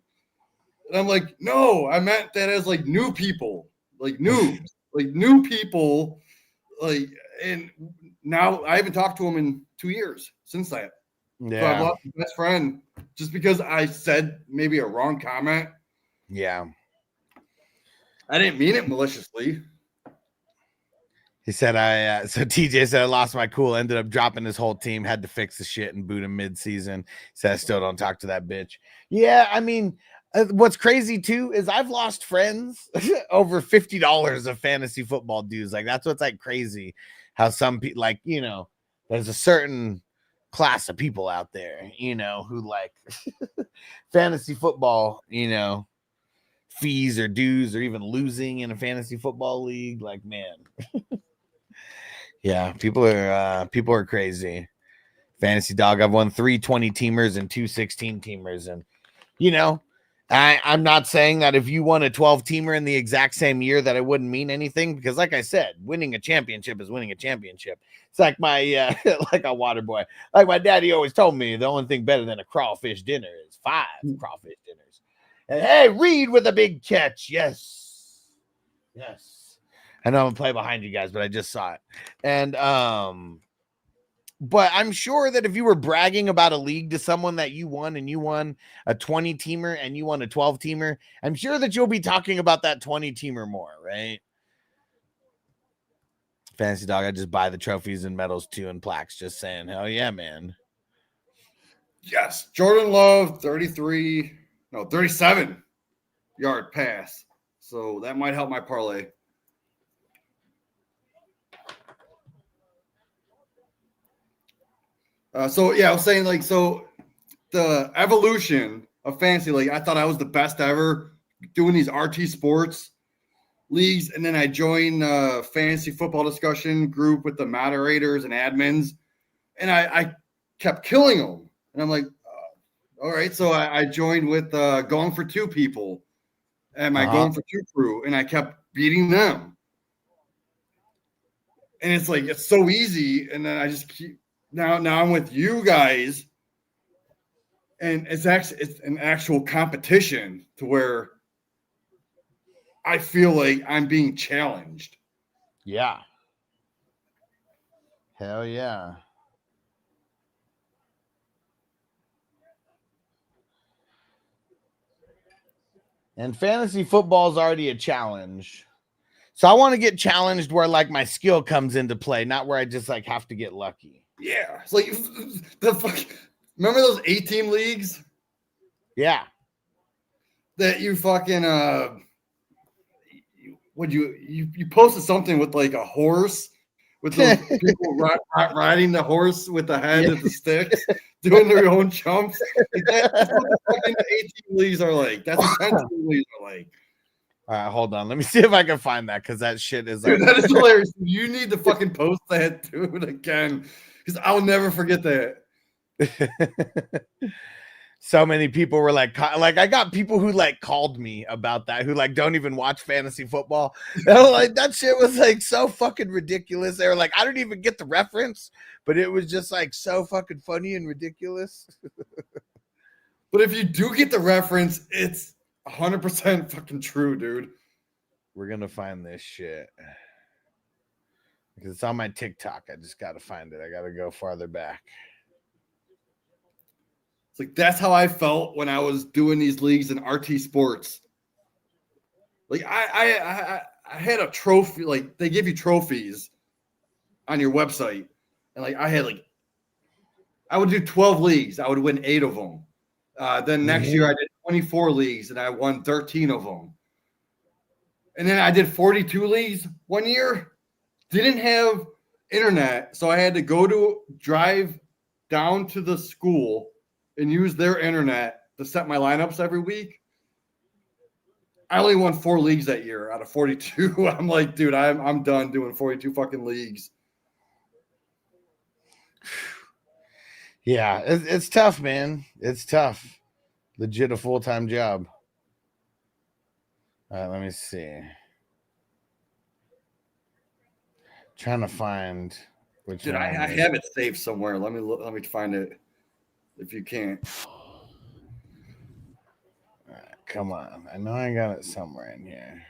And I'm like, no, I meant that as like new people, like noobs, like new people. Like, and now I haven't talked to him in 2 years since that. Yeah. So I've lost my best friend just because I said maybe a wrong comment. Yeah. I didn't mean it maliciously. He said, so TJ said, I lost my cool, ended up dropping his whole team, had to fix the shit and boot him mid-season. He said, I still don't talk to that bitch. Yeah, I mean, what's crazy too is I've lost friends over $50 of fantasy football dues. Like, that's what's like crazy how some people, like, you know, there's a certain class of people out there, you know, who like fantasy football, you know, fees or dues or even losing in a fantasy football league. Like, man. Yeah, people are crazy. Fantasy dog, I've won 3 20-teamers and 2 16-teamers. And, you know, I'm not saying that if you won a 12-teamer in the exact same year that it wouldn't mean anything, because like I said, winning a championship is winning a championship. It's like my like a water boy. Like my daddy always told me, the only thing better than a crawfish dinner is 5 crawfish dinners. And hey, Reed with a big catch. Yes. I know I'm gonna play behind you guys, but I just saw it. And but I'm sure that if you were bragging about a league to someone that you won, and you won a 20-teamer and you won a 12-teamer, I'm sure that you'll be talking about that 20-teamer more, right? Fantasy dog, I just buy the trophies and medals too and plaques. Just saying, hell yeah, man. Yes, Jordan Love, 37-yard pass. So that might help my parlay. So yeah, I was saying like, so the evolution of fantasy, like I thought I was the best ever doing these RT Sports leagues, and then I joined the fantasy football discussion group with the moderators and admins, and I kept killing them, and I'm like, all right, so I joined with Going for Two people and my Going for Two crew, and I kept beating them, and it's like it's so easy, and then I just keep. now I'm with you guys, and it's an actual competition to where I feel like I'm being challenged. Yeah. Hell yeah. And fantasy football is already a challenge. So I want to get challenged where like my skill comes into play, not where I just like have to get lucky. Yeah, it's like the fuck. Remember those 8-team leagues Yeah. that you fucking you posted something with like a horse with those people riding the horse with the head of the sticks, doing their own jumps. Like that's what the fucking 8-team leagues are like. That's what 10-team leagues are like. All right, hold on. Let me see if I can find that because that shit is Dude, that is hilarious. You need to fucking post that dude again because I'll never forget that. So many people were like I got people who like called me about that who like don't even watch fantasy football. And I'm like, that shit was like so fucking ridiculous. They were like, I don't even get the reference, but it was just like so fucking funny and ridiculous. But if you do get the reference, it's 100% fucking true, dude. We're gonna find this shit because it's on my TikTok. I just gotta find it. I gotta go farther back. It's like that's how I felt when I was doing these leagues in RT Sports. Like I had a trophy. Like they give you trophies on your website, and like I would do 12 leagues. I would win 8 of them. Then next year I did 24 leagues, and I won 13 of them. And then I did 42 leagues one year. Didn't have internet, so I had to drive down to the school and use their internet to set my lineups every week. I only won 4 leagues that year out of 42. I'm like, dude, I'm done doing 42 fucking leagues. Yeah, it's tough, man. It's tough. Legit a full-time job. All right, let me see. Trying to find which Dude, one. I have it saved somewhere. Let me find it if you can't. All right, come on. I know I got it somewhere in here.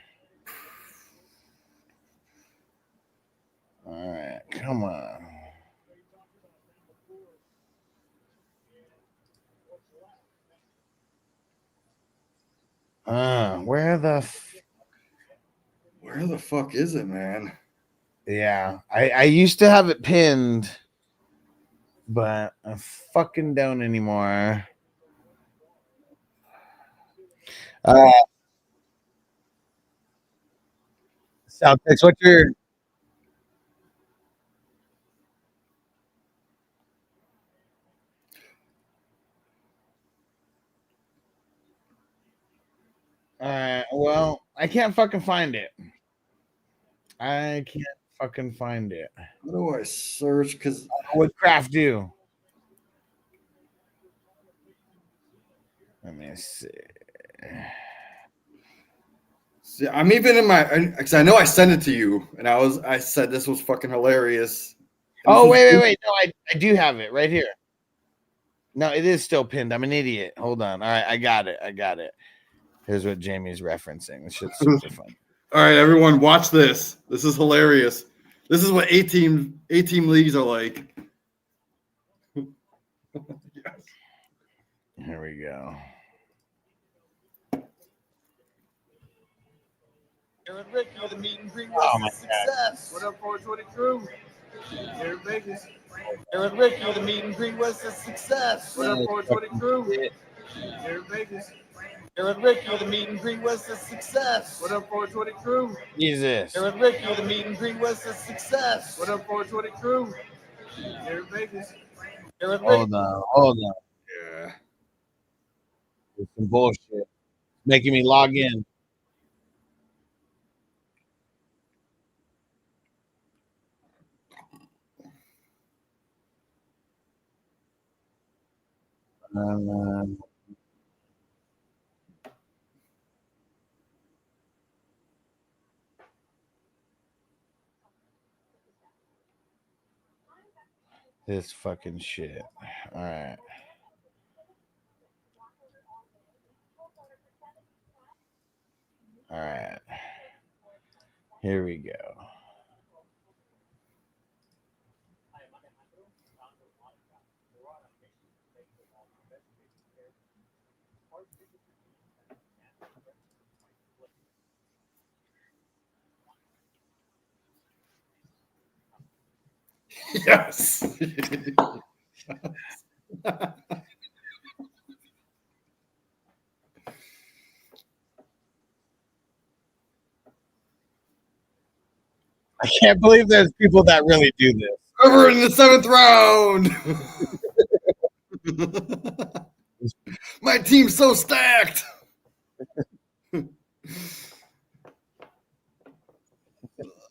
All right, come on. Where the fuck is it, man? Yeah, I used to have it pinned, but I fucking don't anymore. Celtics, what's your well, I can't fucking find it. I can't fucking find it. What do I search? Because what Kraft do? Let me see. See, I'm even in my because I know I sent it to you, and I said this was fucking hilarious. Oh wait! No, I do have it right here. No, it is still pinned. I'm an idiot. Hold on. All right, I got it. Here's what Jamie's referencing. This shit's super fun. All right, everyone, watch this. This is hilarious. This is what 8-team leagues are like. Yes. Here we go. Aaron Ricky, the meet and greet Oh was my a success. What up, 420 crew? Here in Vegas. Aaron Ricky, the meet and greet was a success. What up, 420 crew? Here in Vegas. Aaron Ricky, the meet and greet was a success. What up, 420 crew? Jesus. Aaron Ricky, the meet and greet was a success. What up, 420 crew? Here in Vegas. Aaron Ricky. Hold on. Yeah. It's some bullshit. Making me log in. This fucking shit. All right. All right. Here we go. Yes. I can't believe there's people that really do this. Over in the 7th round. My team's so stacked.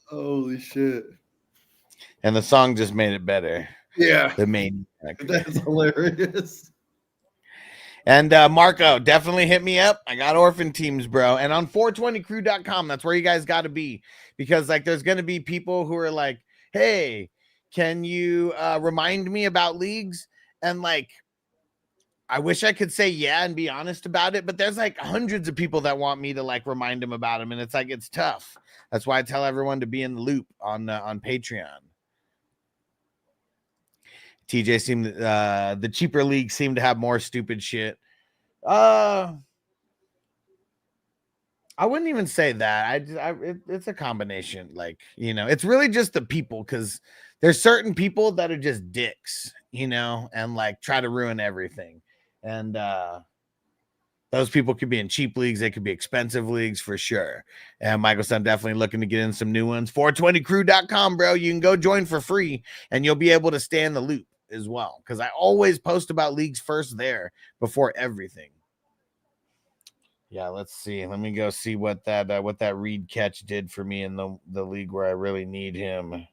Holy shit. And the song just made it better. Yeah. The main. That's hilarious. And Marco, definitely hit me up. I got orphan teams, bro. And on 420crew.com, that's where you guys got to be. Because like there's going to be people who are like, hey, can you remind me about leagues? And like, I wish I could say yeah and be honest about it, but there's like hundreds of people that want me to like remind them about them. And it's like, it's tough. That's why I tell everyone to be in the loop on Patreon. TJ seemed the cheaper leagues seem to have more stupid shit. I wouldn't even say that. It's a combination. Like, you know, it's really just the people, because there's certain people that are just dicks, you know, and like try to ruin everything. And those people could be in cheap leagues. They could be expensive leagues for sure. And Michael's definitely looking to get in some new ones. 420crew.com, bro. You can go join for free and you'll be able to stay in the loop as well. Because I always post about leagues first there before everything. Yeah, let's see. Let me go see what that Reed catch did for me in the league where I really need him.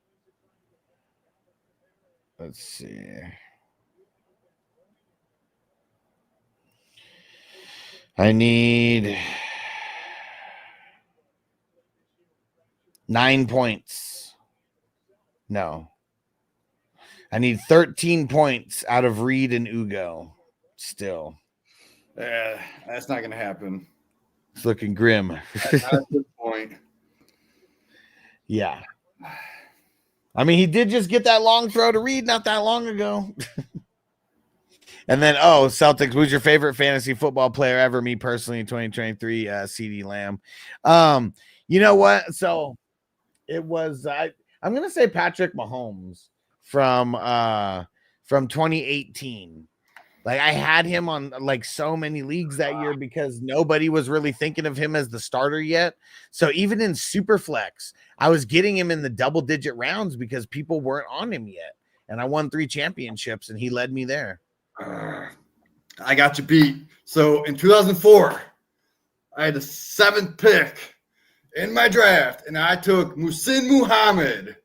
Let's see. I need 9 points. No. I need 13 points out of Reed and Ugo still. That's not going to happen. It's looking grim. Not at this point. Yeah. I mean, he did just get that long throw to Reed not that long ago. And then, Celtics, who's your favorite fantasy football player ever? Me personally in 2023, CeeDee Lamb. You know what? So it was, I'm going to say Patrick Mahomes from 2018. Like I had him on like so many leagues that year because nobody was really thinking of him as the starter yet. So even in Superflex, I was getting him in the double-digit rounds because people weren't on him yet. And I won 3 championships and he led me there. I got you beat. So in 2004, I had the 7th pick in my draft, and I took Muhsin Muhammad.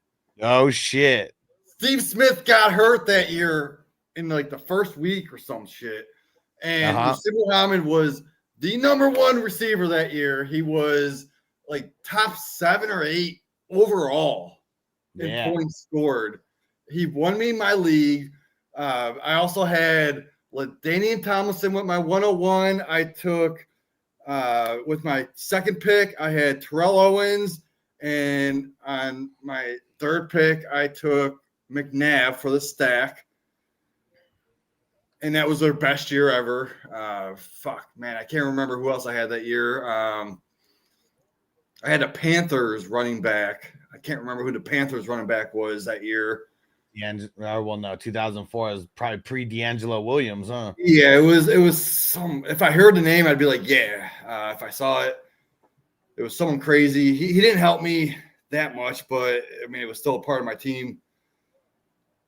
Oh, shit. Steve Smith got hurt that year in like the first week or some shit. And Muhsin Muhammad was the number 1 receiver that year. He was like top 7 or 8 overall in points scored. He won me my league. I also had LaDainian Tomlinson with my 101. I took with my 2nd pick, I had Terrell Owens. And on my 3rd pick, I took McNabb for the stack. And that was their best year ever. Fuck, man, I can't remember who else I had that year. I had a Panthers running back. I can't remember who the Panthers running back was that year. Well, no, 2004 is probably pre-D'Angelo Williams, huh? Yeah, it was some. If I heard the name, I'd be like, yeah. If I saw it, it was someone crazy. He didn't help me that much, but I mean, it was still a part of my team.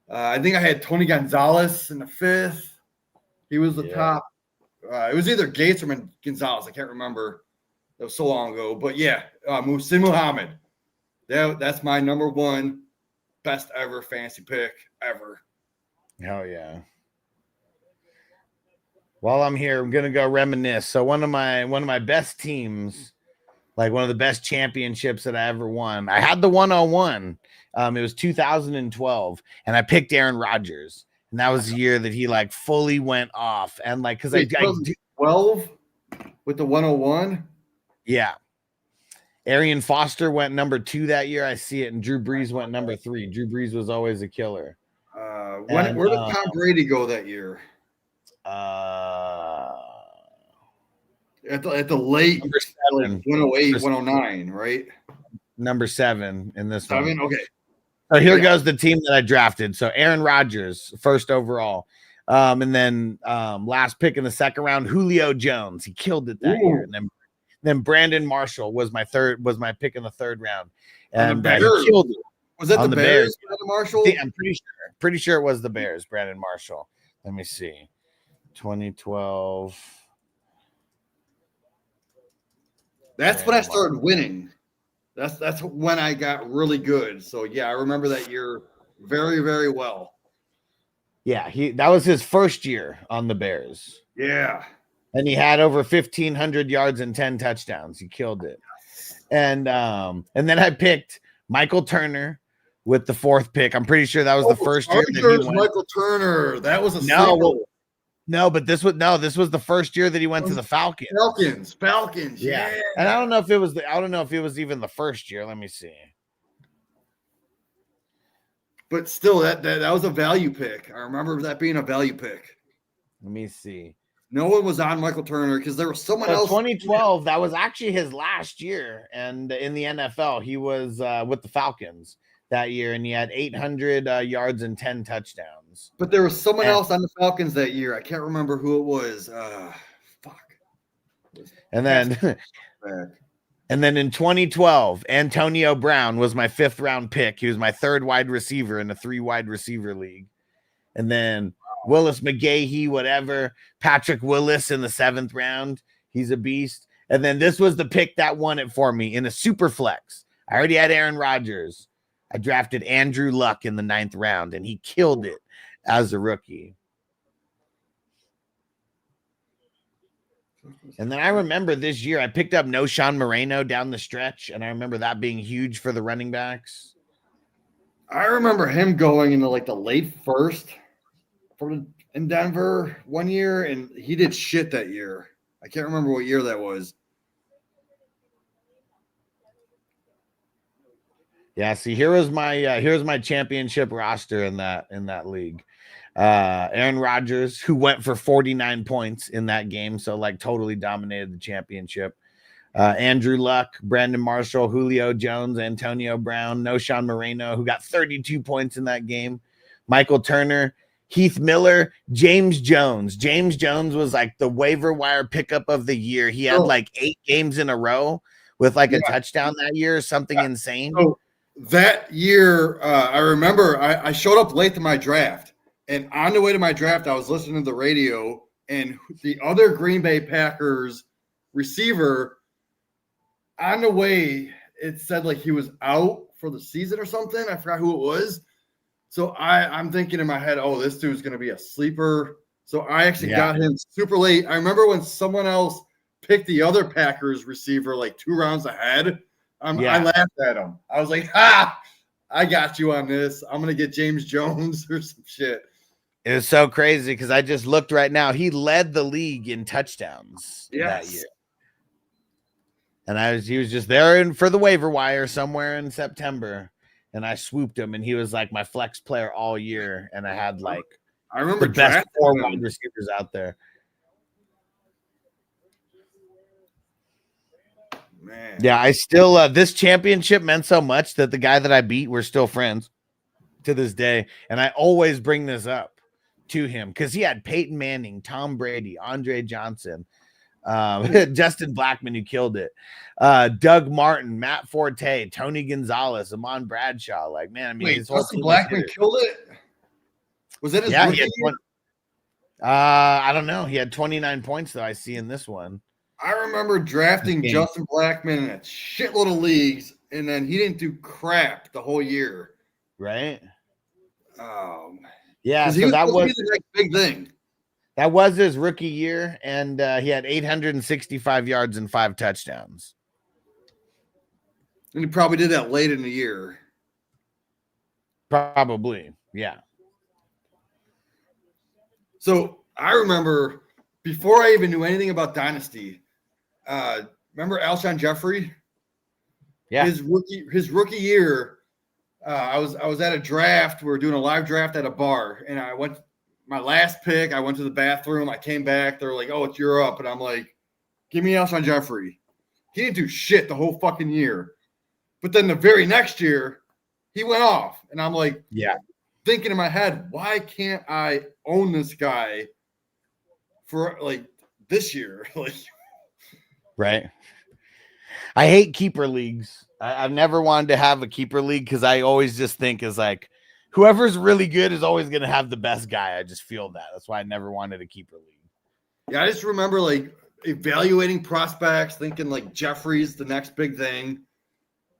I think I had Tony Gonzalez in the 5th. He was the top. It was either Gates or Gonzalez. I can't remember. That was so long ago. But yeah, Muhsin Muhammad. That's my number 1 best ever fantasy pick ever. Hell yeah. While I'm here, I'm gonna go reminisce. So one of my best teams like one of the best championships that I ever won. I had the 101. It was 2012, and I picked Aaron Rodgers, and that was the year that he like fully went off. And like, because I 12 with the 101. Yeah. Arian Foster went number 2 that year. I see it, and Drew Brees went number 3. Drew Brees was always a killer. Where did Tom Brady go that year? At the late number 7, like 108, 109, right? Number 7 in this 7. one. Okay. So here goes the team that I drafted. So Aaron Rodgers, first overall. And then last pick in the second round, Julio Jones. He killed it that year. And then Brandon Marshall was my pick in the third round. And he killed it. Was that the Bears? Brandon Marshall? Yeah, I'm pretty sure it was the Bears, Brandon Marshall. Let me see. 2012. That's when I started winning. That's when I got really good. So yeah, I remember that year very, very well. Yeah, that was his first year on the Bears. Yeah. And he had over 1,500 yards and 10 touchdowns. He killed it. And then I picked Michael Turner with the 4th pick. I'm pretty sure that was the first year that he went. Michael Turner. That was a no, but this was the first year that he went to the Falcons. Falcons. Yeah. And I don't know if it was even the first year. Let me see. But still, that was a value pick. I remember that being a value pick. Let me see. No one was on Michael Turner because there was someone else. 2012, that was actually his last year, and in the NFL, he was with the Falcons that year, and he had 800 yards and 10 touchdowns. But there was someone else on the Falcons that year. I can't remember who it was. Fuck. And then in 2012, Antonio Brown was my 5th round pick. He was my 3rd wide receiver in a 3 wide receiver league. And then Willis McGahee, whatever. Patrick Willis in the 7th round. He's a beast. And then this was the pick that won it for me in a super flex. I already had Aaron Rodgers. I drafted Andrew Luck in the 9th round, and he killed it as a rookie. And then I remember this year I picked up Noshawn Moreno down the stretch, and I remember that being huge for the running backs. I remember him going into like the late first in Denver one year, and he did shit that year. I can't remember what year that was. Yeah, see, here's my championship roster in that league. Aaron Rodgers, who went for 49 points in that game, so like totally dominated the championship. Andrew Luck, Brandon Marshall, Julio Jones, Antonio Brown, Noshawn Moreno, who got 32 points in that game. Michael Turner, Heath Miller, James Jones. James Jones was like the waiver wire pickup of the year. He had like 8 games in a row with like a touchdown that year, something insane. So that year, I remember I showed up late to my draft, and on the way to my draft, I was listening to the radio, and the other Green Bay Packers receiver on the way, it said like he was out for the season or something. I forgot who it was. So I'm thinking in my head, oh, this dude's going to be a sleeper. So I actually got him super late. I remember when someone else picked the other Packers receiver like 2 rounds ahead. I laughed at him. I was like, I got you on this. I'm going to get James Jones or some shit. It was so crazy because I just looked right now. He led the league in touchdowns that year. And he was just there for the waiver wire somewhere in September. And I swooped him, and he was like my flex player all year. And I had like the best 4 wide receivers out there. Man. Yeah, I still this championship meant so much that the guy that I beat, we're still friends to this day. And I always bring this up to him because he had Peyton Manning, Tom Brady, Andre Johnson, Justin Blackman, who killed it, Doug Martin, Matt Forte, Tony Gonzalez, Amon Bradshaw. Like, man, I mean, wait, Justin Blackman killed it. Was that his rookie year? I don't know. He had 29 points though. I see in this one. I remember drafting Justin Blackman in a shitload of leagues, and then he didn't do crap the whole year. Right? Yeah, so that was the next big thing. That was his rookie year, and he had 865 yards and 5 touchdowns. And he probably did that late in the year. Probably, yeah. So I remember before I even knew anything about Dynasty, remember Alshon Jeffrey? Yeah. His rookie year, I was at a draft. We were doing a live draft at a bar, and I went my last pick. I went to the bathroom. I came back. They're like, "Oh, it's you're up," and I'm like, "Give me Alshon Jeffrey." He didn't do shit the whole fucking year, but then the very next year, he went off, and I'm like, yeah, thinking in my head, why can't I own this guy for like this year? Like, right. I hate keeper leagues. I've never wanted to have a keeper league because I always just think is like whoever's really good is always going to have the best guy. I just feel that. That's why I never wanted a keeper league. Yeah, I just remember like evaluating prospects, thinking like Jeffrey's the next big thing,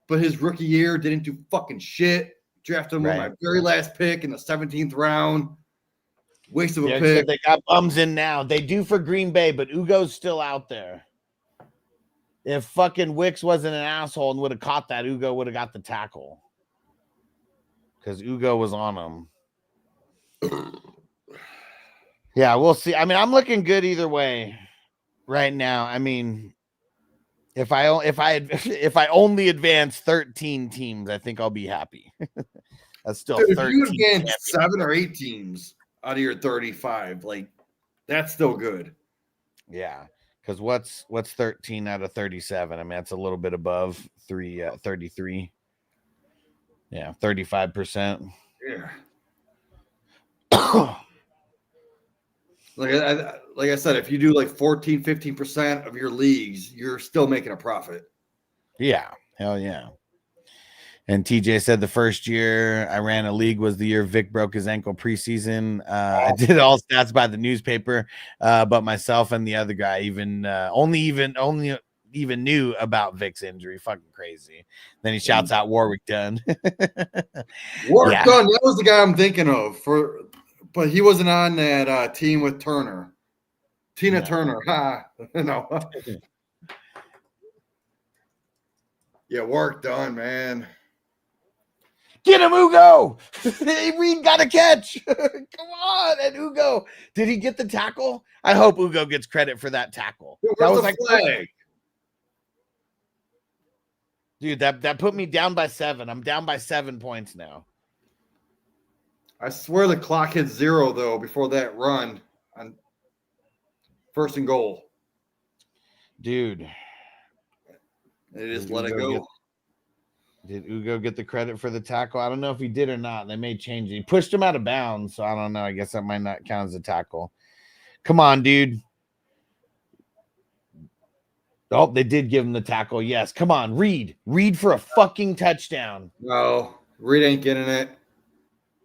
but his rookie year didn't do fucking shit. Drafted him with my very last pick in the 17th round. Waste of a pick. They got bums in now. They do for Green Bay, but Ugo's still out there. If fucking Wicks wasn't an asshole and would have caught that, Ugo would have got the tackle. Because Ugo was on him. Yeah, we'll see. I mean, I'm looking good either way right now. I mean, if I only advance 13 teams, I think I'll be happy. That's still 13. If you advance 7 or 8 teams out of your 35, like that's still good. Yeah, because what's 13 out of 37? I mean, that's a little bit above 33. Yeah, 35%. Yeah. Like I said, if you do like 14, 15% of your leagues, you're still making a profit. Yeah, hell yeah. And TJ said the first year I ran a league was the year Vic broke his ankle preseason. I did all stats by the newspaper, but myself and the other guy only knew about Vic's injury. Fucking crazy. Then he shouts out Warwick Dunn. Warwick Dunn, that was the guy I'm thinking of but he wasn't on that team with Turner. Tina Turner. No. Yeah, Warwick Dunn, man. Get him, Ugo. Reed got a catch. Come on. And Ugo, did he get the tackle? I hope Ugo gets credit for that tackle. That was like flag. Dude, that put me down by 7. I'm down by 7 points now. I swear the clock hit 0 though before that run on 1st and goal. Dude. They just let it go. Did Ugo get the credit for the tackle? I don't know if he did or not. They may change it. He pushed him out of bounds, so I don't know. I guess that might not count as a tackle. Come on, dude. Oh, they did give him the tackle. Yes. Come on, Reed. Reed for a fucking touchdown. No, Reed ain't getting it.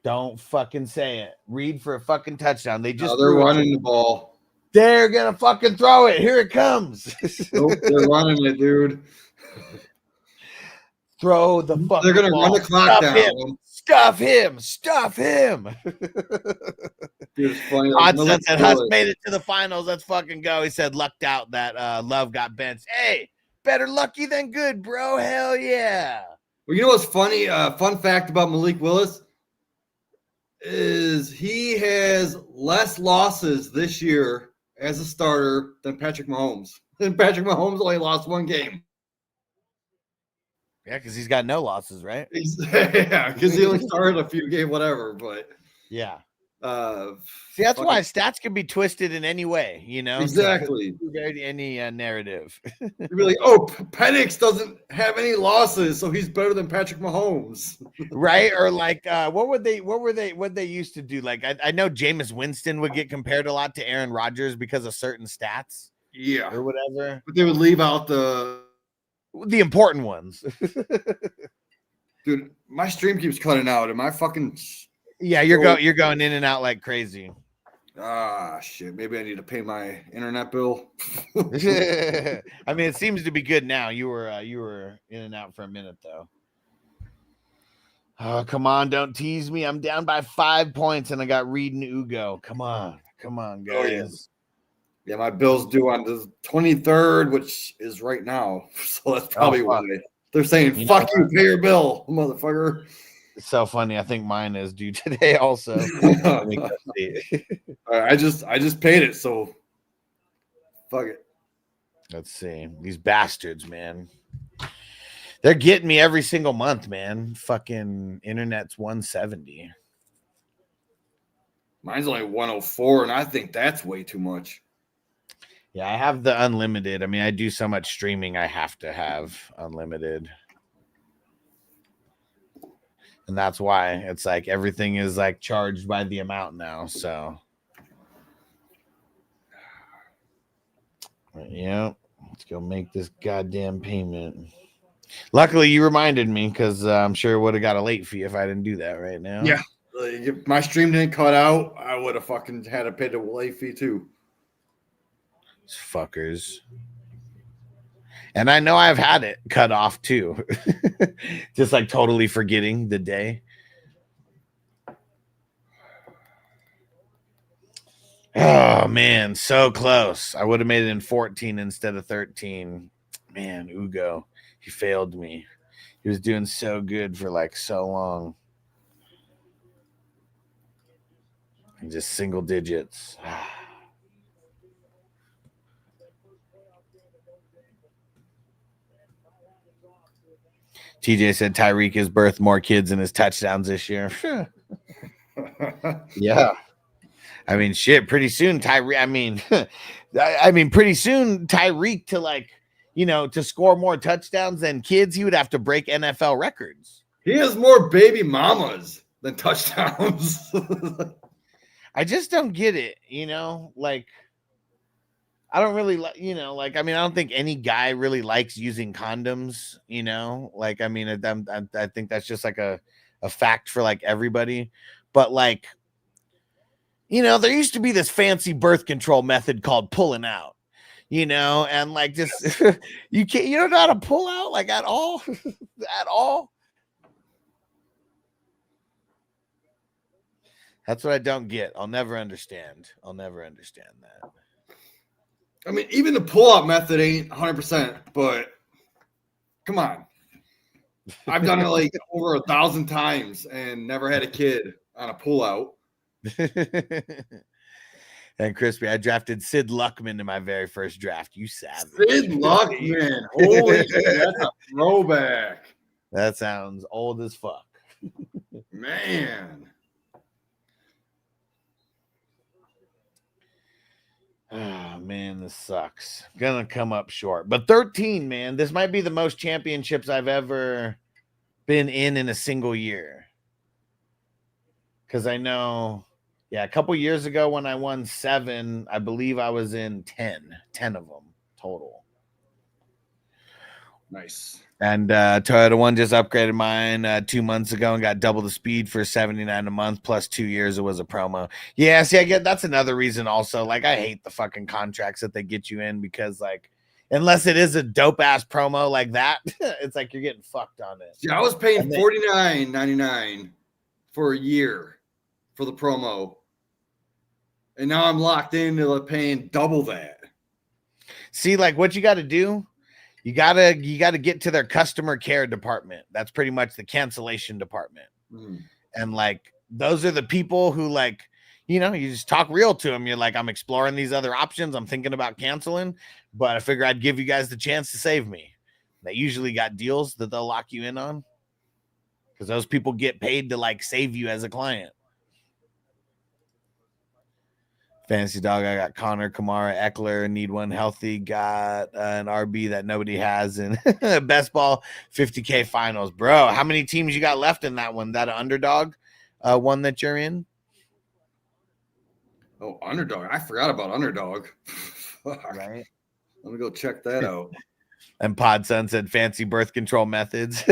Don't fucking say it. Reed for a fucking touchdown. They just they're running the ball. They're gonna fucking throw it. Here it comes. Nope, they're running it, dude. Throw the fucking They're gonna run the clock down. Stuff him. Dude, it's funny. Odds said Huss made it to the finals. Let's fucking go. He said lucked out that Love got benched. Hey, better lucky than good, bro. Hell yeah. Well, you know what's funny? Fun fact about Malik Willis is he has less losses this year as a starter than Patrick Mahomes. And Patrick Mahomes only lost 1 game. Yeah, because he's got no losses, right? Yeah, because he only started a few games, whatever. But yeah. See, that's why stats can be twisted in any way, you know. Exactly. Any narrative. You'd be like, oh, Penix doesn't have any losses, so he's better than Patrick Mahomes, right? Or like, what they used to do? Like, I know Jameis Winston would get compared a lot to Aaron Rodgers because of certain stats, yeah, or whatever. But they would leave out the important ones. Dude, my stream keeps cutting out. Am I fucking? Yeah, you're going in and out like crazy. Ah, shit. Maybe I need to pay my internet bill. I mean, it seems to be good now. You were in and out for a minute though. Oh, come on, don't tease me. I'm down by 5 points and I got Reed and Ugo. Come on, guys. Oh, yeah, my bill's due on the 23rd, which is right now. So that's probably why. They're saying, "Fuck you, pay your bill, motherfucker." It's so funny. I think mine is due today also. I just paid it, so fuck it. Let's see. These bastards, man. They're getting me every single month, man. Fucking internet's 170. Mine's only 104, and I think that's way too much. Yeah, I have the unlimited. I mean, I do so much streaming, I have to have unlimited. And that's why it's like everything is like charged by the amount now. So, yeah, let's go make this goddamn payment. Luckily, you reminded me because I'm sure it would have got a late fee if I didn't do that right now. Yeah. If my stream didn't cut out, I would have fucking had to pay the late fee too. These fuckers. And I know I've had it cut off too. Just like totally forgetting the day. Oh man, so close. I would have made it in 14 instead of 13. Man, Ugo, he failed me. He was doing so good for like so long. And just single digits. TJ said Tyreek has birthed more kids in his touchdowns this year. Yeah. I mean, shit, pretty soon Tyreek, pretty soon Tyreek to like, you know, to score more touchdowns than kids, he would have to break NFL records. He has more baby mamas than touchdowns. I just don't get it, you know, like I don't really like, you know, like, I mean, I don't think any guy really likes using condoms, you know, like, I mean, I think that's just like a fact for like everybody, but like, you know, there used to be this fancy birth control method called pulling out, you know, and like just, you don't know how to pull out like at all, at all. That's what I don't get. I'll never understand that. I mean, even the pull-out method ain't 100%, but come on. I've done it like over 1,000 times and never had a kid on a pull-out. And Crispy, I drafted Sid Luckman in my very first draft. You savage. Sid Luckman. Holy shit, that's a throwback. That sounds old as fuck. Man. Oh, man, this sucks. Gonna come up short. But 13, man, this might be the most championships I've ever been in a single year. Because I know, yeah, a couple years ago when I won 7, I believe I was in 10 of them total. Nice. And Toyota One just upgraded mine 2 months ago and got double the speed for $79 a month plus 2 years. It was a promo. Yeah, see, I get that's another reason also. Like, I hate the fucking contracts that they get you in because, like, unless it is a dope ass promo like that, it's like you're getting fucked on it. Yeah, I was paying $49.99 for a year for the promo, and now I'm locked into paying double that. See, like, what you got to do. You gotta get to their customer care department. That's pretty much the cancellation department. And like, those are the people who, like, you know, you just talk real to them. You're like, I'm exploring these other options. I'm thinking about canceling, but I figure I'd give you guys the chance to save me. They usually got deals that they'll lock you in on because those people get paid to like save you as a client. Fantasy Dog, I got Connor, Kamara, Eckler, need one healthy, got an RB that nobody has, and best ball 50K finals. Bro, how many teams you got left in that one? That underdog one that you're in? Oh, underdog. I forgot about underdog. Right. Let me go check that out. And Podson said fancy birth control methods.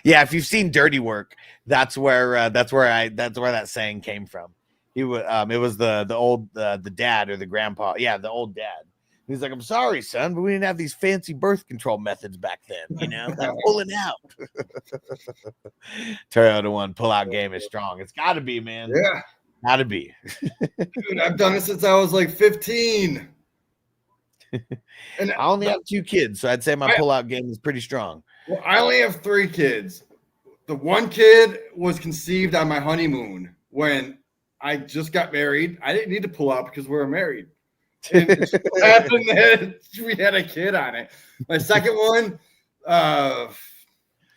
Yeah, if you've seen Dirty Work, that's where that saying came from. He was it was the old the dad or the grandpa. Yeah, the old dad. He's like, I'm sorry, son, but we didn't have these fancy birth control methods back then, you know, like pulling out. Toyota One pull-out game is strong. It's gotta be, man. Yeah. Gotta be. Dude, I've done it since I was like 15. And I only have 2 kids, so I'd say my pull-out game is pretty strong. Well, I only have 3 kids. The one kid was conceived on my honeymoon when I just got married. I didn't need to pull out because we were married. And it just happened that we had a kid on it. My second one,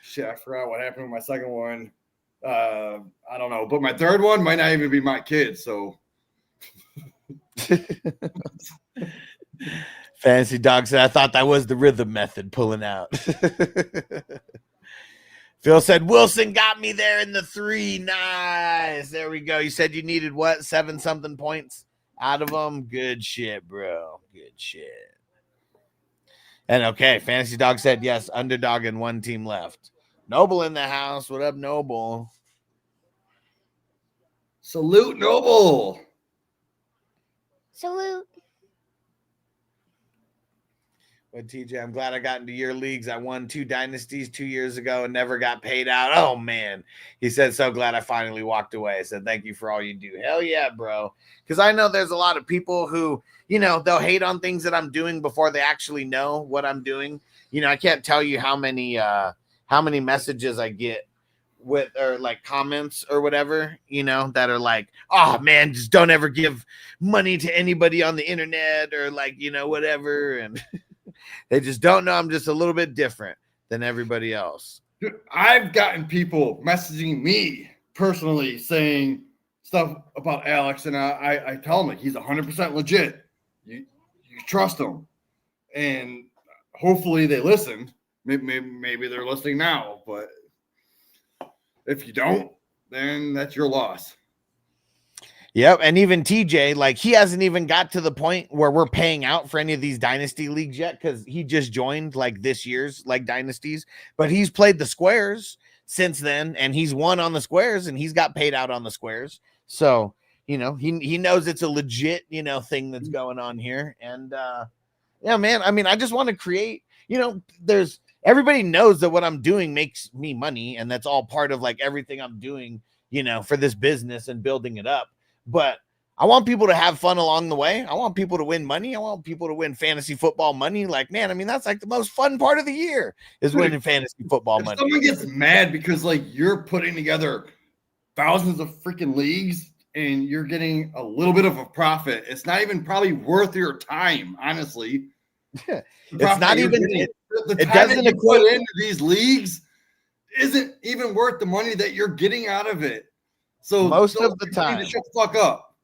shit, I forgot what happened with my second one. I don't know. But my third one might not even be my kid. So Fantasy Dog said, I thought that was the rhythm method pulling out. Phil said, Wilson got me there in the 3. Nice. There we go. You said you needed what? 7-something points out of them? Good shit, bro. Good shit. And okay, Fantasy Dog said, yes, underdog and 1 team left. Noble in the house. What up, Noble? salute, Noble. Salute. But TJ, I'm glad I got into your leagues. I won 2 dynasties 2 years ago and never got paid out. Oh, man. He said, so glad I finally walked away. I said, thank you for all you do. Hell yeah, bro. Because I know there's a lot of people who, you know, they'll hate on things that I'm doing before they actually know what I'm doing. You know, I can't tell you how many messages I get with, or like comments or whatever, you know, that are like, oh, man, just don't ever give money to anybody on the internet or like, you know, whatever. And they just don't know I'm just a little bit different than everybody else. Dude, I've gotten people messaging me personally saying stuff about Alex, and I tell them like, he's 100% legit. You trust him, and hopefully they listen. Maybe they're listening now, but if you don't, then that's your loss. Yep, and even TJ, like he hasn't even got to the point where we're paying out for any of these dynasty leagues yet because he just joined like this year's like dynasties, but he's played the squares since then, and he's won on the squares, and he's got paid out on the squares. So you know he knows it's a legit thing that's going on here, and yeah, man. I mean, I just want to create. There's everybody knows that what I'm doing makes me money, and that's all part of like everything I'm doing, for this business and building it up. But I want people to have fun along the way. I want people to win money. I want people to win fantasy football money. Like, man, I mean, that's like the most fun part of the year is winning fantasy football money. Someone gets mad because like you're putting together thousands of freaking leagues and you're getting a little bit of a profit. It's not even probably worth your time, honestly. It's not even the time that you put into these leagues isn't even worth the money that you're getting out of it. So most of the time, shut the fuck up.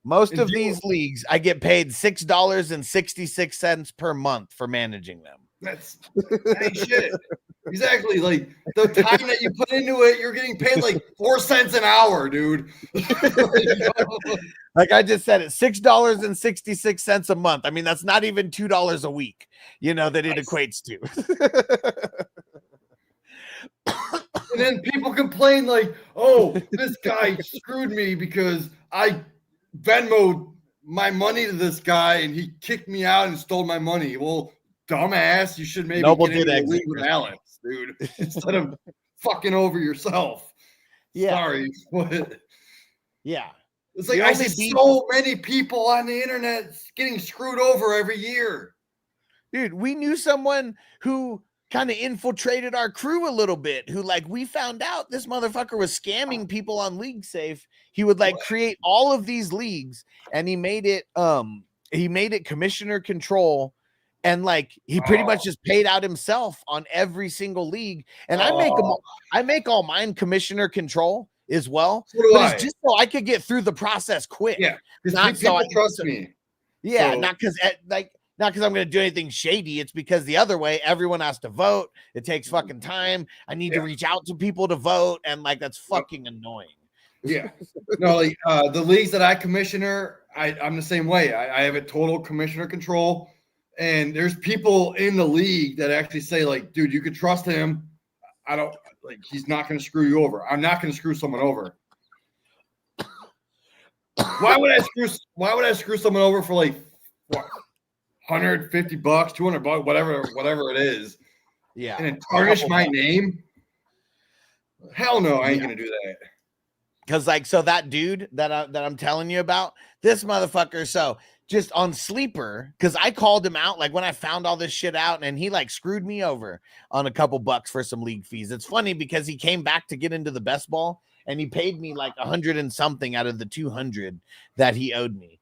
Most of these leagues, I get paid $6.66 per month for managing them. That's shit. Exactly. Like the time that you put into it, you're getting paid like 4 cents an hour, dude. Like I just said, it's $6.66 a month. I mean, that's not even $2 a week, that it equates to. And then people complain like, oh, this guy screwed me because I Venmoed my money to this guy and he kicked me out and stole my money. Well, dumbass, you should maybe get into the league with Alex, dude, instead of fucking over yourself. Yeah. Sorry. But yeah. It's like I see so many people on the internet getting screwed over every year. Dude, we knew someone who kind of infiltrated our crew a little bit, who like we found out this motherfucker was scamming people on League Safe. He would like create all of these leagues and he made it commissioner control, and like he pretty much just paid out himself on every single league. And I make all mine commissioner control as well. So do I. It's just so I could get through the process quick. Yeah, not people so trust me. Yeah, so. not because I'm going to do anything shady. It's because the other way, everyone has to vote. It takes fucking time. I need to reach out to people to vote. And like, that's fucking annoying. Yeah. No, like the leagues that I commissioner, I'm the same way. I have a total commissioner control. And there's people in the league that actually say like, dude, you could trust him. I don't like, he's not going to screw you over. I'm not going to screw someone over. Why would I screw someone over for like what? $150, $200, whatever it is. Yeah. And then tarnish my name. Hell no, I ain't gonna do that. Because like, so that dude that I'm telling you about, this motherfucker. So just on Sleeper, because I called him out like when I found all this shit out, and he like screwed me over on a couple bucks for some league fees. It's funny because he came back to get into the best ball and he paid me like 100 and something out of the 200 that he owed me.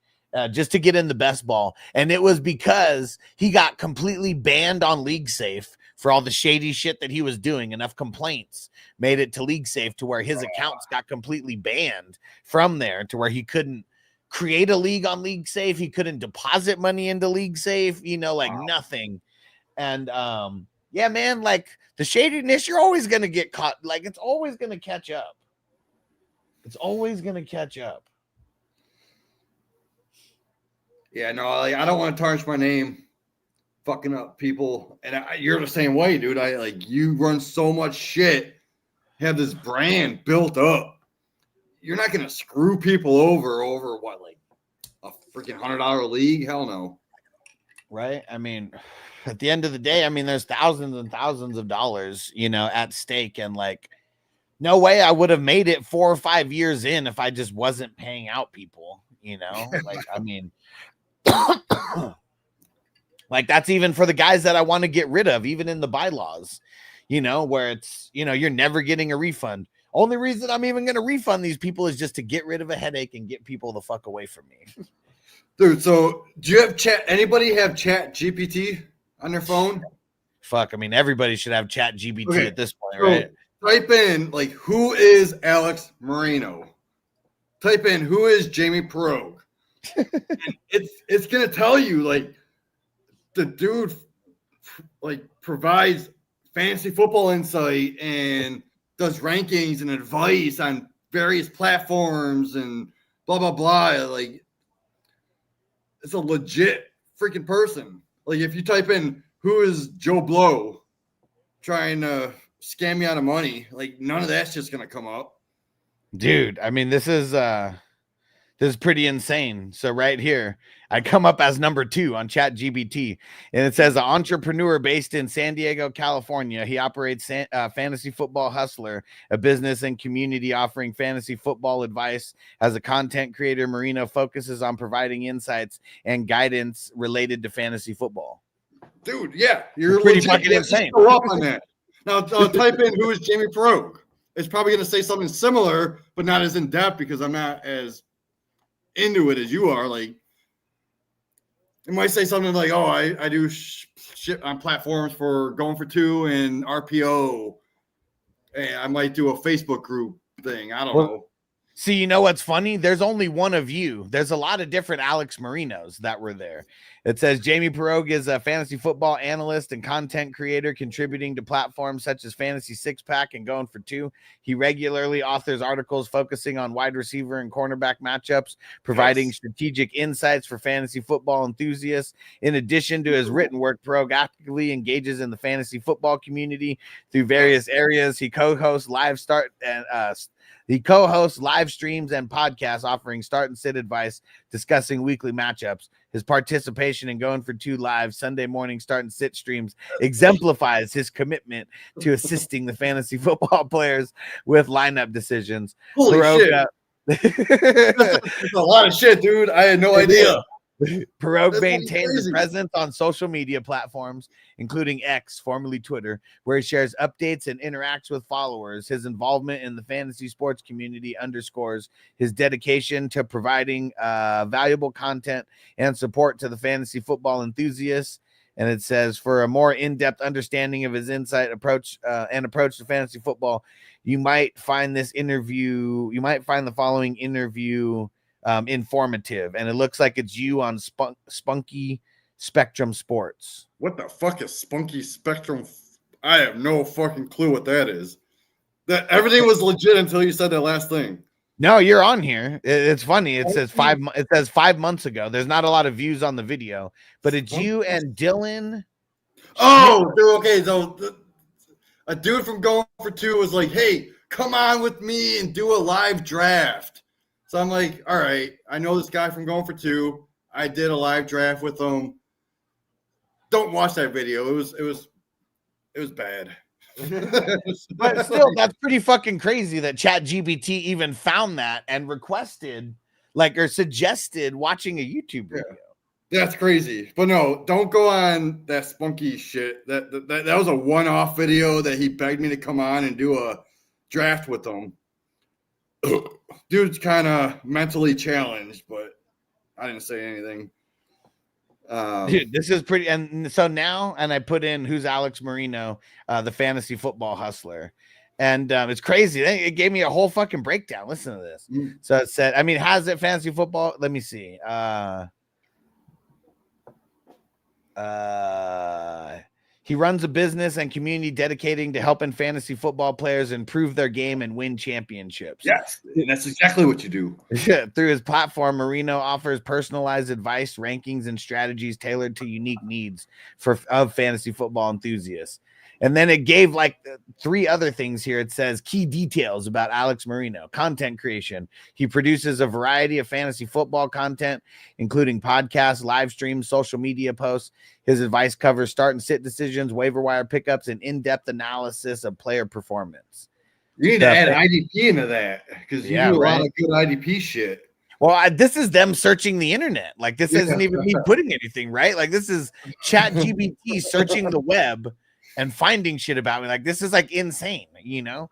Just to get in the best ball. And it was because he got completely banned on League Safe for all the shady shit that he was doing. Enough complaints made it to League Safe to where his accounts got completely banned from there, to where he couldn't create a league on League Safe. He couldn't deposit money into League Safe, you know, like nothing. And yeah, man, like the shadiness, you're always going to get caught. Like it's always going to catch up. It's always going to catch up. Yeah, no, like, I don't want to tarnish my name, fucking up people. And you're the same way, dude. I like you run so much shit, have this brand built up. You're not gonna screw people over what, like a freaking $100 league? Hell no. Right? I mean, at the end of the day, I mean, there's thousands and thousands of dollars, you know, at stake, and like, no way I would have made it 4 or 5 years in if I just wasn't paying out people, you know. Like, I mean. Like that's even for the guys that I want to get rid of, even in the bylaws, you know, where it's, you know, you're never getting a refund. Only reason I'm even going to refund these people is just to get rid of a headache and get people the fuck away from me. Dude, so do you have anybody have Chat GPT on their phone? Fuck, I mean, everybody should have Chat GPT at this point, right? Type in like, who is Alex Moreno? Type in who is Jamie Perogue? And it's gonna tell you like the dude like provides fantasy football insight and does rankings and advice on various platforms and blah blah blah. Like it's a legit freaking person. Like if you type in who is Joe Blow trying to scam me out of money, like none of that's just gonna come up. Dude, I mean, this is pretty insane. So right here, I come up as number 2 on ChatGPT, and it says an entrepreneur based in San Diego, California. He operates Fantasy Football Hustler, a business and community offering fantasy football advice. As a content creator, Marino focuses on providing insights and guidance related to fantasy football. Dude, yeah, you're pretty fucking insane. Go up on that. Now type in who is Jamie Perogue. It's probably going to say something similar, but not as in depth because I'm not as into it as you are. Like it might say something like, oh, I do shit on platforms for Going for Two and RPO, and I might do a Facebook group thing. I don't know. See, you know what's funny? There's only one of you. There's a lot of different Alex Marinos that were there. It says Jamie Perogue is a fantasy football analyst and content creator contributing to platforms such as Fantasy Six Pack and Going for Two. He regularly authors articles focusing on wide receiver and cornerback matchups, providing strategic insights for fantasy football enthusiasts. In addition to his written work, Perogue actively engages in the fantasy football community through various areas. He co-hosts live streams and podcasts offering start and sit advice, discussing weekly matchups. His participation in Going for Two live Sunday morning start and sit streams exemplifies his commitment to assisting the fantasy football players with lineup decisions. Holy shit. That's a lot of shit, dude. I had no idea. Perogue maintains a presence on social media platforms, including X, formerly Twitter, where he shares updates and interacts with followers. His involvement in the fantasy sports community underscores his dedication to providing valuable content and support to the fantasy football enthusiasts. And it says, for a more in-depth understanding of his insight approach to fantasy football, you might find the following interview informative, and it looks like it's you on Spunky Spectrum Sports. What the fuck is Spunky Spectrum? I have no fucking clue what that is. That everything was legit until you said that last thing. No, you're on here. It's funny. It says 5 months ago. There's not a lot of views on the video, but it's you and Dylan. Oh, dude, okay. So a dude from Going for Two was like, "Hey, come on with me and do a live draft." So I'm like, all right, I know this guy from Going for Two. I did a live draft with him. Don't watch that video. It was bad. But still, that's pretty fucking crazy that ChatGPT even found that and requested, or suggested watching a YouTube video. That's crazy. But no, don't go on that spunky shit. That was a one-off video that he begged me to come on and do a draft with him. Dude's kind of mentally challenged, but I didn't say anything. Dude, this is pretty. And so now, and I put in who's Alex Marino, the fantasy football hustler. And it's crazy. It gave me a whole fucking breakdown. Listen to this. So it said, I mean, has it fantasy football? Let me see. He runs a business and community dedicating to helping fantasy football players improve their game and win championships. Yes, that's exactly what you do. Through his platform, Marino offers personalized advice, rankings, and strategies tailored to unique needs of fantasy football enthusiasts. And then it gave like 3 other things here. It says key details about Alex Marino, content creation. He produces a variety of fantasy football content, including podcasts, live streams, social media posts. His advice covers start and sit decisions, waiver wire pickups, and in-depth analysis of player performance. You need to add IDP into that because you do a lot of good IDP shit. Well, this is them searching the internet. Like this isn't even me putting anything, right? Like this is ChatGPT searching the web and finding shit about me. Like this is like insane, you know?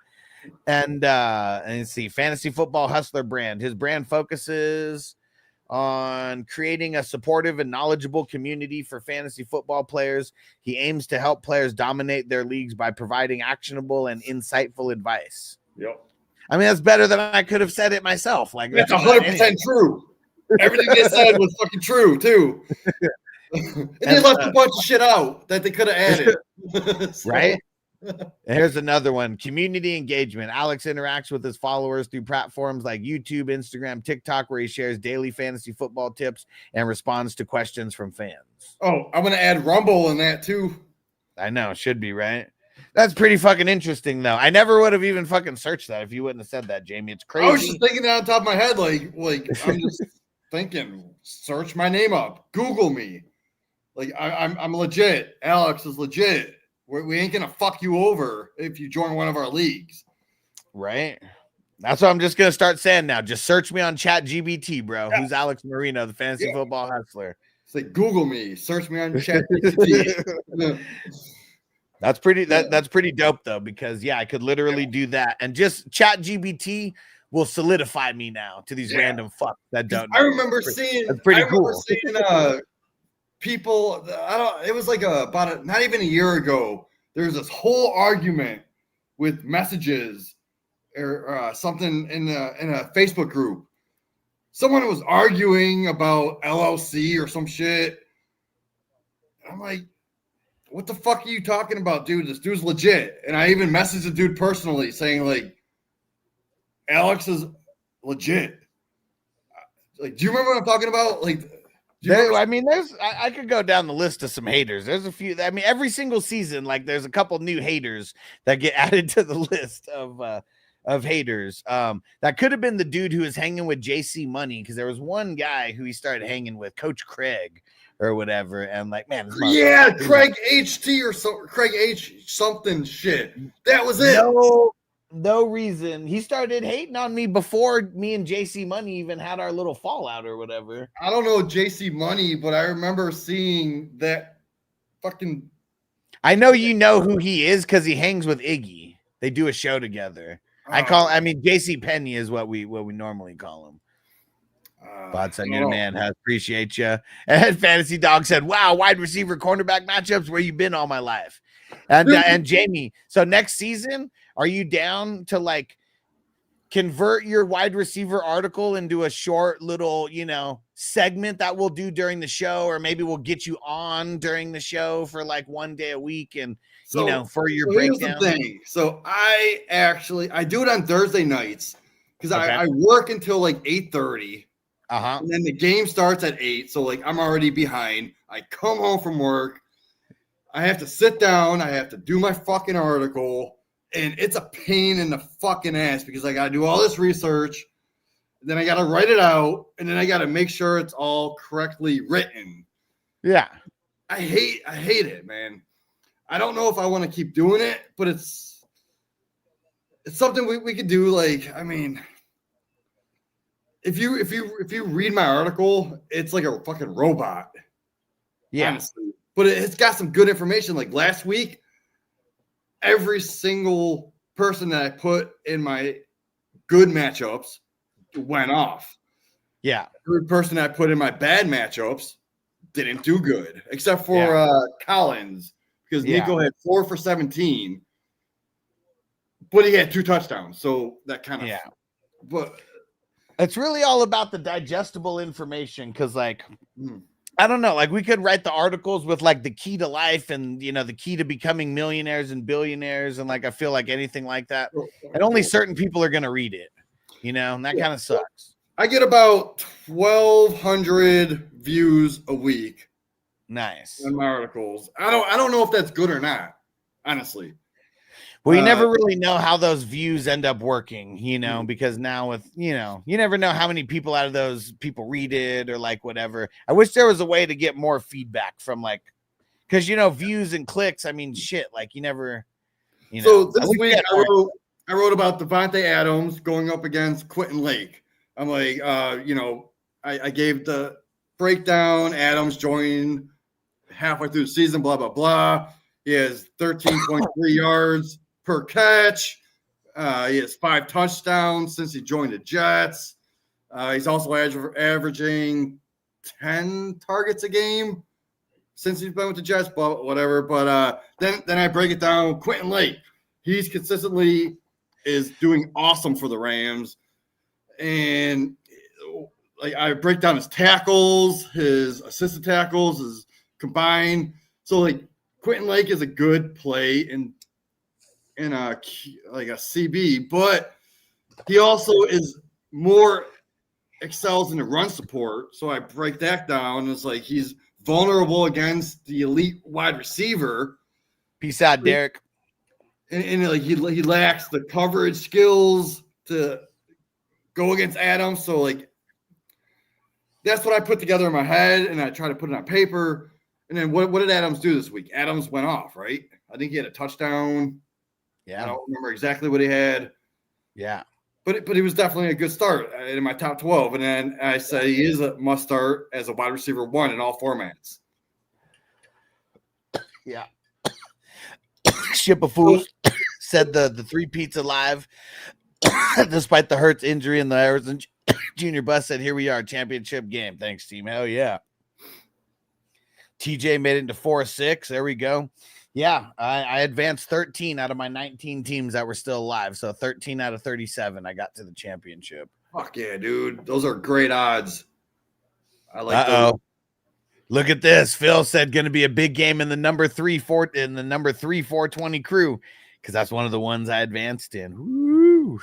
And let's see, Fantasy Football Hustler brand. His brand focuses on creating a supportive and knowledgeable community for fantasy football players. He aims to help players dominate their leagues by providing actionable and insightful advice. Yep. I mean, that's better than I could have said it myself. Like that's 100% true. Everything they said was fucking true too. And they left a bunch of shit out that they could have added. Right? And here's another one. Community engagement. Alex interacts with his followers through platforms like YouTube, Instagram, TikTok, where he shares daily fantasy football tips and responds to questions from fans. Oh, I'm going to add Rumble in that too. I know. Should be, right? That's pretty fucking interesting, though. I never would have even fucking searched that if you wouldn't have said that, Jamie. It's crazy. I was just thinking that on top of my head, like I'm just thinking, search my name up, Google me. Like I'm legit. Alex is legit. We ain't gonna fuck you over if you join one of our leagues, right? That's what I'm just gonna start saying now. Just search me on ChatGPT, bro. Yeah. Who's Alex Marino, the fantasy football hustler? It's like Google me, search me on ChatGPT. That's pretty. That's pretty dope though, because I could literally do that, and just ChatGPT will solidify me now to these random fucks that don't know. I remember seeing. That's pretty cool. People, it was like not even a year ago, there was this whole argument with messages or something in a Facebook group. Someone was arguing about LLC or some shit. I'm like, what the fuck are you talking about, dude? This dude's legit. And I even messaged the dude personally saying, like, Alex is legit. Like, do you remember what I'm talking about? Like, I could go down the list of some haters. There's a few. I mean, every single season, like there's a couple new haters that get added to the list of haters. That could have been the dude who was hanging with JC Money, because there was one guy who he started hanging with, Coach Craig or whatever, and like, man, Craig HT or so, Craig H something shit. That was it. No reason. He started hating on me before me and JC Money even had our little fallout or whatever. I don't know JC Money, but I remember seeing that fucking. I know you know who he is because he hangs with Iggy. They do a show together. JC Penny is what we normally call him. Bots on your man has appreciate you. And Fantasy Dog said, "Wow, wide receiver cornerback matchups. Where you been all my life?" And Jamie, so next season, are you down to like convert your wide receiver article into a short little, segment that we'll do during the show, or maybe we'll get you on during the show for like one day a week and for your breakdown? Here's the thing. So I do it on Thursday nights because I work until like 8:30. And then the game starts at 8. So like I'm already behind. I come home from work. I have to sit down. I have to do my fucking article. And it's a pain in the fucking ass because I got to do all this research. Then I got to write it out. And then I got to make sure it's all correctly written. Yeah. I hate it, man. I don't know if I want to keep doing it, but it's something we could do. Like, I mean, if you read my article, it's like a fucking robot. Yeah. honestly. But it's got some good information. Like last week, every single person that I put in my good matchups went off. Yeah. Every person I put in my bad matchups didn't do good, except for Collins, because Nico had 4 for 17, but he had 2 touchdowns. So that kind of, but it's really all about the digestible information. Cause like, I don't know, like we could write the articles with like the key to life and, you know, the key to becoming millionaires and billionaires. And like, I feel like anything like that, and only certain people are going to read it, you know, and that kind of sucks. I get about 1,200 views a week. Nice. On my articles. I don't know if that's good or not, honestly. Well, you never really know how those views end up working, you know, because now with, you know, you never know how many people out of those people read it or like whatever. I wish there was a way to get more feedback from like, because, you know, views and clicks, I mean, shit, like you never, you know. So this week I wrote about Devontae Adams going up against Quentin Lake. I'm like, you know, I gave the breakdown. Adams joined halfway through the season, blah, blah, blah. He has 13.3 yards per catch. He has 5 touchdowns since he joined the Jets. He's also averaging 10 targets a game since he's been with the Jets, but whatever. But then I break it down. Quentin Lake, he's consistently is doing awesome for the Rams. And like I break down his tackles, his assisted tackles, his combined. So like Quentin Lake is a good play in a like a CB, but he also is more excels in the run support. So I break that down. And it's like he's vulnerable against the elite wide receiver. Peace out, Derek. And like he lacks the coverage skills to go against Adams. So like that's what I put together in my head, and I try to put it on paper. And then what did Adams do this week? Adams went off, right? I think he had a touchdown. Yeah. I don't remember exactly what he had. Yeah. But he was definitely a good start in my top 12. And then I say he is a must start as a wide receiver 1 in all formats. Yeah. Ship of fools said the 3 pizza live, despite the Hurts injury and the Arizona Junior bus, said, here we are, championship game. Thanks, team. Hell yeah. TJ made it into 4-6. There we go. Yeah, I advanced 13 out of my 19 teams that were still alive. So 13 out of 37, I got to the championship. Fuck yeah, dude. Those are great odds. I like those. Look at this. Phil said going to be a big game in the number 3 420 crew, because that's one of the ones I advanced in. Woo.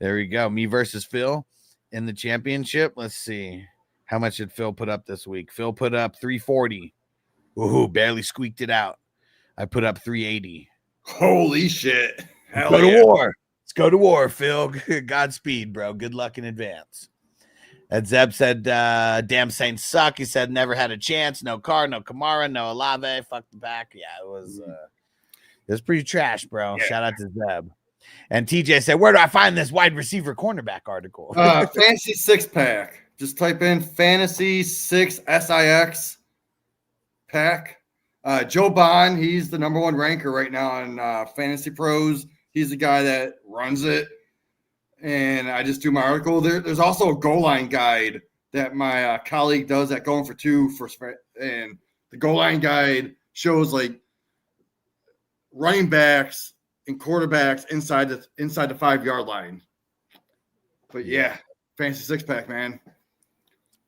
There we go. Me versus Phil in the championship. Let's see. How much did Phil put up this week? Phil put up 340. Ooh, barely squeaked it out. I put up 380. Holy shit. Let's go to war. Let's go to war, Phil. Godspeed, bro. Good luck in advance. And Zeb said, damn Saints suck. He said, never had a chance. No Carr, no Kamara, no Olave. Fuck the back. Yeah, it was pretty trash, bro. Yeah. Shout out to Zeb. And TJ said, where do I find this wide receiver cornerback article? Fantasy 6-pack. Just type in Fantasy 6 SIX pack. Joe Bond, he's the number 1 ranker right now on Fantasy Pros. He's the guy that runs it. And I just do my article. There's also a goal line guide that my colleague does at Going for Two. And the goal line guide shows like running backs and quarterbacks inside the 5-yard line. But yeah, Fantasy 6-pack, man.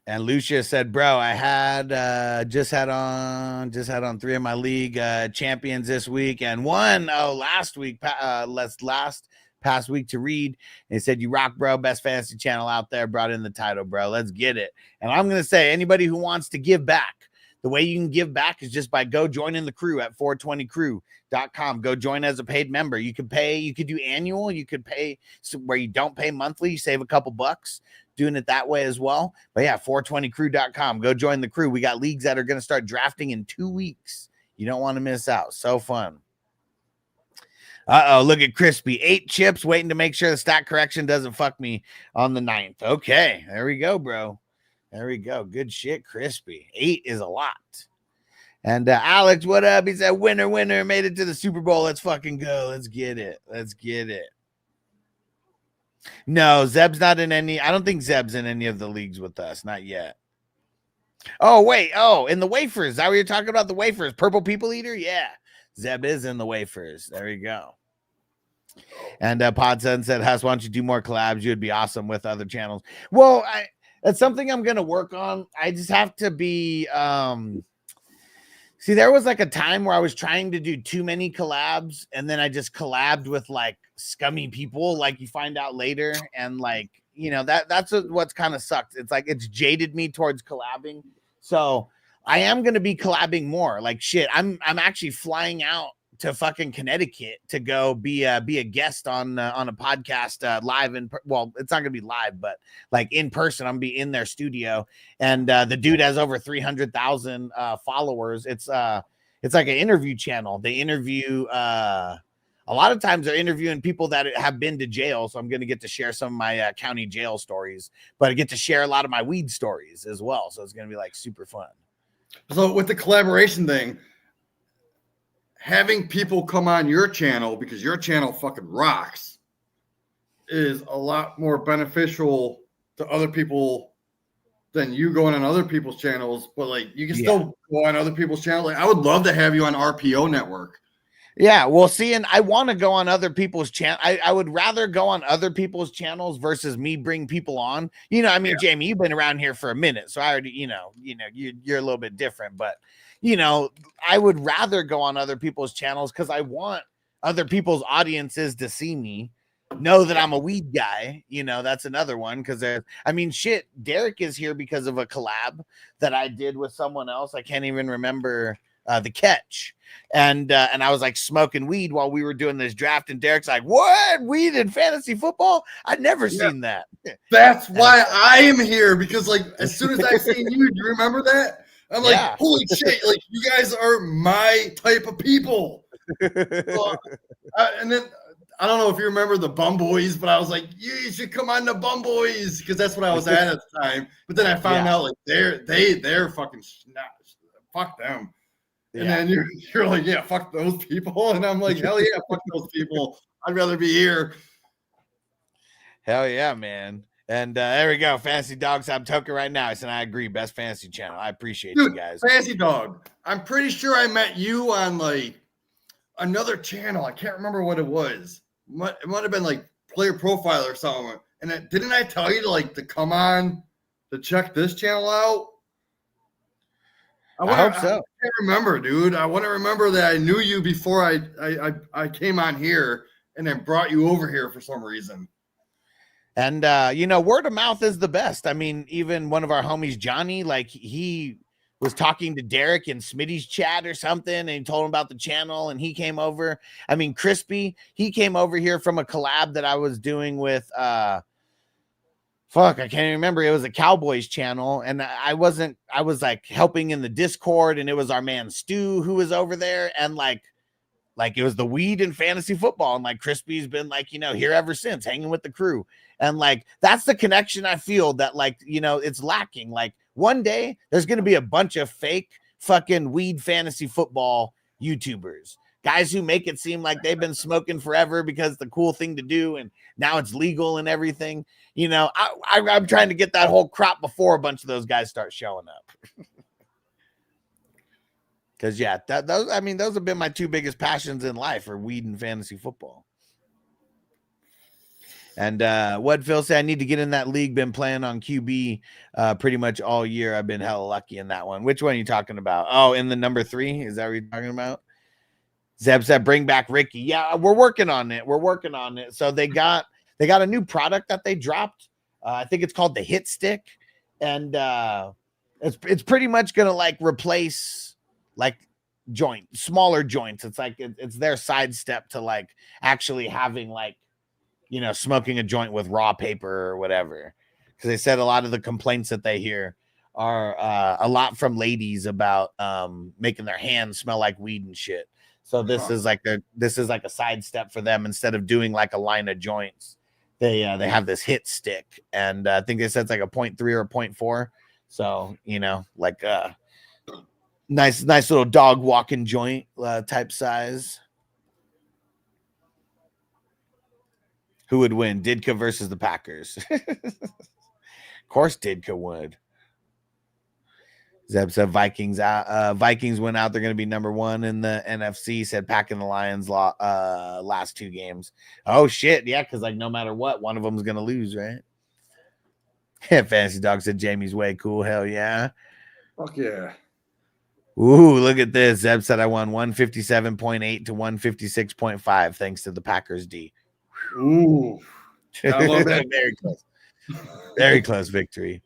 And Lucia said, bro, I had just had on 3 of my league champions this week and one last week, past week to read. And he said, you rock, bro. Best fantasy channel out there. Brought in the title, bro. Let's get it. And I'm going to say, anybody who wants to give back, the way you can give back is just by go joining the crew at 420crew.com. Go join as a paid member. You could pay, you could do annual, you could pay where you don't pay monthly, you save a couple bucks doing it that way as well. But yeah, 420crew.com. Go join the crew. We got leagues that are going to start drafting in 2 weeks. You don't want to miss out. So fun. Look at Crispy. 8 chips waiting to make sure the stat correction doesn't fuck me on the 9th. Okay, there we go, bro. There we go. Good shit, Crispy. 8 is a lot. And Alex, what up? He said, winner, made it to the Super Bowl. Let's fucking go. Let's get it. No, Zeb's not in any. I don't think Zeb's in any of the leagues with us. Not yet. Oh, wait. Oh, in the wafers. Is that what you're talking about? The wafers. Purple People Eater? Yeah. Zeb is in the wafers. There you go. And Podson said, Huss, why don't you do more collabs? You would be awesome with other channels. Well, that's something I'm going to work on. I just have to be, see, there was like a time where I was trying to do too many collabs, and then I just collabed with like scummy people, like you find out later. And like, you know, that's what's kind of sucked. It's like, it's jaded me towards collabing. So I am going to be collabing more. Like shit, I'm actually flying out to fucking Connecticut to go be a guest on a podcast live. Well, it's not gonna be live, but like in person. I'm gonna be in their studio, and the dude has over 300,000 followers. It's like an interview channel. They interview a lot of times they're interviewing people that have been to jail. So I'm gonna get to share some of my county jail stories, but I get to share a lot of my weed stories as well. So it's gonna be like super fun. So with the collaboration thing, having people come on your channel because your channel fucking rocks is a lot more beneficial to other people than you going on other people's channels. But like, you can still go on other people's channels. Like, I would love to have you on RPO Network. Yeah, well, see, and I want to go on other people's channel. I would rather go on other people's channels versus me bring people on. You know, I mean, Jamie, you've been around here for a minute, so I already, you're a little bit different, but you know, I would rather go on other people's channels because I want other people's audiences to see me, know that I'm a weed guy. You know, that's another one because I mean, shit, Derek is here because of a collab that I did with someone else. I can't even remember the catch. And I was like smoking weed while we were doing this draft, and Derek's like, "What? Weed in fantasy football? I'd never seen that." That's why I am here, because like as soon as I seen you, do you remember that? I'm like, holy shit, like you guys are my type of people. And then I don't know if you remember the Bum Boys, but I was like, you should come on the Bum Boys because that's what I was at the time. But then I found out like they're fucking fuck them. And then you're like, yeah, fuck those people. And I'm like, hell yeah, fuck those people. I'd rather be here. Hell yeah, man. And there we go. Fantasy Dogs, I'm token right now. I said, I agree. Best fantasy channel. I appreciate you guys. Fantasy Dog. I'm pretty sure I met you on like another channel. I can't remember what it was. It might have been like Player Profile or something. And didn't I tell you to come on to check this channel out? I hope so. I can't remember, dude. I want to remember that I knew you before I came on here and then brought you over here for some reason. And, word of mouth is the best. I mean, even one of our homies, Johnny, like he was talking to Derek in Smitty's chat or something, and he told him about the channel, and he came over. I mean, Crispy, he came over here from a collab that I was doing with, I can't even remember. It was a Cowboys channel, and I was like helping in the Discord, and it was our man Stu who was over there, and like it was the weed and fantasy football, and like Crispy's been like, here ever since, hanging with the crew. And like, that's the connection I feel that like, it's lacking. Like one day there's going to be a bunch of fake fucking weed fantasy football YouTubers, guys who make it seem like they've been smoking forever because it's the cool thing to do. And now it's legal and everything. I'm trying to get that whole crop before a bunch of those guys start showing up. Cause those have been my two biggest passions in life, are weed and fantasy football. And what Phil said, I need to get in that league. Been playing on QB pretty much all year. I've been hella lucky in that one. Which one are you talking about? Oh, in the number 3? Is that what you're talking about? Zeb said, bring back Ricky. Yeah, we're working on it. So they got a new product that they dropped. I think it's called the Hit Stick. And it's pretty much going to like replace like smaller joints. It's like, it's their sidestep to like actually having like, smoking a joint with raw paper or whatever. Because they said a lot of the complaints that they hear are a lot from ladies about making their hands smell like weed and shit. So this is like a sidestep for them. Instead of doing like a line of joints, they have this Hit Stick, and I think they said it's like a 0.3 or 0.4. So, like nice little dog walking joint type size. Who would win? Ditka versus the Packers. Of course Ditka would. Zeb said Vikings went out. They're going to be number 1 in the NFC. Said Pack and the Lions last 2 games. Oh, shit. Yeah, because, like, no matter what, one of them is going to lose, right? Fantasy Dog said Jamie's way cool. Hell yeah. Fuck yeah. Ooh, look at this. Zeb said I won 157.8 to 156.5 thanks to the Packers D. Ooh. I love that. Very close. Very close victory.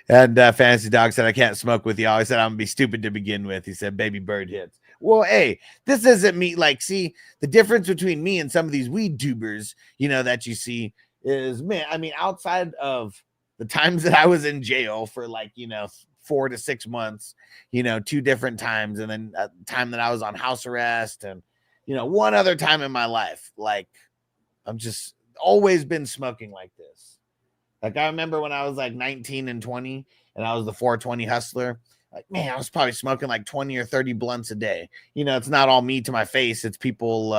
And Fantasy Dog said, I can't smoke with y'all. He said, I'm going to be stupid to begin with. He said, baby bird hits. Well, hey, this isn't me. Like, see, the difference between me and some of these weed tubers, that you see is, man, I mean, outside of the times that I was in jail for 4 to 6 months, 2 different times. And then a time that I was on house arrest and, one other time in my life, like, I'm just always been smoking like this. Like, I remember when I was like 19 and 20 and I was the 420 hustler, like, man, I was probably smoking like 20 or 30 blunts a day. It's not all me to my face. It's people,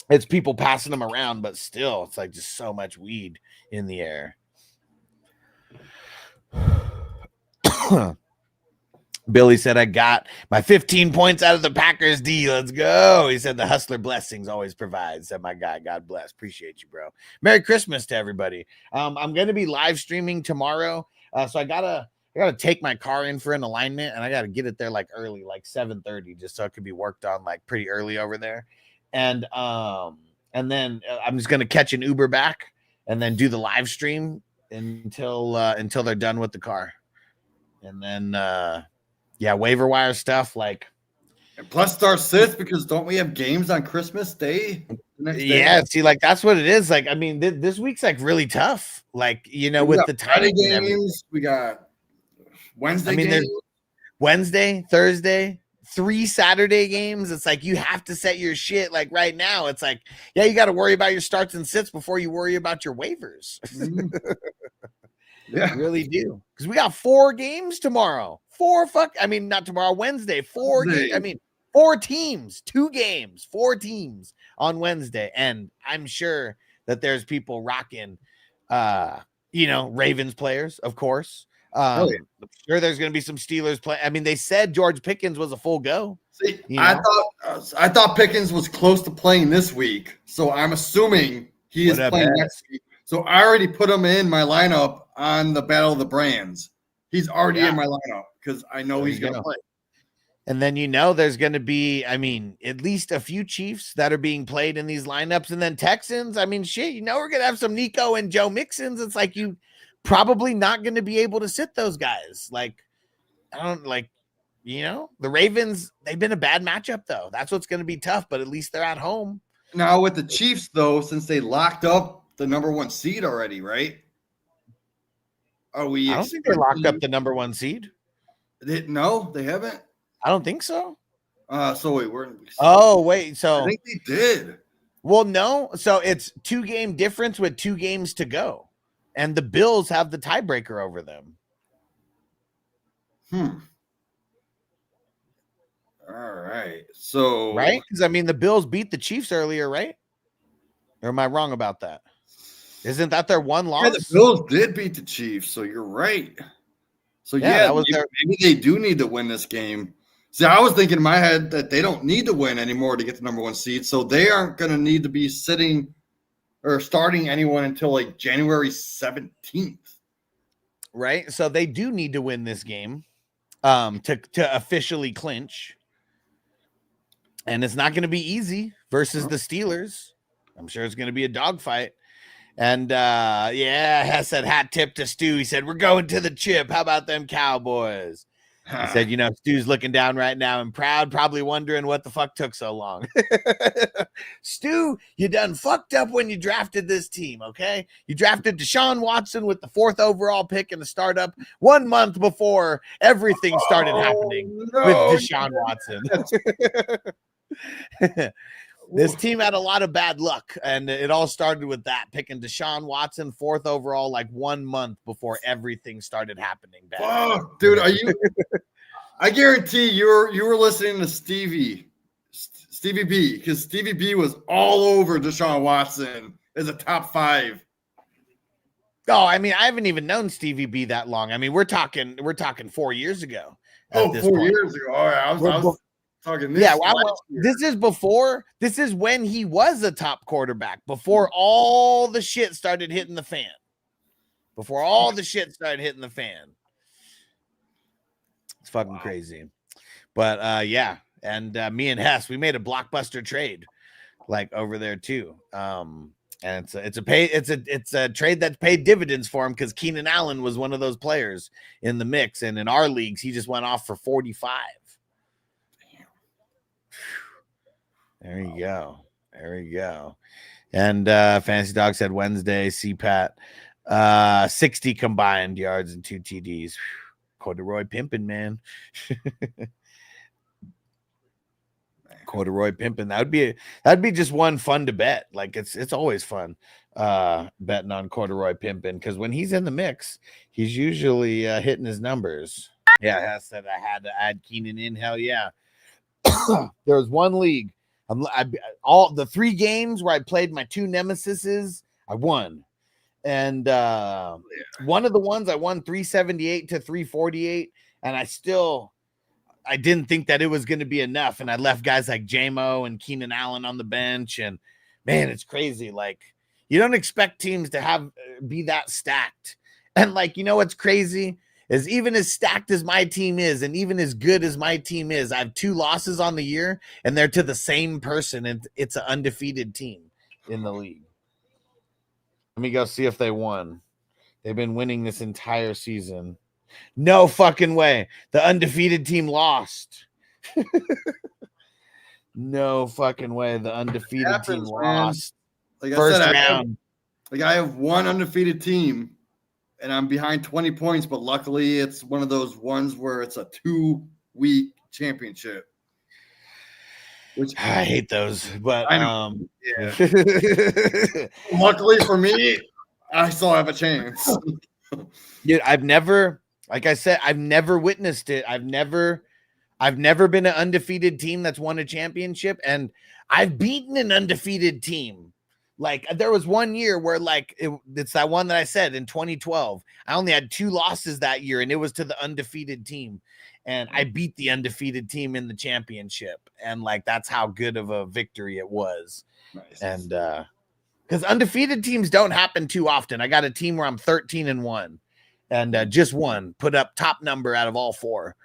it's people passing them around, but still it's like just so much weed in the air. Billy said, I got my 15 points out of the Packers D. Let's go. He said the hustler blessings always provides. Said my guy, God bless. Appreciate you, bro. Merry Christmas to everybody. I'm going to be live streaming tomorrow. So I gotta take my car in for an alignment and I got to get it there like early, like 7:30, just so it could be worked on like pretty early over there. And then I'm just going to catch an Uber back and then do the live stream until they're done with the car. And then, waiver wire stuff like. And plus star sits because don't we have games on Christmas Day? Yeah, see, like that's what it is. Like, I mean, this week's like really tough. Like, with the Friday games, we got Wednesday games. There's Wednesday, Thursday, 3 Saturday games. It's like you have to set your shit. Like right now, it's like, yeah, you got to worry about your starts and sits before you worry about your waivers. Mm-hmm. Yeah, you really do. Because we got 4 games tomorrow. Not tomorrow, Wednesday. 4 games. 4 teams, 2 games, 4 teams on Wednesday. And I'm sure that there's people rocking, Ravens players, of course. I'm sure there's going to be some Steelers play. I mean, they said George Pickens was a full go. See, I thought Pickens was close to playing this week. So I'm assuming he is playing next week. So I already put him in my lineup on the Battle of the Brands. He's already in my lineup because I know he's going to play. And then there's going to be, at least a few Chiefs that are being played in these lineups. And then Texans, we're going to have some Nico and Joe Mixons. It's like you probably not going to be able to sit those guys. Like, the Ravens, they've been a bad matchup, though. That's what's going to be tough, but at least they're at home. Now with the Chiefs, though, since they locked up the number 1 seed already, right? I don't think they locked up the number 1 seed. No, they haven't. I don't think so. So wait, so I think they did. Well, no. So it's 2-game difference with 2 games to go, and the Bills have the tiebreaker over them. All right. So right, because the Bills beat the Chiefs earlier, right? Or am I wrong about that? Isn't that their 1 loss? Yeah, the Bills did beat the Chiefs, so you're right. So maybe they do need to win this game. See, I was thinking in my head that they don't need to win anymore to get the number 1 seed, so they aren't going to need to be sitting or starting anyone until like January 17th. Right, so they do need to win this game to officially clinch, and it's not going to be easy versus the Steelers. I'm sure it's going to be a dogfight. And I said hat tip to Stu. He said, we're going to the chip. How about them Cowboys? He said, Stu's looking down right now and proud, probably wondering what the fuck took so long. Stu, you done fucked up when you drafted this team, okay? You drafted Deshaun Watson with the 4th overall pick in the startup 1 month before everything started happening with Deshaun Watson. This team had a lot of bad luck, and it all started with that, picking Deshaun Watson 4th overall like 1 month before everything started happening. Oh, dude, are you? I guarantee you were listening to Stevie B, because Stevie B was all over Deshaun Watson as a top 5. Oh, I mean, I haven't even known Stevie B that long. I mean, we're talking 4 years ago. Oh, 4 years ago. All right, I was talking this. Yeah, this is before. This is when he was a top quarterback. Before all the shit started hitting the fan. It's fucking crazy. But yeah, and me and Hess, we made a blockbuster trade, like over there too. And it's a trade that paid dividends for him because Keenan Allen was one of those players in the mix, and in our leagues, he just went off for 45. There you go. And Fantasy Dog said Wednesday, CPAT, 60 combined yards and 2 TDs. Corduroy pimping, man. Corduroy pimping. That'd be just one fun to bet. Like it's always fun betting on Corduroy pimping, because when he's in the mix, he's usually hitting his numbers. Yeah, Hess said I had to add Keenan in. Hell yeah. There was one league. All the 3 games where I played my 2 nemesises, I won. And one of the ones I won 378 to 348, and I didn't think that it was going to be enough, and I left guys like J-Mo and Keenan Allen on the bench, and man, it's crazy. Like, you don't expect teams to be that stacked, and like, you know what's crazy is, even as stacked as my team is, and even as good as my team is, I have 2 losses on the year, and they're to the same person, and it's an undefeated team in the league. Let me go see if they won. They've been winning this entire season. No fucking way. The undefeated team lost. No fucking way. The undefeated team lost. Like First I said, round. I have one undefeated team, and I'm behind 20 points, but luckily it's one of those ones where it's a 2-week championship. Which I hate those, but I know. Yeah. Luckily for me, I still have a chance. Dude, I've never witnessed it. I've never been an undefeated team that's won a championship, and I've beaten an undefeated team. Like, there was one year where, like, it's that one that I said in 2012. I only had 2 losses that year, and it was to the undefeated team. And I beat the undefeated team in the championship. And, like, that's how good of a victory it was. Nice. And because undefeated teams don't happen too often. I got a team where I'm 13-1, and just one put up top number out of all 4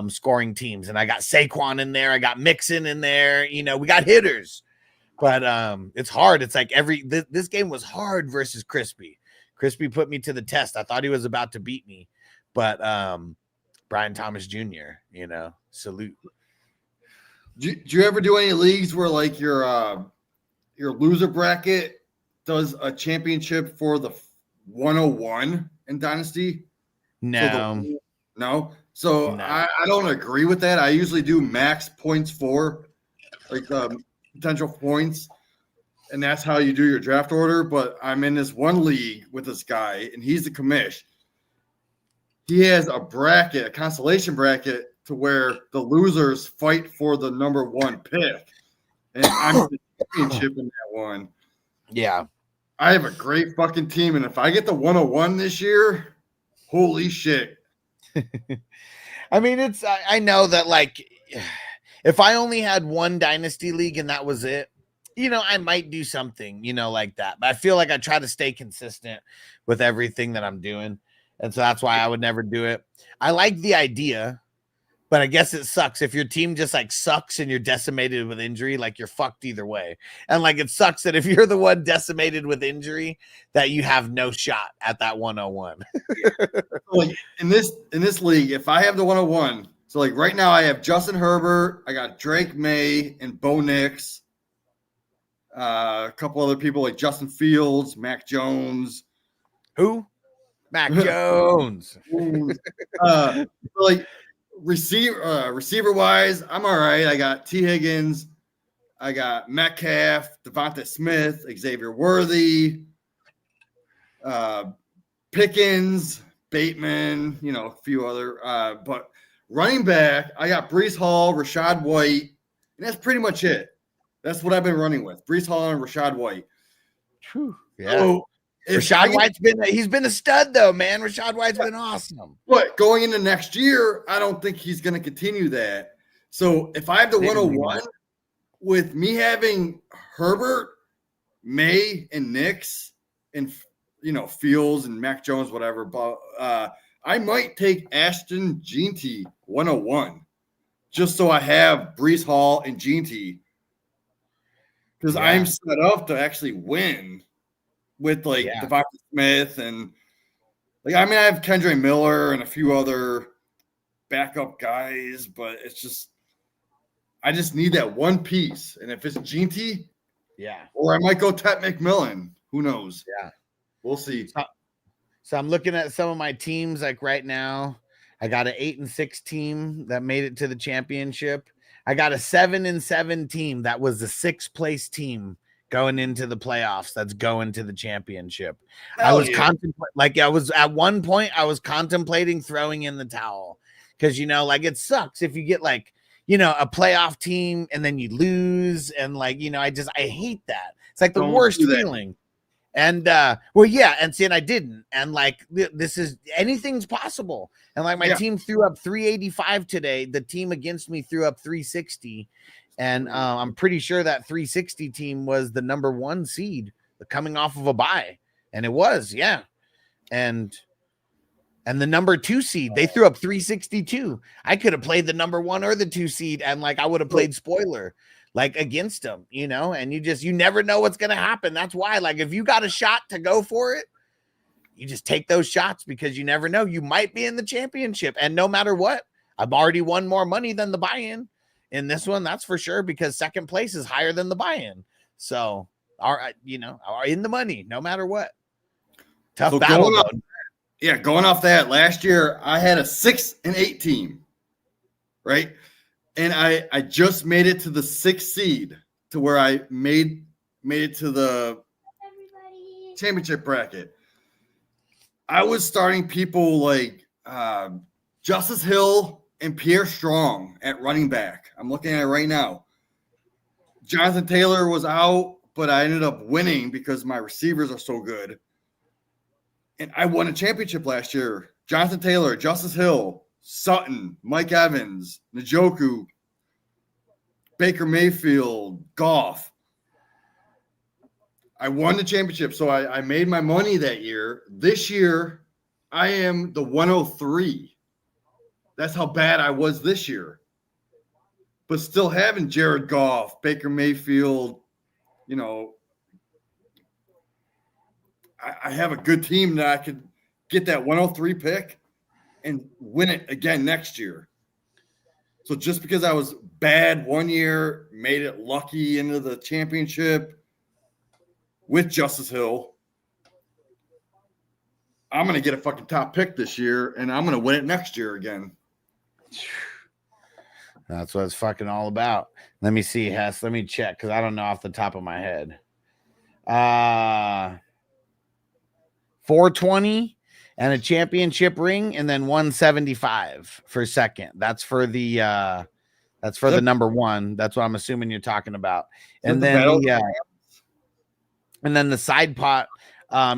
scoring teams. And I got Saquon in there. I got Mixon in there. You know, we got hitters. But it's hard. It's like this game was hard versus Crispy. Crispy put me to the test. I thought he was about to beat me. But Brian Thomas Jr., you know, salute. Do you ever do any leagues where, like, your loser bracket does a championship for the 101 in Dynasty? No. No? So no. I don't agree with that. I usually do max points for, like, potential points, and that's how you do your draft order. But I'm in this one league with this guy, and he's the commish. He has a bracket, a constellation bracket, to where the losers fight for the number 1 pick, and I'm the championship in that one. Yeah, I have a great fucking team, and if I get the 101 this year, holy shit. I mean, I know that, like, if I only had one dynasty league and that was it, you know, I might do something, you know, like that. But I feel like I try to stay consistent with everything that I'm doing. And so that's why I would never do it. I like the idea, but I guess it sucks. If your team just, like, sucks and you're decimated with injury, like, you're fucked either way. And, like, it sucks that if you're the one decimated with injury, that you have no shot at that 101. Like, in this league, if I have the 101, so, like, right now I have Justin Herbert, I got Drake May and Bo Nix, a couple other people like Justin Fields, Mac Jones. Who? Mac Jones. Like, receiver wise, I'm all right. I got T. Higgins, I got Metcalf, Devonta Smith, Xavier Worthy, Pickens, Bateman, a few other. But running back, I got Breece Hall, Rashad White, and that's pretty much it. That's what I've been running with. Breece Hall and Rashad White. Yeah. So Rashad White's been a stud though, man. Rashad White's been awesome. But going into next year, I don't think he's going to continue that. So if I have the 101 with me having Herbert, May, and Nix, and Fields and Mac Jones, whatever, but I might take Ashton Jeanty 101 just so I have Breece Hall and Jeanty because I'm set up to actually win with Devonta Smith and I have Kendra Miller and a few other backup guys, but it's just I just need that one piece. And if it's Jeanty, or I might go Tet McMillan. Who knows? Yeah. We'll see. So I'm looking at some of my teams like right now. I got an 8-6 team that made it to the championship. I got a 7-7 team that was the 6th place team going into the playoffs. That's going to the championship. I was at one point I was contemplating throwing in the towel because it sucks if you get a playoff team and then you lose and I hate that. It's like the worst feeling. And and I didn't. And this is anything's possible. And my team threw up 385 today. The team against me threw up 360. And I'm pretty sure that 360 team was the number 1 seed coming off of a bye. And it was, And the number 2 seed, they threw up 362. I could have played the number 1 or the 2 seed. And I would have played spoiler. Against them, and you never know what's going to happen. That's why, if you got a shot to go for it, you just take those shots because you never know. You might be in the championship. And no matter what, I've already won more money than the buy-in in this one. That's for sure, because 2nd place is higher than the buy-in. So, are in the money no matter what. Tough battle. Going off that, last year I had a 6-8 team, right? And I just made it to the 6th seed to where I made it to the championship bracket. I was starting people like Justice Hill and Pierre Strong at running back. I'm looking at it right now. Jonathan Taylor was out, but I ended up winning because my receivers are so good. And I won a championship last year. Jonathan Taylor, Justice Hill, Sutton, Mike Evans, Njoku, Baker Mayfield, Goff. I won the championship, so I made my money that year. This year, I am the 103. That's how bad I was this year. But still having Jared Goff, Baker Mayfield, I have a good team that I could get that 103 pick and win it again next year. So just because I was bad one year, made it lucky into the championship with Justice Hill, I'm going to get a fucking top pick this year, and I'm going to win it next year again. That's what it's fucking all about. Let me see, Hess. Let me check because I don't know off the top of my head. 420 and a championship ring, and then 175 for 2nd. That's for the the number 1. That's what I'm assuming you're talking about. And then and then the side pot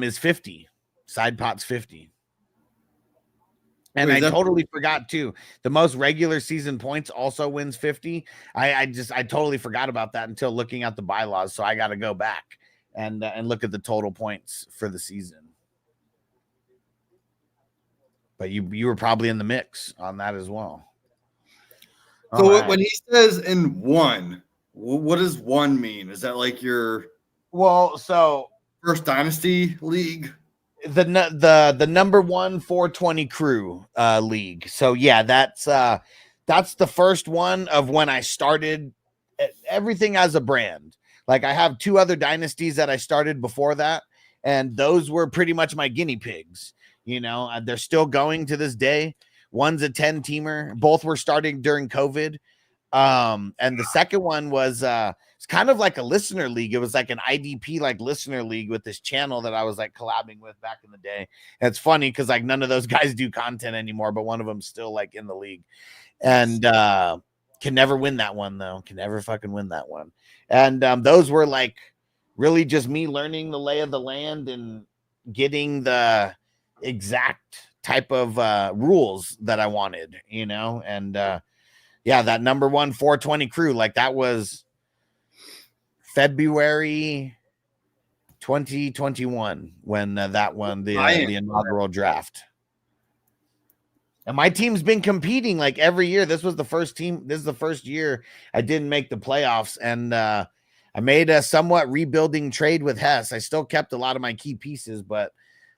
is 50. Side pot's 50. And I totally forgot too. The most regular season points also wins 50. I totally forgot about that until looking at the bylaws. So I got to go back and look at the total points for the season. But you were probably in the mix on that as well. So when he says in 1, what does 1 mean? Is that like your first dynasty league? The number 1 420 crew league. So that's the first one of when I started everything as a brand. I have 2 other dynasties that I started before that, and those were pretty much my guinea pigs. They're still going to this day. One's a 10-teamer. Both were starting during COVID. And the second one was it's kind of like a listener league. It was like an IDP like listener league with this channel that I was like collabing with back in the day. And it's funny because like none of those guys do content anymore, but one of them's still like in the league. And can never win that one though. Can never fucking win that one. And those were like really just me learning the lay of the land and getting the exact type of rules that I wanted, you know. And yeah, that number 1 420 crew, like that was February 2021 when that won the inaugural draft. And my team's been competing like every year. This was the first team. This is the first year I didn't make the playoffs. And I made a somewhat rebuilding trade with Hess. I still kept a lot of my key pieces, but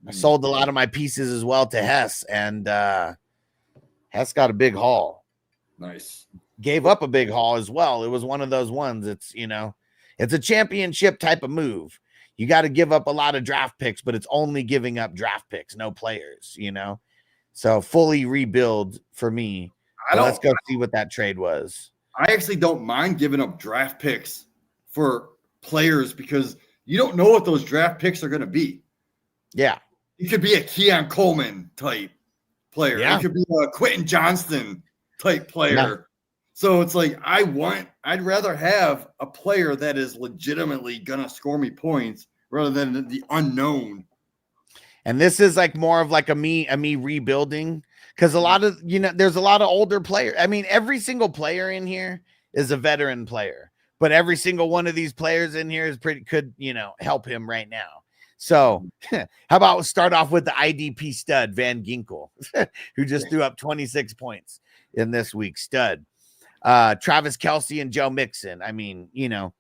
I sold a lot of my pieces as well to Hess. And Hess got a big haul. Nice. Gave up a big haul as well. It was one of those ones. It's, you know, it's a championship type of move. You got to give up a lot of draft picks, but it's only giving up draft picks, no players, you know? So fully rebuild for me. Let's go see what that trade was. I actually don't mind giving up draft picks for players because you don't know what those draft picks are going to be. Yeah. It could be a Keon Coleman type player. Yeah. It could be a Quentin Johnston type player. Yeah. So it's like I'd rather have a player that is legitimately gonna score me points rather than the unknown. And this is like more of like a me rebuilding because a lot of, you know, there's a lot of older players. I mean, every single player in here is a veteran player, but every single one of these players in here is could, you know, help him right now. So how about start off with the IDP stud Van Ginkel, who just threw up 26 points in this week's stud. Travis Kelce and Joe Mixon. I mean, you know,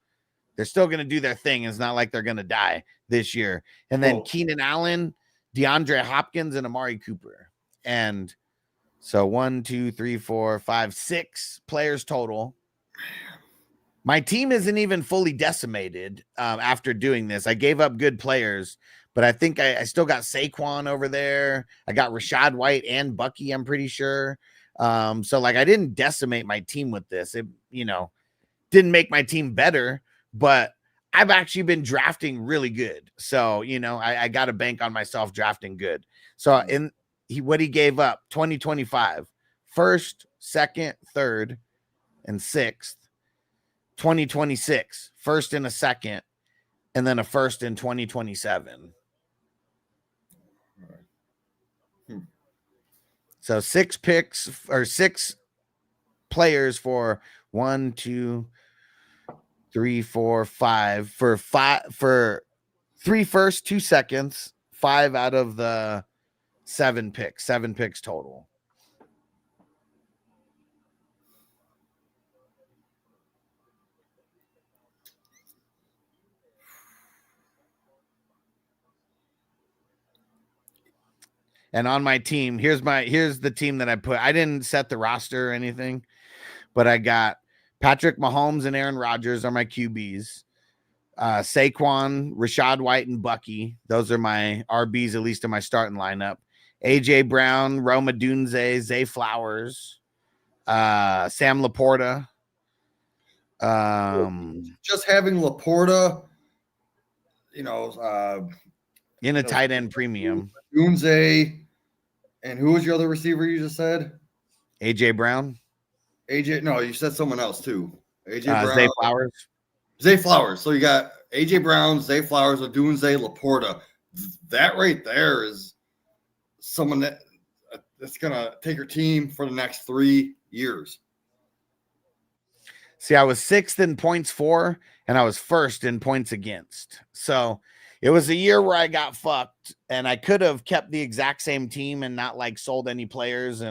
they're still going to do their thing. It's not like they're going to die this year. And then Keenan Allen, DeAndre Hopkins, and Amari Cooper. And so 1, 2, 3, 4, 5, 6 players total. My team isn't even fully decimated after doing this. I gave up good players, but I think I still got Saquon over there. I got Rashad White and Bucky, I'm pretty sure. So like I didn't decimate my team with this. It, you know, didn't make my team better, but I've actually been drafting really good. So, you know, I got to bank on myself drafting good. So what he gave up 2025, first, second, third, and 6th, 2026, first and a second, and then a first in 2027. So 6 picks or 6 players for 1, 2, 3, 4, 5 for 3 firsts, 2 seconds, 5 out of the 7 picks total. And on my team, here's the team that I put. I didn't set the roster or anything, but I got Patrick Mahomes and Aaron Rodgers are my QBs. Saquon, Rashad White, and Bucky. Those are my RBs, at least in my starting lineup. AJ Brown, Roma Dunze, Zay Flowers, Sam Laporta. Just having Laporta, you know, in a tight end premium. Dunze, and who was your other receiver you just said? AJ Brown. No, you said someone else too. AJ Brown. Zay Flowers. Zay Flowers. So you got AJ Brown, Zay Flowers, Odunze, Laporta. That right there is someone that's gonna take your team for the next 3 years. See, I was 6th in points for, and I was 1st in points against. So it was a year where I got fucked, and I could have kept the exact same team and not like sold any players.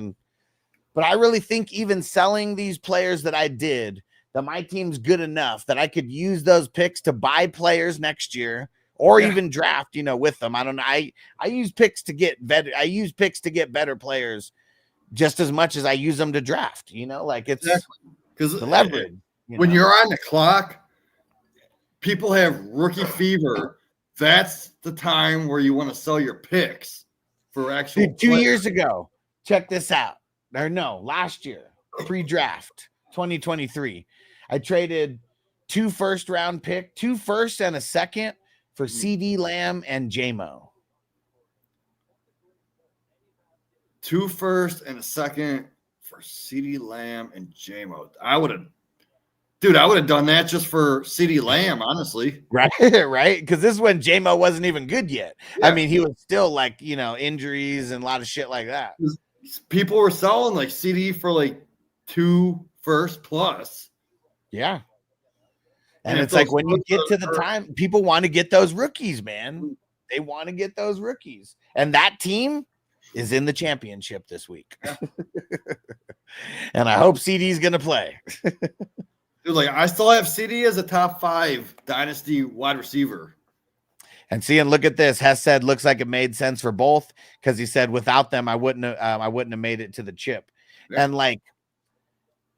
But I really think even selling these players that I did, that my team's good enough that I could use those picks to buy players next year or even draft, you know, with them. I don't know. I use picks to get better. I use picks to get better players just as much as I use them to draft, you know, like it's because the leverage. When you're on the clock, people have rookie fever. That's the time where you want to sell your picks for actual. Dude, 2 years ago, check this out. Or no, last year, pre-draft. 2023. I traded 2 first-round pick, 2 firsts and a second for CD Lamb and J-Mo. 2 firsts and a second for CD Lamb and J-Mo. I would have done that just for CD Lamb, honestly. Right, right? Because this is when J-Mo wasn't even good yet. Yeah. I mean, he was still like, injuries and a lot of shit like that. People were selling like CD for like 2 firsts plus. Yeah. And it's like when you get to the time, people want to get those rookies, man. They want to get those rookies. And that team is in the championship this week. And I hope CD's going to play. Dude, like I still have CD as a top 5 dynasty wide receiver. And look at this. Hess said looks like it made sense for both because he said without them, I wouldn't have made it to the chip. Yeah. And like,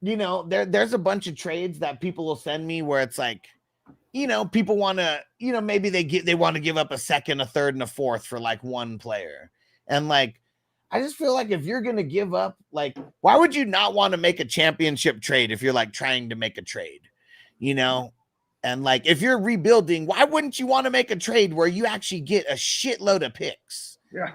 there's a bunch of trades that people will send me where it's like, people want to, maybe they want to give up a second, a third, and a fourth for like one player. And like, I just feel like if you're going to give up, like, why would you not want to make a championship trade if you're like trying to make a trade, And like, if you're rebuilding, why wouldn't you want to make a trade where you actually get a shitload of picks? Yeah.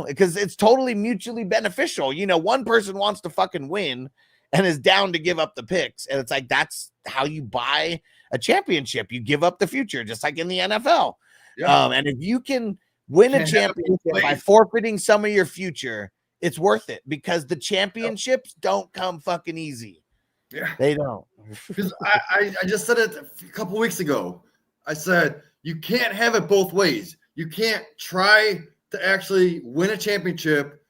Because it's totally mutually beneficial. One person wants to fucking win and is down to give up the picks. And it's like, that's how you buy a championship. You give up the future, just like in the NFL. Yeah. And if you can win a championship by forfeiting some of your future, it's worth it because the championships don't come fucking easy. Yeah, they don't. Because I just said it a couple weeks ago. I said you can't have it both ways. You can't try to actually win a championship,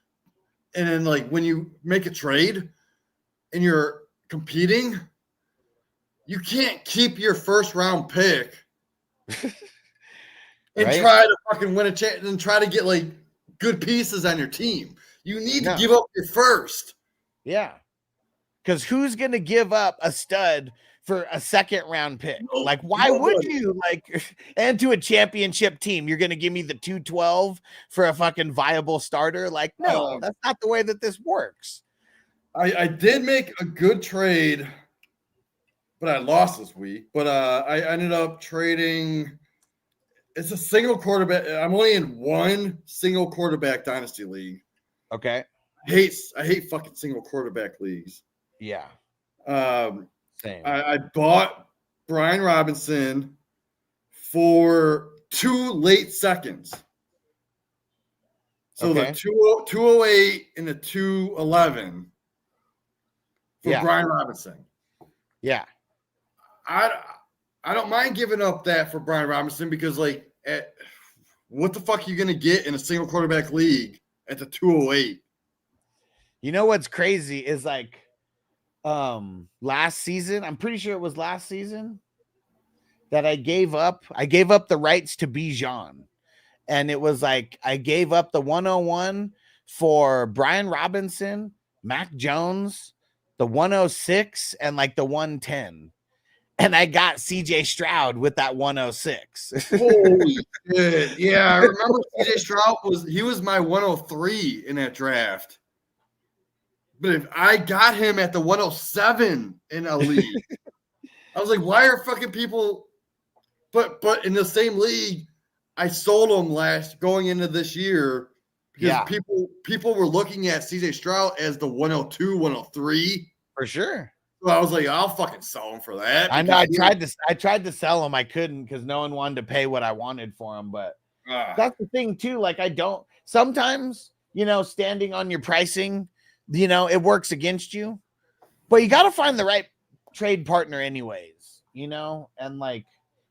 and then like when you make a trade and you're competing, you can't keep your first round pick and try to fucking win a champ and try to get like good pieces on your team. You need to give up your first. Yeah. Because who's going to give up a stud for a second round pick? Like, why would you? Like, and to a championship team, you're going to give me the 212 for a fucking viable starter? Like, no, that's not the way that this works. I did make a good trade, but I lost this week. But I ended up trading. It's a single quarterback. I'm only in one single quarterback dynasty league. Okay. I hate fucking single quarterback leagues. Yeah. Same. I bought Brian Robinson for 2 late seconds. So the 208 and the 211 for Brian Robinson. Yeah. I don't mind giving up that for Brian Robinson because like what the fuck are you gonna get in a single quarterback league at the 208? You know what's crazy is like last season, I'm pretty sure it was last season that I gave up the rights to Bijan. And it was like I gave up the 101 for Brian Robinson, Mac Jones, the 106, and like the 110. And I got CJ Stroud with that 106. Holy shit. Yeah, I remember CJ Stroud was my 103 in that draft. But if I got him at the 107 in a league, I was like, why are fucking people but in the same league, I sold him going into this year because people were looking at CJ Stroud as the 102, 103. For sure. So I was like, I'll fucking sell him for that. I know. I tried to sell him. I couldn't because no one wanted to pay what I wanted for him. But that's the thing too. Like sometimes, standing on your pricing, it works against you, but you got to find the right trade partner anyways, and like,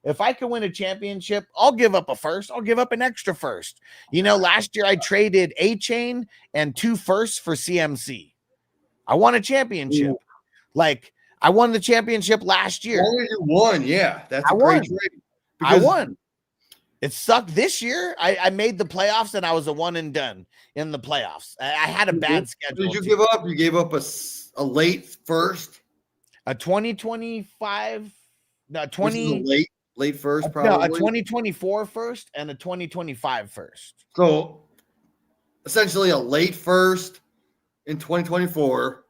if I can win a championship, I'll give up a first. I'll give up an extra first. Last year I traded A-Chain and 2 firsts for CMC. I won a championship. Ooh. Like I won the championship last year. Oh, you won. Yeah. That's a great trade. I won. It sucked this year. I made the playoffs and I was a one and done in the playoffs. I had a bad schedule. Did you give up? You gave up a late first? A 2025. No, 20 late first, probably. No, a 2024 first and a 2025 first. So essentially a late first in 2024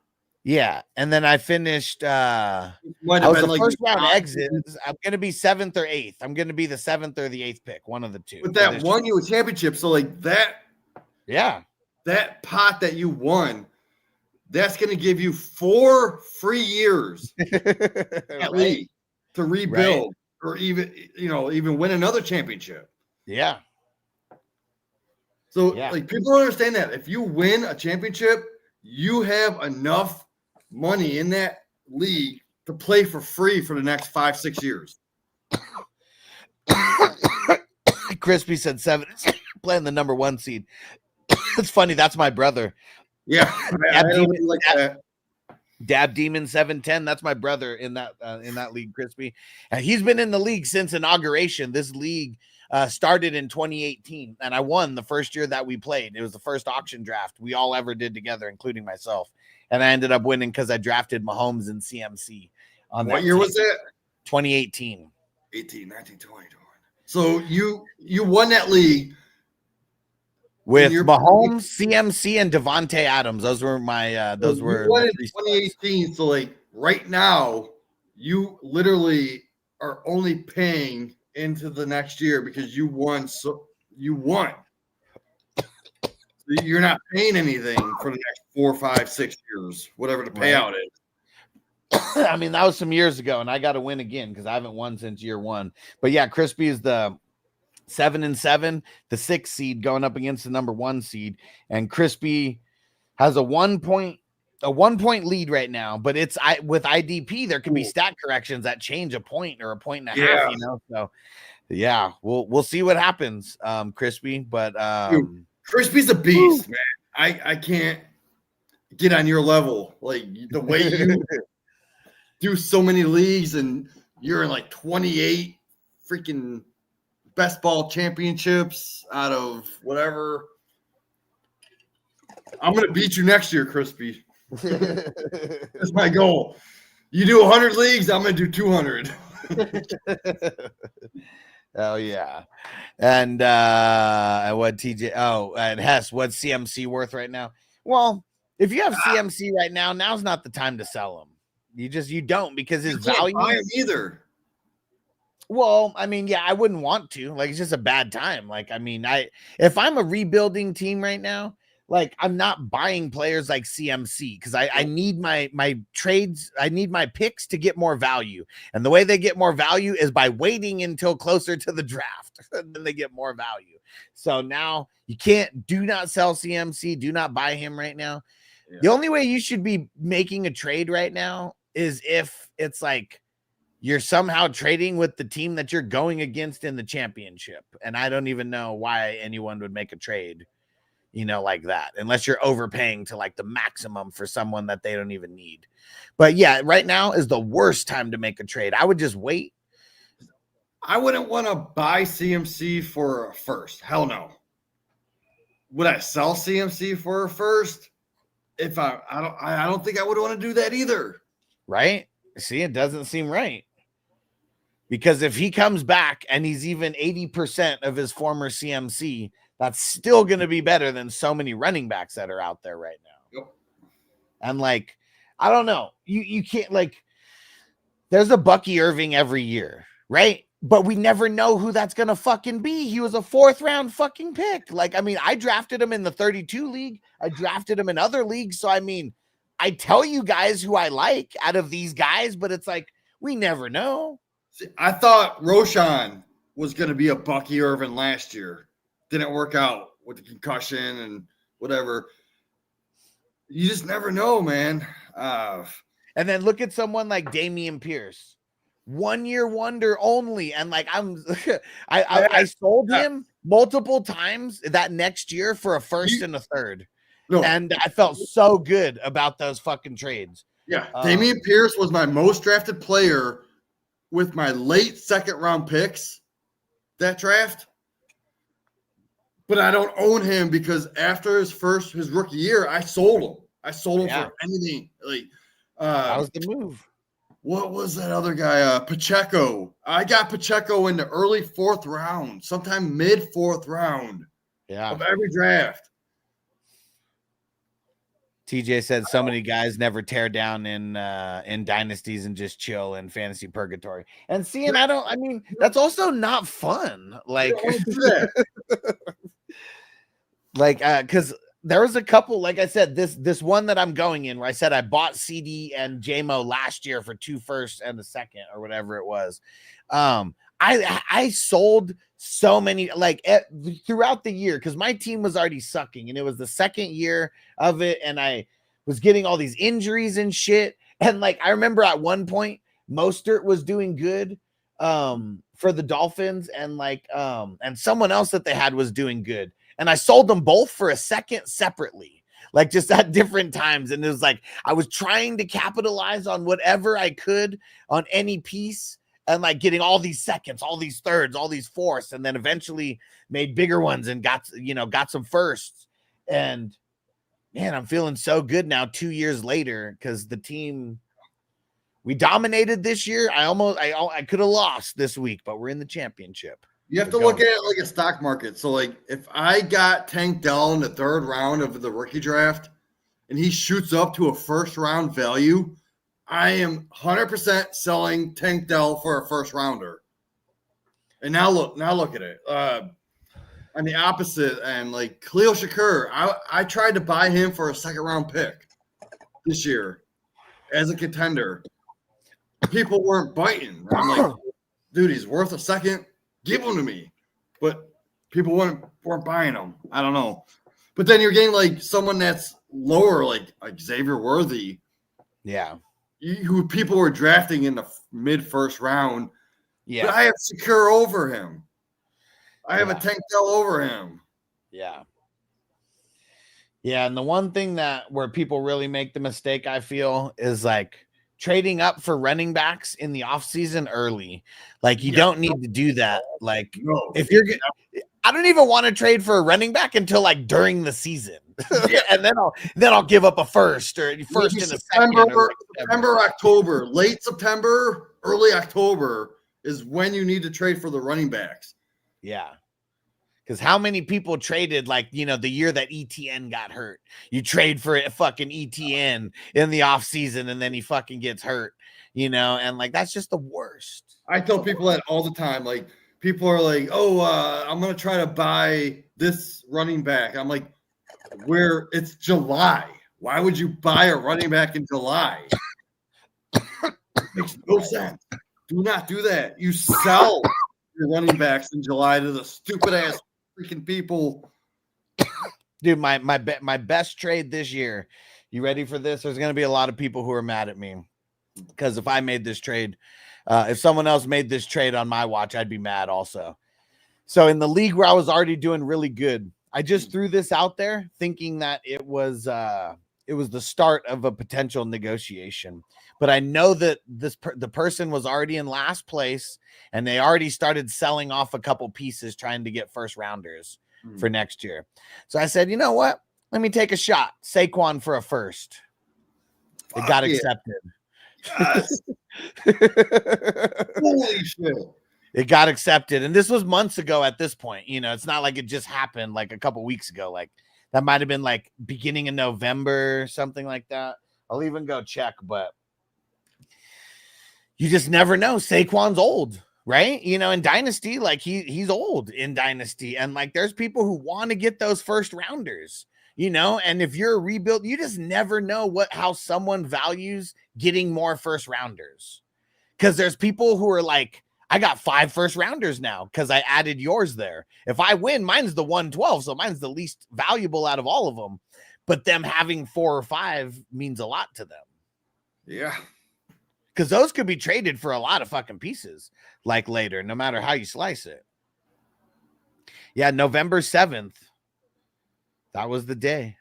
Yeah, and then I finished. I Might have was been the like first round top- exit. I'm going to be 7th or 8th. I'm going to be the 7th or the 8th pick, one of the two. But for that this won year. you a championship. So like Yeah, that pot that you won, that's going to give you 4 free years at right. least to rebuild or even win another championship. Yeah, So Yeah. like people don't understand that if you win a championship, you have enough money in that league to play for free for the next 5-6 years. Crispy said 7, playing the number 1 seed. It's funny. That's my brother. Yeah, Dab Demon 710. That's my brother in that league, Crispy. And he's been in the league since inauguration. This league started in 2018, and I won the first year that we played. It was the first auction draft we all ever did together, including myself. And I ended up winning because I drafted Mahomes and CMC. What year was it? 2018. 18, 19, 20. So you won that league with Mahomes, CMC, and Devontae Adams. Those were my you won in 2018. So like right now, you literally are only paying into the next year because you won. So you won. So you're not paying anything for the next 4, 5, 6 years, whatever the payout is. I mean, that was some years ago, and I got to win again because I haven't won since year 1. But yeah, Crispy is the 7-7, the 6th seed going up against the number 1 seed, and Crispy has a 1 point lead right now. But it's with IDP, there can be stat corrections that change a point or a point and a half. So yeah, we'll see what happens, Crispy. But Dude, Crispy's a beast, man. I can't get on your level, like the way you do so many leagues, and you're in like 28 freaking best ball championships out of whatever. I'm gonna beat you next year, Crispy. That's my goal. You do 100 leagues, I'm gonna do 200. Oh yeah. And what TJ? Oh, and Hess, what's CMC worth right now? Well, if you have CMC right now, now's not the time to sell him. You don't, because his value buy him either. Well, I mean, yeah, I wouldn't want to. Like, it's just a bad time. Like, I mean, if I'm a rebuilding team right now, like, I'm not buying players like CMC because I need my trades. I need my picks to get more value. And the way they get more value is by waiting until closer to the draft. Then they get more value. So now you do not sell CMC. Do not buy him right now. Yeah. The only way you should be making a trade right now is if it's like you're somehow trading with the team that you're going against in the championship. And I don't even know why anyone would make a trade, like that, unless you're overpaying to like the maximum for someone that they don't even need. But yeah, right now is the worst time to make a trade. I would just wait. I wouldn't want to buy CMC for a first. Hell no. Would I sell CMC for a first? If I don't think I would want to do that either. Right? See, it doesn't seem right. Because if he comes back and he's even 80% of his former CMC, that's still going to be better than so many running backs that are out there right now. Yep. And like, I don't know. You can't, like, there's a Bucky Irving every year, right? But we never know who that's going to fucking be. He was a 4th round fucking pick. Like, I mean, I drafted him in the 32 league. I drafted him in other leagues. So, I mean, I tell you guys who I like out of these guys, but it's like, we never know. I thought Roshan was going to be a Bucky Irvin last year. Didn't work out with the concussion and whatever. You just never know, man. And then look at someone like Dameon Pierce. 1 year wonder only. And like, I sold him multiple times that next year for a first and a third. No. And I felt so good about those fucking trades. Yeah. Dameon Pierce was my most drafted player with my late 2nd round picks that draft. But I don't own him because after his rookie year, I sold him. I sold him for anything. Like that was the move. What was that other guy? Pacheco. I got Pacheco in the early 4th round, sometime mid 4th round of every draft. TJ said so many guys never tear down in dynasties and just chill in fantasy purgatory. And seeing, I mean, that's also not fun. Like, because there was a couple, like I said, this one that I'm going in where I said I bought CD and JMO last year for 2 firsts and the second or whatever it was. I sold so many throughout the year because my team was already sucking and it was the second year of it, and I was getting all these injuries and shit. And like I remember at one point Mostert was doing good for the Dolphins, and and someone else that they had was doing good, and I sold them both for a second separately, like just at different times. And it was like I was trying to capitalize on whatever I could on any piece, and like getting all these seconds, all these thirds, all these fourths, and then eventually made bigger ones and got some firsts. And man, I'm feeling so good now 2 years later because the team, we dominated this year. I could have lost this week, but we're in the championship. You have to look at it like a stock market. So like if I got Tank Dell in the 3rd round of the rookie draft and he shoots up to a 1st round value, I am 100% selling Tank Dell for a 1st rounder. And now look at it. On the opposite end, like Khalil Shakur, I tried to buy him for a 2nd round pick this year as a contender. People weren't biting. I'm like, dude, he's worth a 2nd. Give him to me. But people weren't buying him. I don't know. But then you're getting like someone that's lower, like Xavier Worthy. Yeah. Who people were drafting in the mid 1st round. Yeah. But I have Shakur over him. I have a Tank Dell over him. Yeah. Yeah. And the one thing where people really make the mistake, I feel, is like trading up for running backs in the offseason early. Like you don't need to do that. Like if you're I don't even want to trade for a running back until like during the season. And then I'll give up a first or first in a September, October, late September, early October is when you need to trade for the running backs. Yeah. Because how many people traded the year that ETN got hurt? You trade for a fucking ETN in the offseason and then he fucking gets hurt, and like that's just the worst. I tell people that all the time. Like people are like, I'm gonna try to buy this running back. I'm like, where it's July. Why would you buy a running back in July? Makes no sense. Do not do that. You sell your running backs in July to the stupid ass freaking people. Dude, my best trade this year. You ready for this? There's going to be a lot of people who are mad at me because if I made this trade, if someone else made this trade on my watch, I'd be mad also. So in the league where I was already doing really good, I just threw this out there thinking that it was the start of a potential negotiation. But I know that the person was already in last place and they already started selling off a couple pieces trying to get 1st rounders for next year. So I said, you know what? Let me take a shot. Saquon for a 1st. It got accepted. Yes. Holy shit. It got accepted. And this was months ago at this point. It's not like it just happened like a couple weeks ago. Like that might have been like beginning of November, something like that. I'll even go check, but you just never know. Saquon's old, right? In Dynasty, like he's old in Dynasty. And like there's people who want to get those 1st rounders, and if you're a rebuild, you just never know how someone values getting more 1st rounders. Because there's people who are like, I got 5 1st rounders now because I added yours there. If I win, mine's the 112, so mine's the least valuable out of all of them. But them having 4 or 5 means a lot to them. Yeah. Because those could be traded for a lot of fucking pieces, like later, no matter how you slice it. Yeah, November 7th. That was the day.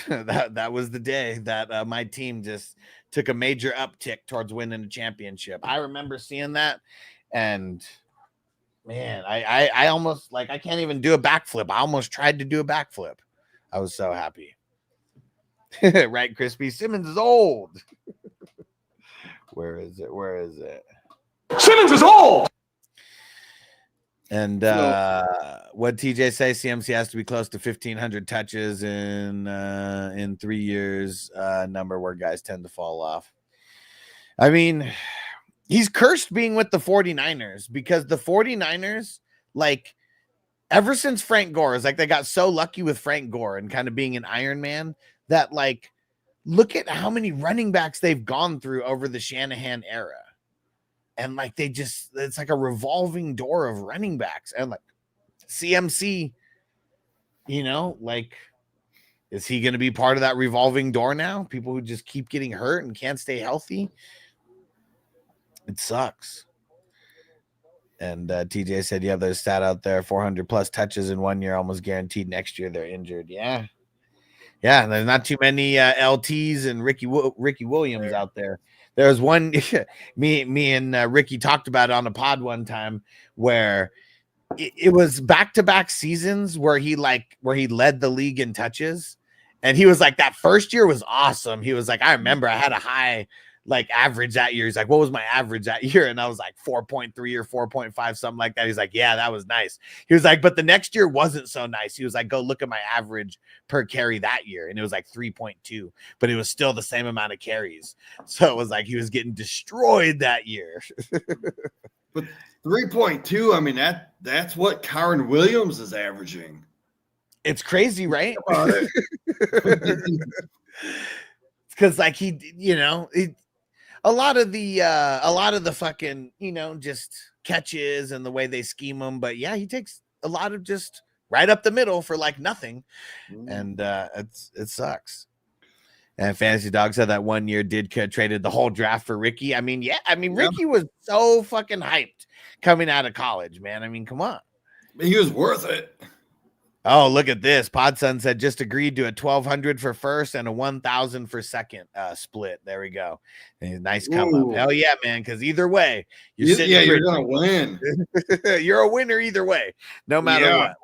that was the day that my team just took a major uptick towards winning a championship. I remember seeing that, and man, I almost I can't even do a backflip. I almost tried to do a backflip. I was so happy. Right, Crispy Simmons is old. Where is it? Simmons is old. And what TJ say? CMC has to be close to 1,500 touches in 3 years. Number where guys tend to fall off. I mean, he's cursed being with the 49ers because the 49ers, like, ever since Frank Gore, is like they got so lucky with Frank Gore and kind of being an Iron Man that, like, look at how many running backs they've gone through over the Shanahan era. And like it's like a revolving door of running backs. And like CMC, you know, like, is he going to be part of that revolving door now? People who just keep getting hurt and can't stay healthy. It sucks. And TJ said, yeah, there's stat out there, 400 plus touches in 1 year, almost guaranteed next year they're injured. Yeah. Yeah, there's not too many LTs and Ricky Williams out there. There's one, me and Ricky talked about it on a pod one time where it was back-to-back seasons where he led the league in touches. And he was like, that first year was awesome. He was like, I remember I had a high like average that year. He's like, what was my average that year? And I was like 4.3 or 4.5, something like that. He's like, yeah, that was nice. He was like, but the next year wasn't so nice. He was like, go look at my average per carry that year. And it was like 3.2, but it was still the same amount of carries. So it was like, he was getting destroyed that year. But 3.2, I mean, that's what Kyron Williams is averaging. It's crazy, right? Because like he, you know, a lot of the fucking, you know, just catches and the way they scheme him. But yeah, he takes a lot of just right up the middle for like nothing. And it sucks. And Fantasy Dog said that 1 year traded the whole draft for Ricky. I mean, yeah, Ricky was so fucking hyped coming out of college, man. I mean, come on. He was worth it. Oh, look at this. Podson said just agreed to a 1,200 for first and a 1,000 for second split. There we go. Nice come up. Hell yeah, man. Because either way, you're gonna win. You're a winner either way, no matter what.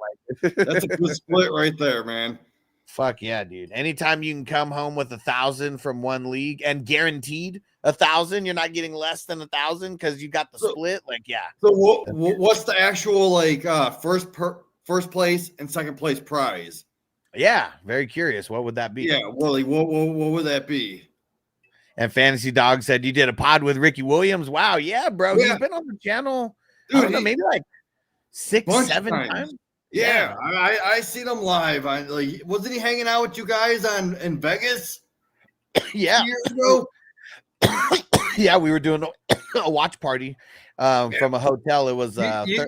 Like, that's a good split right there, man. Fuck yeah, dude. Anytime you can come home with 1,000 from one league and guaranteed 1,000, you're not getting less than 1,000 because you got the split. Like, yeah. So what's the actual like first place and second place prize? Yeah, very curious. What would that be? Yeah, Willie, what would that be? And Fantasy Dog said you did a pod with Ricky Williams. Wow, yeah, bro. Yeah. He's been on the channel, dude, I don't know, maybe like 6-7 times. Yeah, I seen him live. Wasn't he hanging out with you guys in Vegas? Yeah. Years ago? Yeah, we were doing a watch party from a hotel. It was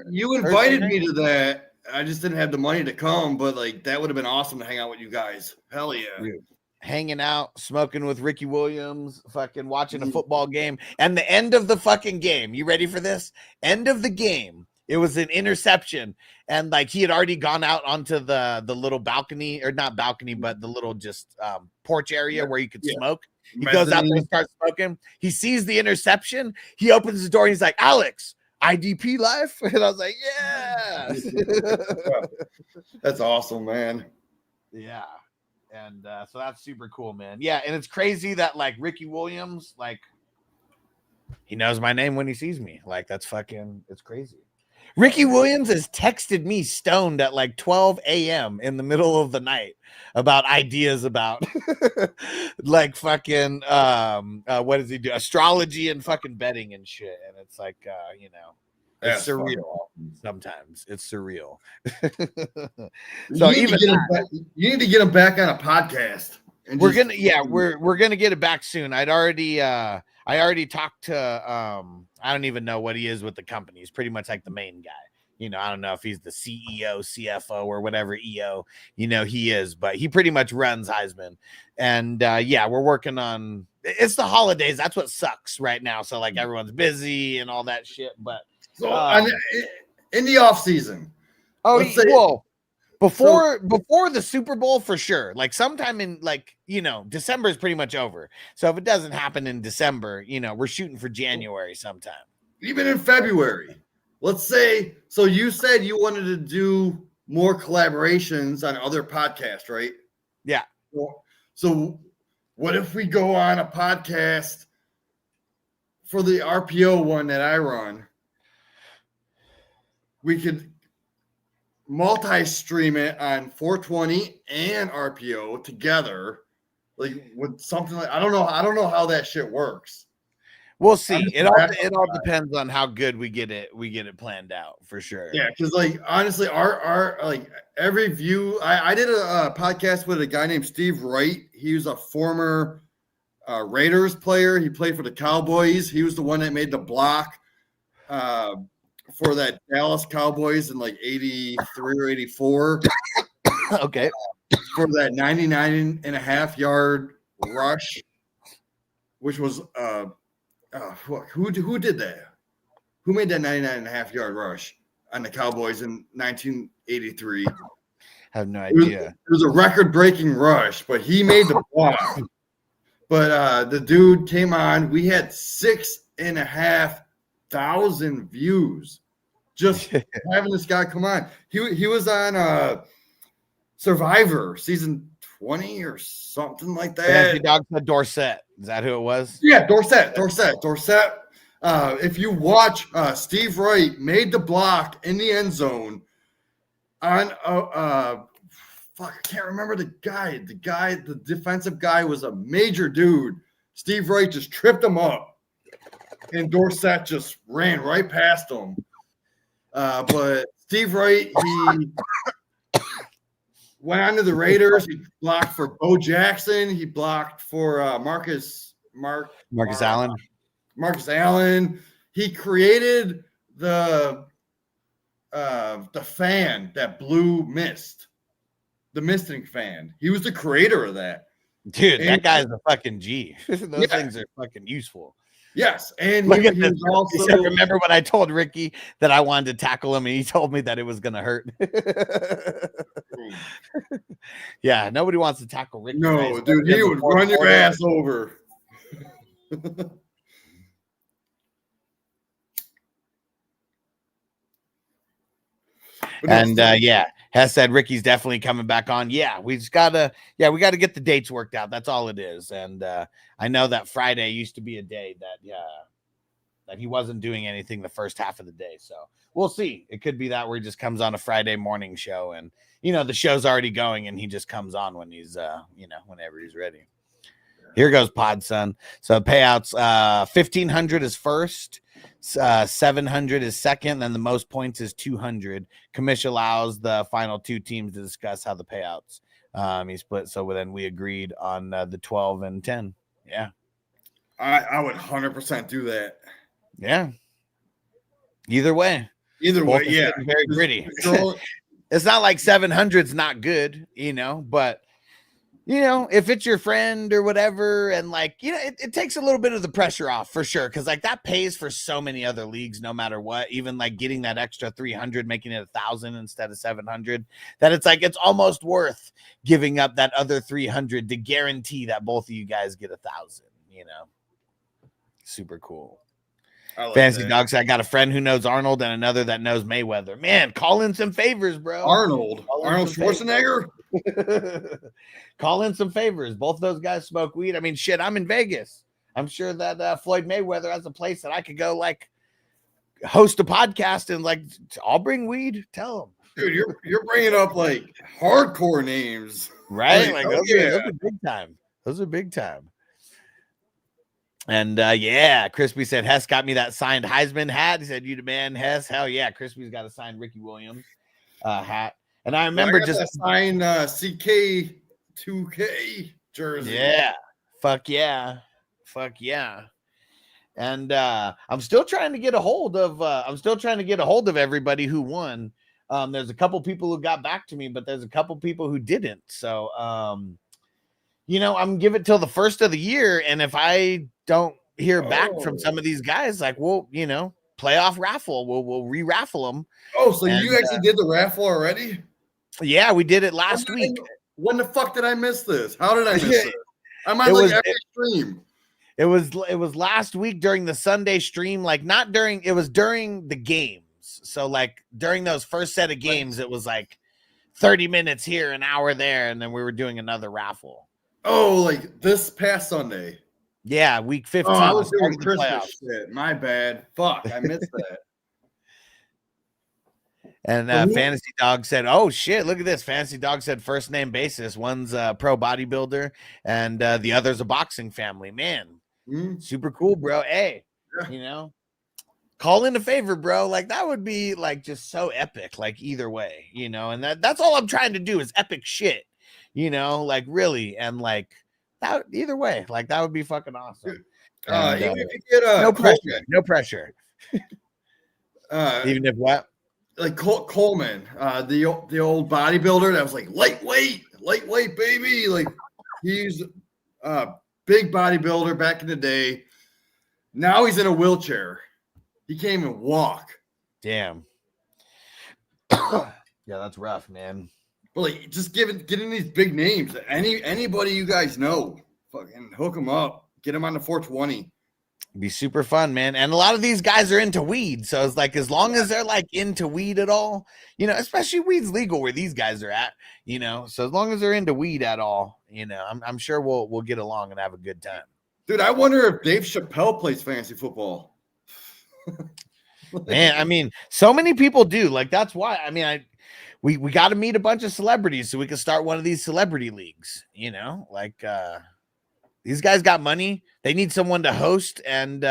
you invited me to that. I just didn't have the money to come, but like that would have been awesome to hang out with you guys. Hell yeah. Dude. Hanging out, smoking with Ricky Williams, fucking watching a football game. And the end of the fucking game, you ready for this? End of the game. It was an interception. And like he had already gone out onto the little balcony, or not balcony, but the little just porch area where you could smoke. He goes out there and starts smoking. He sees the interception. He opens the door and he's like, Alex, IDP life. And I was like, yeah. That's awesome, man. Yeah. And so that's super cool, man. Yeah. And it's crazy that like Ricky Williams, like he knows my name when he sees me. Like that's fucking, it's crazy. Ricky Williams has texted me stoned at like 12 a.m. in the middle of the night about ideas about like fucking what does he do? Astrology and fucking betting and shit. And it's like you know, it's surreal. Sometimes it's surreal. So you need to get him back on a podcast. We're gonna get it back soon. I already talked to I don't even know what he is with the company. He's pretty much like the main guy. You know, I don't know if he's the CEO, CFO, or whatever EO, you know, he is, but he pretty much runs Heisman. And yeah, we're working on it's the holidays. That's what sucks right now. So like everyone's busy and all that shit. But so in the off season. Before the Super Bowl for sure. Like sometime in like, you know, December is pretty much over. So if it doesn't happen in December, you know, we're shooting for January sometime. Even in February. Let's say, so you said you wanted to do more collaborations on other podcasts, right? Yeah. So what if we go on a podcast for the RPO one that I run? we could multi-stream it on 420 and RPO together, like with something like I don't know how that shit works. We'll see. It all depends on how good we get it planned out for sure. Yeah, because like honestly, our like every view. I did a podcast with a guy named Steve Wright. He was a former Raiders player. He played for the Cowboys. He was the one that made the block for that Dallas Cowboys in like 83 or 84. Okay. For that 99.5-yard rush, which was who did that? Who made that 99.5-yard rush on the Cowboys in 1983? I have no idea. It was a record-breaking rush, but he made the block. But the dude came on. We had 6,500 views just having this guy come on. He was on Survivor season 20 or something like that. Fancy Dog said Dorsett. Is that who it was? Yeah, Dorsett. If you watch, Steve Wright made the block in the end zone on fuck, I can't remember the guy. The defensive guy was a major dude. Steve Wright just tripped him up, and Dorsett just ran right past him. But Steve Wright, he went on to the Raiders. He blocked for Bo Jackson. He blocked for Marcus Allen. Marcus Allen. He created the fan that blew mist, the misting fan. He was the creator of that. Dude, that guy's a fucking G. Those things are fucking useful. Yes, and look at he this. was also. He said, remember when I told Ricky that I wanted to tackle him, and he told me that it was gonna hurt. Yeah, nobody wants to tackle Ricky. No, dude, he would run your ass over. And yeah, Hess said Ricky's definitely coming back on. Yeah, we gotta get the dates worked out. That's all it is. And I know that Friday used to be a day that he wasn't doing anything the first half of the day. So we'll see. It could be that where he just comes on a Friday morning show, and the show's already going, and he just comes on when he's whenever he's ready. Here goes Pod Son. So payouts 1,500 is first. 700 is second, and the most points is 200. Commish allows the final two teams to discuss how the payouts he split. So then we agreed on the 12 and 10. Yeah, I would 100% do that. Yeah. Either way, yeah, very gritty. It's not like 700's not good, but. If it's your friend or whatever, and it takes a little bit of the pressure off for sure. Cause that pays for so many other leagues, no matter what, even getting that extra 300, making it 1,000 instead of 700, that it's almost worth giving up that other 300 to guarantee that both of you guys get 1,000, super cool. Fancy Dogs. I got a friend who knows Arnold and another that knows Mayweather. Man, call in some favors, bro. Arnold Schwarzenegger. Call in some favors. Both of those guys smoke weed. I mean, shit, I'm in Vegas. I'm sure that Floyd Mayweather has a place that I could go host a podcast and I'll bring weed. Tell him, dude. You're bringing up hardcore names, right? Those are big time. Those are big time. And Crispy said Hess got me that signed Heisman hat. He said, "You the man, Hess." Hell yeah, Crispy's got a signed Ricky Williams hat. And I remember just signed CK2K jersey. Yeah, fuck yeah. And I'm still trying to get a hold of everybody who won. There's a couple people who got back to me, but there's a couple people who didn't. So I'm give it till the first of the year, and if I don't hear back from some of these guys, playoff raffle, we'll re-raffle them. Oh, so you actually did the raffle already? Yeah, we did it last week. When the fuck did I miss this? How did I miss it? I'm on every stream. It was last week during the Sunday stream, it was during the games. So during those first set of games, it was 30 minutes here, an hour there, and then we were doing another raffle. Oh, this past Sunday. Yeah, week 15. Oh, I was doing Christmas shit. My bad. Fuck, I missed that. And Fantasy Dog said, "Oh shit, look at this." Fantasy Dog said first name basis. One's a pro bodybuilder, and the other's a boxing family. Man, super cool, bro. Hey, you know, call in a favor, bro. Like that would be like just so epic. Like either way, you know, and that's all I'm trying to do is epic shit. You know, like really, and like that either way, like that would be fucking awesome. And, even if you get no pressure, no pressure. Even if what? Like Coleman, the old bodybuilder that was like lightweight, baby. Like he's a big bodybuilder back in the day. Now he's in a wheelchair. He can't even walk. Damn. Yeah, that's rough, man. But like, just getting these big names. Anybody you guys know, fucking hook them up. Get them on the 420. Be super fun, man. And a lot of these guys are into weed. So it's like, as long as they're like into weed at all, you know, especially weed's legal where these guys are at, you know, so as long as they're into weed at all, you know, I'm sure we'll get along and have a good time. Dude, I wonder if Dave Chappelle plays fantasy football. Man, I mean, so many people do. Like, that's why, I mean, we got to meet a bunch of celebrities so we can start one of these celebrity leagues, you know, like, these guys got money. They need someone to host. And,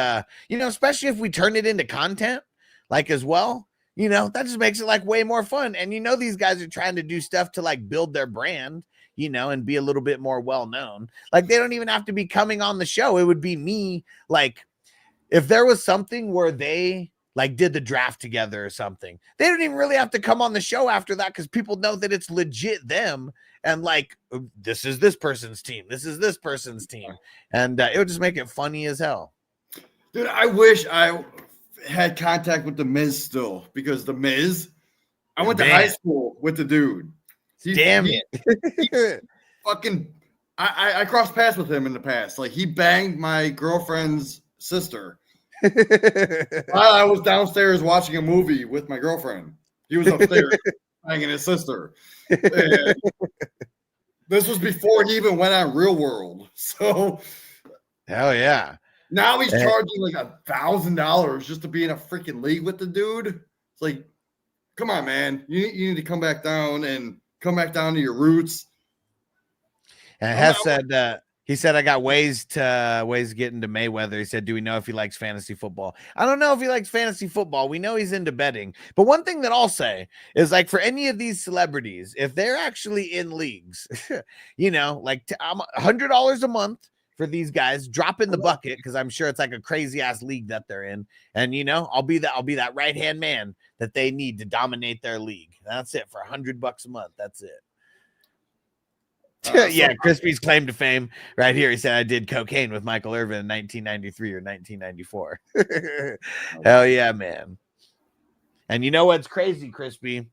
you know, especially if we turn it into content, like as well, you know, that just makes it like way more fun. And, you know, these guys are trying to do stuff to like build their brand, you know, and be a little bit more well-known. Like they don't even have to be coming on the show. It would be me. Like if there was something where they like did the draft together or something, they don't even really have to come on the show after that, because people know that it's legit them. And like, this is this person's team. This is this person's team. And it would just make it funny as hell. Dude, I wish I had contact with the Miz still, because the Miz, I went to high school with the dude. Damn it. Fucking, I crossed paths with him in the past. Like he banged my girlfriend's sister while I was downstairs watching a movie with my girlfriend. He was upstairs banging his sister. And this was before he even went on Real World. So hell yeah. Now he's charging like $1,000 just to be in a freaking league with the dude. It's like, come on, man. You need to come back down to your roots. And Hess said, he said, I got ways getting to Mayweather. He said, do we know if he likes fantasy football? I don't know if he likes fantasy football. We know he's into betting. But one thing that I'll say is, like, for any of these celebrities, if they're actually in leagues, you know, like $100 a month for these guys, drop in the bucket, because I'm sure it's like a crazy ass league that they're in. And, you know, I'll be that right-hand man that they need to dominate their league. That's it, for $100 a month. That's it. Yeah, Crispy's claim to fame right here. He said, I did cocaine with Michael Irvin in 1993 or 1994. Hell yeah, man. And you know what's crazy, Crispy?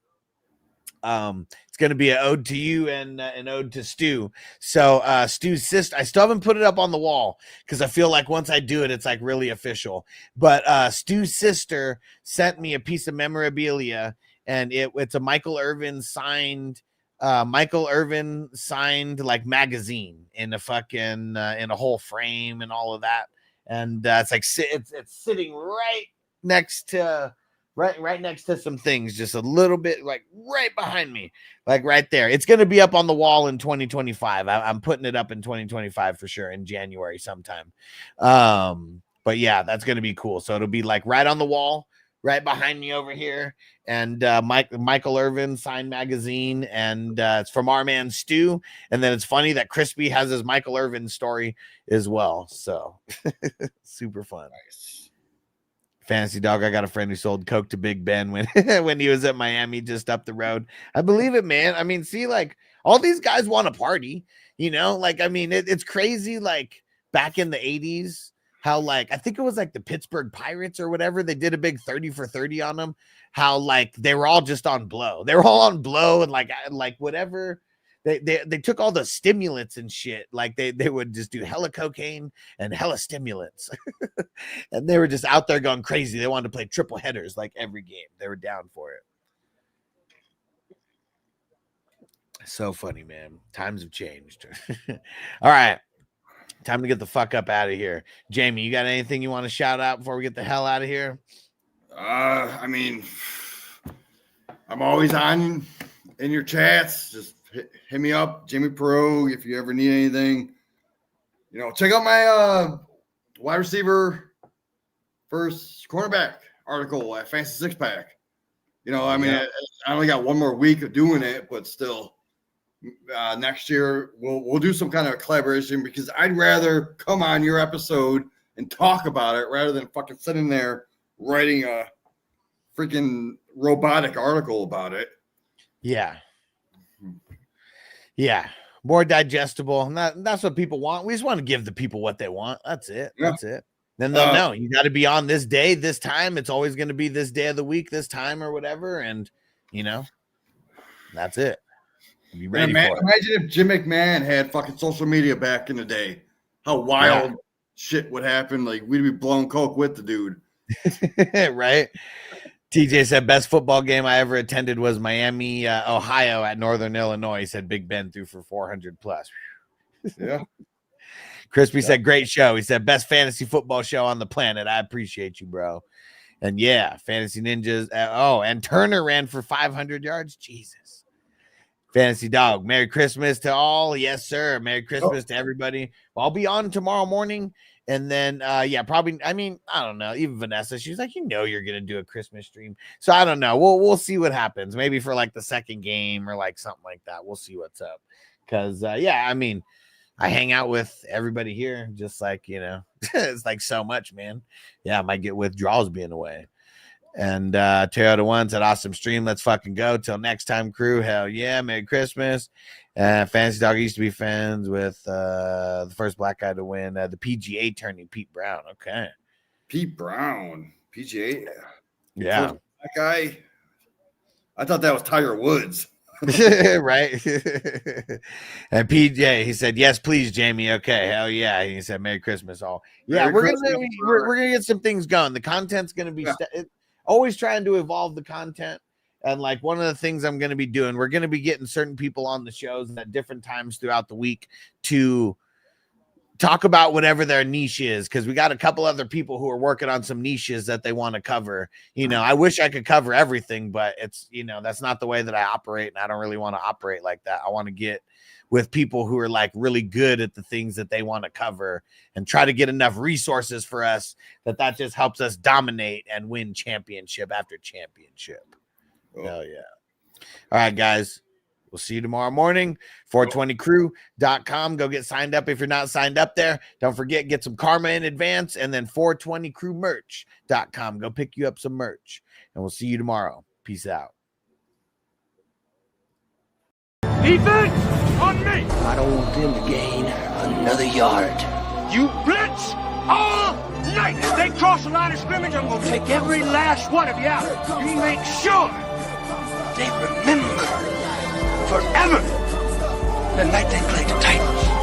It's going to be an ode to you and an ode to Stu. So Stu's sister, I still haven't put it up on the wall because I feel like once I do it, it's like really official. But Stu's sister sent me a piece of memorabilia, and it's a Michael Irvin signed like magazine in a fucking in a whole frame and all of that. And it's like it's sitting right next to some things, just a little bit like right behind me, like right there. It's going to be up on the wall in 2025. I'm putting it up in 2025 for sure, in January sometime. But yeah, that's going to be cool. So it'll be like right on the wall, right behind me over here. And Michael Irvin signed magazine, and it's from our man Stu. And then it's funny that Crispy has his Michael Irvin story as well. So super fun. Nice. Fantasy Dog, I got a friend who sold coke to Big Ben when he was at Miami, just up the road. I believe it, man. I mean, see, like all these guys want to party, you know, like, I mean, it's crazy. Like back in the 80s, how like, I think it was like the Pittsburgh Pirates or whatever, they did a big 30 for 30 on them. How like they were all just on blow. They were all on blow, and like whatever. They took all the stimulants and shit. Like they would just do hella cocaine and hella stimulants. And they were just out there going crazy. They wanted to play triple headers like every game. They were down for it. So funny, man. Times have changed. All right. Time to get the fuck up out of here. Jamie, you got anything you want to shout out before we get the hell out of here? I mean, I'm always on in your chats. Just hit me up, Jimmy Pro, if you ever need anything. You know, check out my wide receiver first cornerback article at Fancy Six Pack. You know, I mean, I only got one more week of doing it, but still, next year we'll do some kind of collaboration because I'd rather come on your episode and talk about it rather than fucking sitting there writing a freaking robotic article about it. Yeah. Yeah. More digestible. And that's what people want. We just want to give the people what they want. That's it. Yeah. That's it. Then they'll know you got to be on this day, this time. It's always going to be this day of the week, this time or whatever. And, you know, that's it. Be ready for it. Imagine if Jim McMahon had fucking social media back in the day. How wild shit would happen. Like, we'd be blowing coke with the dude. Right? TJ said, best football game I ever attended was Miami, Ohio at Northern Illinois. He said Big Ben threw for 400 plus. Yeah. Crispy said, great show. He said, best fantasy football show on the planet. I appreciate you, bro. And yeah, Fantasy Ninjas. And Turner ran for 500 yards. Jesus. Fantasy Dog. Merry Christmas to all. Yes, sir. Merry Christmas to everybody. Well, I'll be on tomorrow morning. And then, probably, I mean, I don't know. Even Vanessa, she's like, you're going to do a Christmas stream. So I don't know. We'll see what happens. Maybe for like the second game or like something like that. We'll see what's up. Because, I mean, I hang out with everybody here, just like, you know, it's like so much, man. Yeah, I might get withdrawals being away. And Toyota One said, awesome stream. Let's fucking go. Till next time, crew. Hell yeah. Merry Christmas. Fantasy Dog used to be friends with the first black guy to win the PGA tourney, Pete Brown. Okay. Pete Brown. PGA. Yeah. That guy. I thought that was Tiger Woods. Right. And PJ, he said, yes, please, Jamie. Okay, hell yeah. He said, Merry Christmas all. Yeah, we're gonna get some things going. The content's gonna be always trying to evolve the content. And like one of the things I'm gonna be doing, we're gonna be getting certain people on the shows at different times throughout the week to talk about whatever their niche is, because we got a couple other people who are working on some niches that they want to cover. You know, I wish I could cover everything, but it's, you know, that's not the way that I operate, and I don't really want to operate like that. I want to get with people who are like really good at the things that they want to cover and try to get enough resources for us that just helps us dominate and win championship after championship. Hell yeah. All right, guys. We'll see you tomorrow morning. 420crew.com. Go get signed up if you're not signed up there. Don't forget, get some karma in advance. And then 420crewmerch.com. Go pick you up some merch. And we'll see you tomorrow. Peace out. Defense on me. I don't want them to gain another yard. You blitz all night. If they cross the line of scrimmage, I'm going to take every last one of you out. You make sure they remember forever the night they played the Titans.